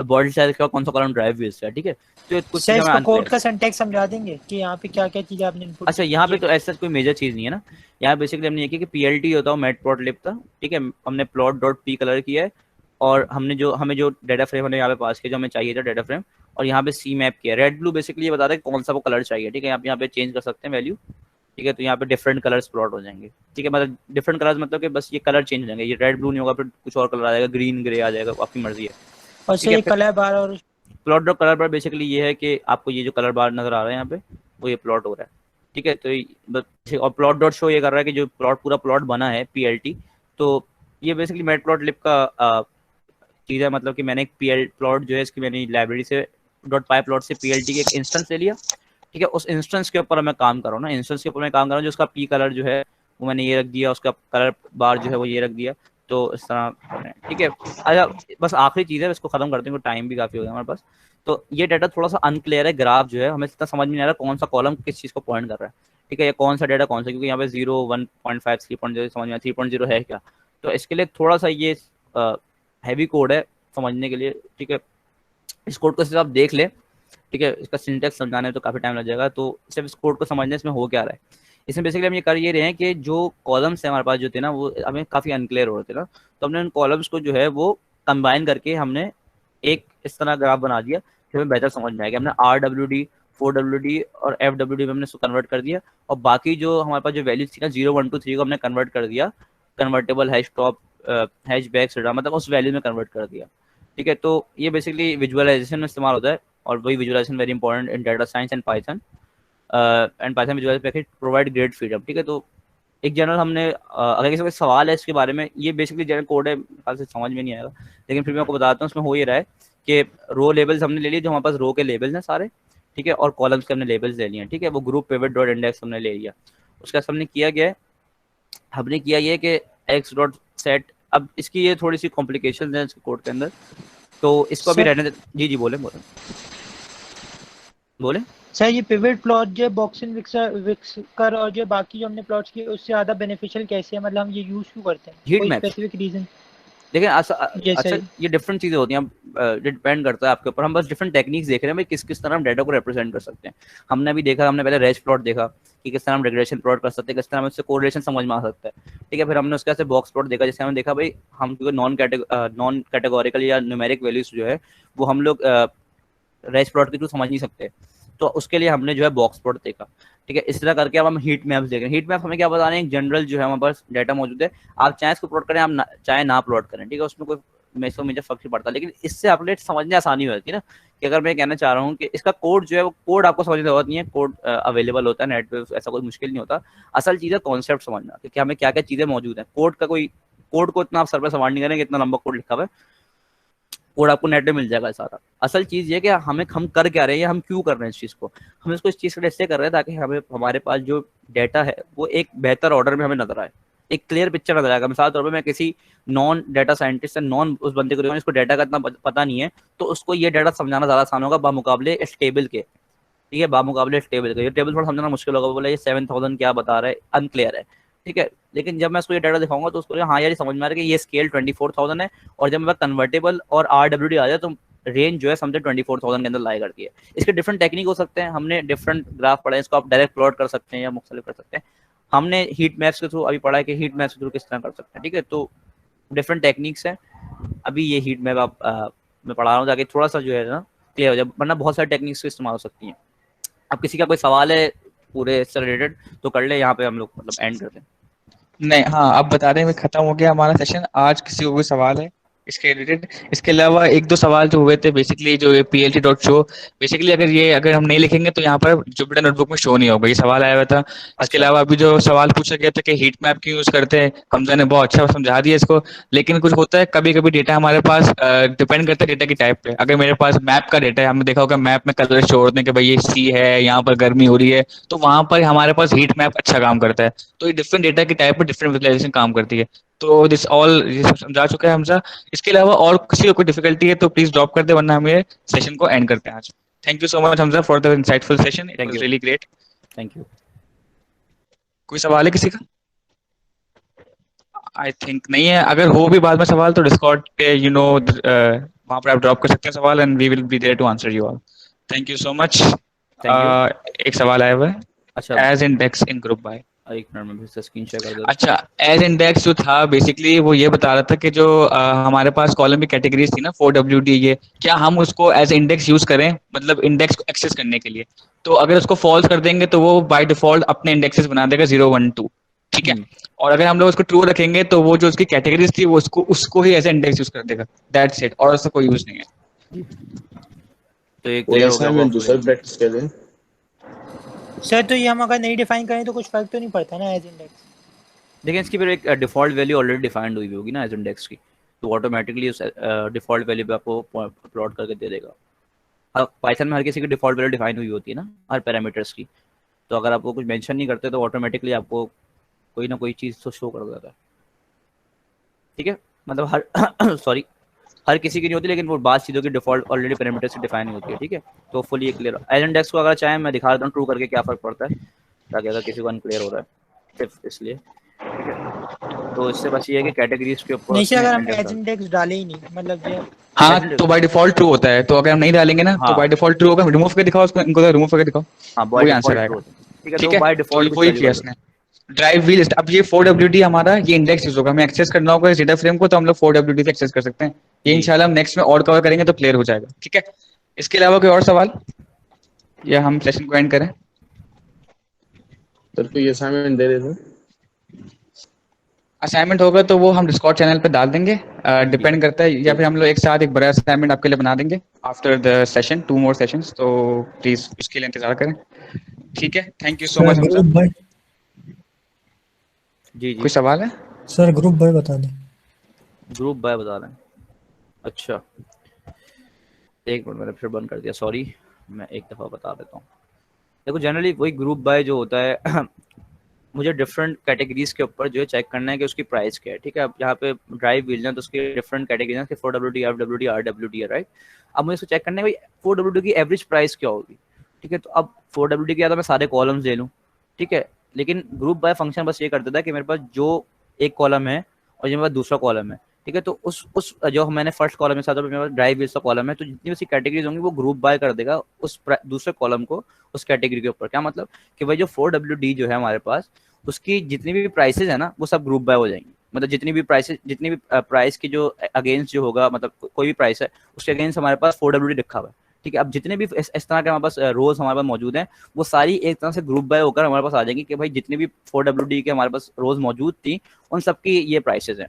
बॉडी साइज का, कौन सा कॉलम ड्राइव व्हील्स का, ठीक है। तो कुछ सर इसका कोड का सिंटैक्स समझा देंगे कि यहाँ पे क्या क्या चीजें आपने इनपुट। अच्छा यहाँ पे तो ऐसा कोई मेजर चीज़ नहीं है ना, यहाँ बेसिकली हमने ये किया कि PLT होता है मैटप्लॉटलिब था, ठीक है। हमने plot.p कलर किया है और हमने जो हमें जो डाटा फ्रेम हमने यहाँ पे पास किया जो हमें चाहिए था डाटा फ्रेम, और यहाँ पे सी मैप किया। रेड ब्लू बेसिकली ये बताता है कौन सा वो कलर चाहिए, ठीक है। आप यहाँ पे चेंज कर सकते हैं वैल्यू, ठीक है। तो यहाँ पे डिफरेंट कलर्स प्लॉट हो जाएंगे, ठीक है। मतलब डिफरेंट कलर्स मतलब कि बस ये कलर चेंज हो जाएंगे, ये रेड ब्लू नहीं होगा, फिर कुछ और कलर आ जाएगा, ग्रीन ग्रे आ जाएगा, आपकी मर्जी है। और सर कलर बार और प्लॉट डॉट कलर बार बेसिकली ये है कि आपको ये जो कलर बार नजर आ रहा है यहाँ पे वो ये प्लॉट हो रहा है, ठीक है। तो और प्लॉट डॉट शो ये कर रहा है कि जो पूरा प्लॉट बना है PLT, तो ये बेसिकली मैटप्लॉटलिब का चीज़ है। मतलब कि मैंने एक प्लॉट जो है इसकी मैंने लाइब्रेरी से .py से PLT के एक इंस्टेंस ले लिया, ठीक है। उस इंस्टेंस के ऊपर मैं काम कर रहा हूँ ना, इंस्टेंस के ऊपर मैं काम कर रहा हूँ, जो उसका P कलर जो है वो मैंने ये रख दिया, उसका कलर बार जो है वो ये रख दिया, तो इस तरह, ठीक है। अच्छा बस आखिरी चीज़ है, इसको खत्म करते हैं, टाइम भी काफ़ी हो गया हमारे पास। तो ये डाटा थोड़ा सा अनक्लियर है, ग्राफ जो है हमें इतना समझ में नहीं आ रहा कौन सा कॉलम किस चीज़ को पॉइंट कर रहा है, ठीक है। या कौन सा डाटा कौन सा, क्योंकि यहाँ पे 0 1.5 3.0 समझ में 3.0 है क्या। तो इसके लिए थोड़ा सा ये हैवी कोड है समझने के लिए, ठीक है। इस कोड को सिर्फ आप देख ले, ठीक है, इसका सिंटेक्स समझाने में तो काफ़ी टाइम लग जाएगा, तो सिर्फ इस कोड को समझने इसमें हो क्या रहा है। इसमें बेसिकली हम ये कर ये रहे हैं कि जो कॉलम्स है हमारे पास जो थे ना वो हमें काफ़ी अनक्लियर हो रहे थे ना, तो हमने उन कॉलम्स को जो है वो कंबाइन करके हमने एक इस तरह ग्राफ बना दिया कि हमें बेहतर समझ में आएगा। हमने RWD 4WD और FWD में हमने उसको कन्वर्ट कर दिया, और बाकी जो हमारे पास जो वैल्यूज थी ना 0 1 2 3 को हमने कन्वर्ट कर दिया convertible hash top hash back सेटा, मतलब उस वैल्यू में कन्वर्ट कर दिया, ठीक है। तो ये बेसिकली विजुअलाइजेशन में इस्तेमाल होता है, और वही visualization very important in data science and Python visualization package provide great freedom, ठीक है। तो एक जनरल हमने अगर किसी को सवाल है इसके बारे में, ये बेसिकली जनरल कोड है, ख्याल से समझ में नहीं आएगा, लेकिन फिर मैं आपको बताता हूँ। उसमें हो ये रहा है कि रो लेबल्स हमने ले लिए, जो हमारे पास रो के लेबल्स हैं सारे, ठीक है, और कॉलम्स के हमने लेबल्स ले लिए हैं, ठीक है। वो ग्रुप पिवट डॉट इंडेक्स हमने ले लिया। उसका हमने किया गया हमने किया ये कि एक्स डॉट सेट, अब इसकी ये थोड़ी सी कॉम्प्लिकेशन है इसके कोड के अंदर, तो इसको अभी रहने जी बोले सर ये पिवट प्लॉट जो बॉक्सन विक्सर और जो बाकी जो हमने प्लॉट्स किए उससे ज़्यादा बेनिफिशियल कैसे है, मतलब हम ये यूज क्यों करते हैं, कोई स्पेसिफिक रीजन? देखिए अच्छा ये डिफरेंट चीज़ें होती हैं, डिपेंड करता है आपके ऊपर। हम बस डिफरेंट टेक्निक्स देख रहे हैं भाई किस तरह हम डाटा को रिप्रेजेंट कर सकते हैं। हमने अभी देखा, हमने पहले रेज प्लॉट देखा कि किस तरह हम रिग्रेशन प्लॉट कर सकते हैं, किस तरह हमें उससे कोरिलेशन समझ में आ सकता है, ठीक है। फिर हमने उसके बाद बॉक्स प्लॉट देखा, जैसे हमने देखा भाई हम क्योंकि नॉन कैटेगोरिकल या न्यूमेरिक वैल्यूज जो है वो हम लोग रेज प्लॉट के थ्रू समझ नहीं सकते, तो उसके लिए हमने जो है बॉक्स प्लॉट देखा, ठीक है। इस तरह करके अब हम हीट मैप्स देख रहे हैं। हीट मैप हमें क्या बता रहे हैं, जनरल जो है हमारे पास डाटा मौजूद है, आप चाहे इसको प्लॉट करें, आप चाहे ना प्लॉट करें, ठीक है, उसमें कोई मुझे फर्क नहीं पड़ता। लेकिन इससे आपको समझने आसानी हो जाती है ना, कि अगर मैं कहना चाह रहा हूँ कि इसका कोड जो है वो कोड आपको समझने की जरूरत नहीं है, कोड अवेलेबल होता है नेट पे, ऐसा कोई मुश्किल नहीं होता। असल चीज़ है कॉन्सेप्ट समझना कि हमें क्या क्या चीज़ें मौजूद हैं। कोड को इतना आप सर पर सवार नहीं करेंगे, इतना लंबा कोड लिखा हुआ है, कोड आपको नेट में मिल जाएगा सारा। असल चीज़ ये कि हम कर क्या रहे हैं, हम क्यों कर रहे हैं इस चीज़ को। हम इसको इस चीज़ के लिए इससे कर रहे हैं ताकि हमारे पास जो डाटा है वो एक बेहतर ऑर्डर में हमें नजर आए, एक क्लियर पिक्चर नजर आएगा। मिसाल तौर पर मैं किसी नॉन डाटा साइंटिस्ट से नॉन उस बंदे को इसको डाटा का इतना पता नहीं है, तो उसको ये डाटा समझाना ज़्यादा आसान होगा बामुकाबले इस टेबल के, ठीक है, बामुकाबले इस टेबल के। ये टेबल थोड़ा समझना मुश्किल होगा, बोला ये 7000 क्या बता रहा है, अनक्लियर है, ठीक है। लेकिन जब मैं उसको ये डाटा दिखाऊंगा तो उसको हाँ यार समझ में आ रहा है कि ये स्केल 24000 है, और जब मेरे पास कन्वर्टेबल और RWD आ जाए तो रेंज जो है समझे 24000 के अंदर लाई करती है। इसके डिफरेंट टेक्निक हो सकते हैं, हमने डिफरेंट ग्राफ पढ़े हैं, इसको आप डायरेक्ट प्लॉट कर सकते हैं या मुख्तलिफ कर सकते हैं। हमने हीट मैप्स के थ्रू अभी पढ़ा है कि हीट मैप्स के थ्रू किस तरह कर सकते हैं, ठीक है। तो डिफरेंट टेक्निक्स हैं। अभी ये हीट मैप आप मैं पढ़ा रहा हूँ ताकि थोड़ा सा जो है ना क्लियर हो जाए, वरना बहुत सारे टेक्निक्स इस्तेमाल हो सकती हैं। अब किसी का कोई सवाल है पूरे इससे रिलेटेड तो कर ले, यहाँ पे हम लोग मतलब एंड करते हैं। नहीं, हाँ, आप बता रहे हैं खत्म हो गया हमारा सेशन। आज किसी को कोई सवाल है इसके रिलेटेड? इसके अलावा एक दो सवाल जो हुए थे बेसिकली जो ये plt.show, बेसिकली अगर हम नहीं लिखेंगे तो यहाँ पर जुपिटर नोटबुक में शो नहीं होगा, ये सवाल आया हुआ था। इसके अलावा अभी जो सवाल पूछा गया था कि हीट मैप क्यों यूज करते हैं, हमजा ने बहुत अच्छा समझा दिया इसको। लेकिन कुछ होता है कभी कभी डेटा हमारे पास डिपेंड करता है डेटा की टाइप पे। अगर मेरे पास मैप का डेटा है, हमने देखा होगा मैप में कलर शो होते हैं कि भाई ये सी है, यहाँ पर गर्मी हो रही है, तो वहां पर हमारे पास हीट मैप अच्छा काम करता है। तो ये डिफरेंट डेटा की टाइप पर डिफरेंट विजुअलाइजेशन काम करती है। तो दिस ऑल ये सब समझा चुका है हमजा। इसके अलावा और किसी को कोई डिफिकल्टी है तो प्लीज ड्रॉप कर दे, वरना हम ये सेशन को एंड करते हैं आज। Thank you so much Hamza for the insightful session, it was really great. Thank you. कोई सवाल है किसी का? आई थिंक नहीं है। अगर हो भी बाद में सवाल तो डिस्कॉर्ड पे वहां पर आप ड्रॉप कर सकते हैं सवाल, and we will be there to answer you all. Thank you so much. एक सवाल आया हुआ है। अच्छा, as index in group by, एक मिनट में फिर स्क्रीन शेयर कर दो। अच्छा, एज इंडेक्स जो था बेसिकली वो ये बता रहा था कि जो हमारे पास कॉलम की कैटेगरीज थी ना 4WD, ये क्या हम उसको एज इंडेक्स यूज करें, मतलब इंडेक्स को एक्सेस करने के लिए? तो अगर उसको फॉल्स कर देंगे तो वो बाय डिफॉल्ट अपने इंडेक्सेस बना देगा 0 1 2, ठीक है। और अगर हम लोग उसको ट्रू रखेंगे तो वो जो उसकी कैटेगरीज थी वो उसको ही एज इंडेक्स यूज कर देगा, दैट्स इट, और उसका कोई यूज नहीं है। तो एक क्लियर हो गया दूसरा प्रैक्टिस कर लें सर। तो ये हम अगर नहीं डिफाइन करें तो कुछ फर्क तो नहीं पड़ता ना एज इंडेक्स? देखिए इसकी फिर एक डिफॉल्ट वैल्यू ऑलरेडी डिफाइंड हुई होगी ना एज इंडेक्स की, तो ऑटोमेटिकली उस डिफॉल्ट वैल्यू पे आपको प्लॉट करके दे देगा। पाइथन में हर किसी की डिफॉल्ट वैल्यू डिफाइन हुई होती है ना हर पैरामीटर्स की, तो अगर आपको कुछ मेंशन नहीं करते तो ऑटोमेटिकली आपको कोई ना कोई चीज़ तो शो कर देता है, ठीक है। मतलब हर सॉरी हर किसी की नहीं होती, लेकिन वो बात चीज़ों की डिफॉल्ट ऑलरेडी पैरामीटर से डिफाइन होती है, ठीक है। तो फुली क्लियर एज इंडेक्स को अगर चाहे मैं दिखा देता हूँ ट्रू करके क्या फ़र्क पड़ता है, ताकि अगर किसी को अनक्लियर हो रहा है सिर्फ इसलिए, ठीक है। तो इससे बस ये है कि कैटेगरीज के ऊपर नहीं अगर हम index एज डाल- इंडेक्स डाले ही नहीं, मतलब ये हाँ तो बाय डिफॉल्ट ट्रू होता है, तो अगर हम नहीं डालेंगे ना तो हाँ। बाय डिफॉल्ट ट्रू होगा। रिमूव करके दिखाओ उसको, इनको रिमूव करके दिखाओ, हाँ बाय वही आंसर डिफॉल्ट आएगा। ट्रू ठीक है, ठीक तो है, बाय तो डिफॉल्ट वही किया इसने। ड्राइव व्हील, अब ये 4WD हमारा ये इंडेक्स यूज होगा, हमें एक्सेस करना होगा इस डेटा फ्रेम को, तो हम लोग 4WD से एक्सेस कर सकते हैं। ये इंशाल्लाह हम नेक्स्ट में और कवर करेंगे तो क्लियर हो जाएगा। ठीक है, इसके अलावा कोई और सवाल या हम सेशन को एंड करें? सर कोई असाइनमेंट दे देते। असाइनमेंट होगा तो वो हम डिस्कॉर्ड चैनल पे डाल देंगे, डिपेंड करता है, या फिर हम लोग एक साथ एक बड़ा असाइनमेंट आपके लिए बना देंगे after the session, 2 more sessions, तो प्लीज उसके लिए इंतजार करें। ठीक है, thank you so much Hamza. Group by, जी कोई सवाल है? सर ग्रुप बाय बता दें। ग्रुप बाय बता रहे हैं। अच्छा एक मिनट, मैंने फिर बंद कर दिया, सॉरी, मैं एक दफ़ा बता देता हूँ। देखो जनरली वही ग्रुप बाय जो होता है मुझे डिफरेंट कैटेगरीज के ऊपर जो है चेक करना है कि उसकी प्राइस क्या है। ठीक है, अब यहाँ पे ड्राइव व्हील है तो उसके डिफरेंट कैटेगरीज है, 4WD, FWD, RWD है, राइट। अब मुझे इसको चेक करना है भाई 4WD की एवरेज प्राइस क्या होगी। ठीक है, तो अब 4WD की या तो मैं सारे कॉलम्स ले लूँ, ठीक है, लेकिन ग्रुप बाय फंक्शन बस ये कर देता है कि मेरे पास जो एक कॉलम है और मेरे पास दूसरा कॉलम है, ठीक है, तो उस जो मैंने फर्स्ट कॉलम में साथ मेरे पास ड्राइव व्हील्स का कॉलम है, तो जितनी उसकी कैटेगरीज होंगी वो ग्रुप बाय कर देगा उस दूसरे कॉलम को उस कैटेगरी के ऊपर। क्या मतलब कि भाई जो 4WD जो है हमारे पास, उसकी जितनी भी प्राइसेस है ना वो सब ग्रुप बाय हो जाएंगी। मतलब जितनी भी प्राइस की जो अगेंस्ट जो होगा, मतलब कोई भी प्राइस है उसके अगेंस्ट हमारे पास 4WD लिखा हुआ है। ठीक है, अब जितने भी इस तरह के हमारे पास रोज हमारे पास मौजूद हैं वो सारी एक तरह से ग्रुप बाय होकर हमारे पास आ जाएंगी कि भाई जितनी भी 4WD के हमारे पास रोज मौजूद थी उन सबकी ये प्राइसेस हैं।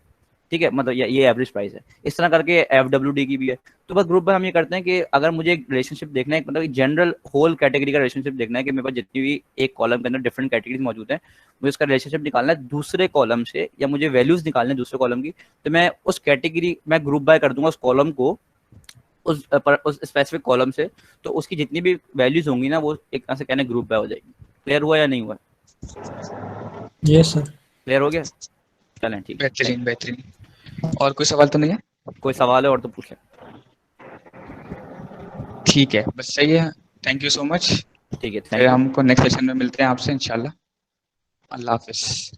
ठीक है, मतलब ये एवरेज प्राइस है। इस तरह करके FWD की भी है। तो बस ग्रुप बाय हम ये करते हैं कि अगर मुझे एक रिलेशनशिप देखना है, मतलब जनरल होल कैटेगरी का रिलेशनशिप देखना है कि मेरे पास जितनी भी एक कॉलम के अंदर डिफरेंट कैटेगरीज मौजूद हैं, मुझे उसका रिलेशनशिप निकालना है दूसरे कॉलम से, या मुझे वैल्यूज निकालने दूसरे कॉलम की, तो मैं उस कैटेगरी में ग्रुप बाय कर दूंगा उस कॉलम को उस स्पेसिफिक कॉलम से, तो उसकी जितनी भी वैल्यूज होंगी ना वो एक तरह से कहने ग्रुप बाय हो जाएगी। क्लियर हुआ या नहीं हुआ? Yes sir. क्लियर हो गया? चलें ठीक है, बेहतरीन बेहतरीन। और कोई सवाल तो नहीं है? कोई सवाल है और तो पूछ लें। ठीक है, बस सही है, थैंक यू सो मच। ठीक है, फिर हमको नेक्स्ट सेशन में मिलते हैं आपसे इंशाल्लाह। अल्लाह हाफिज।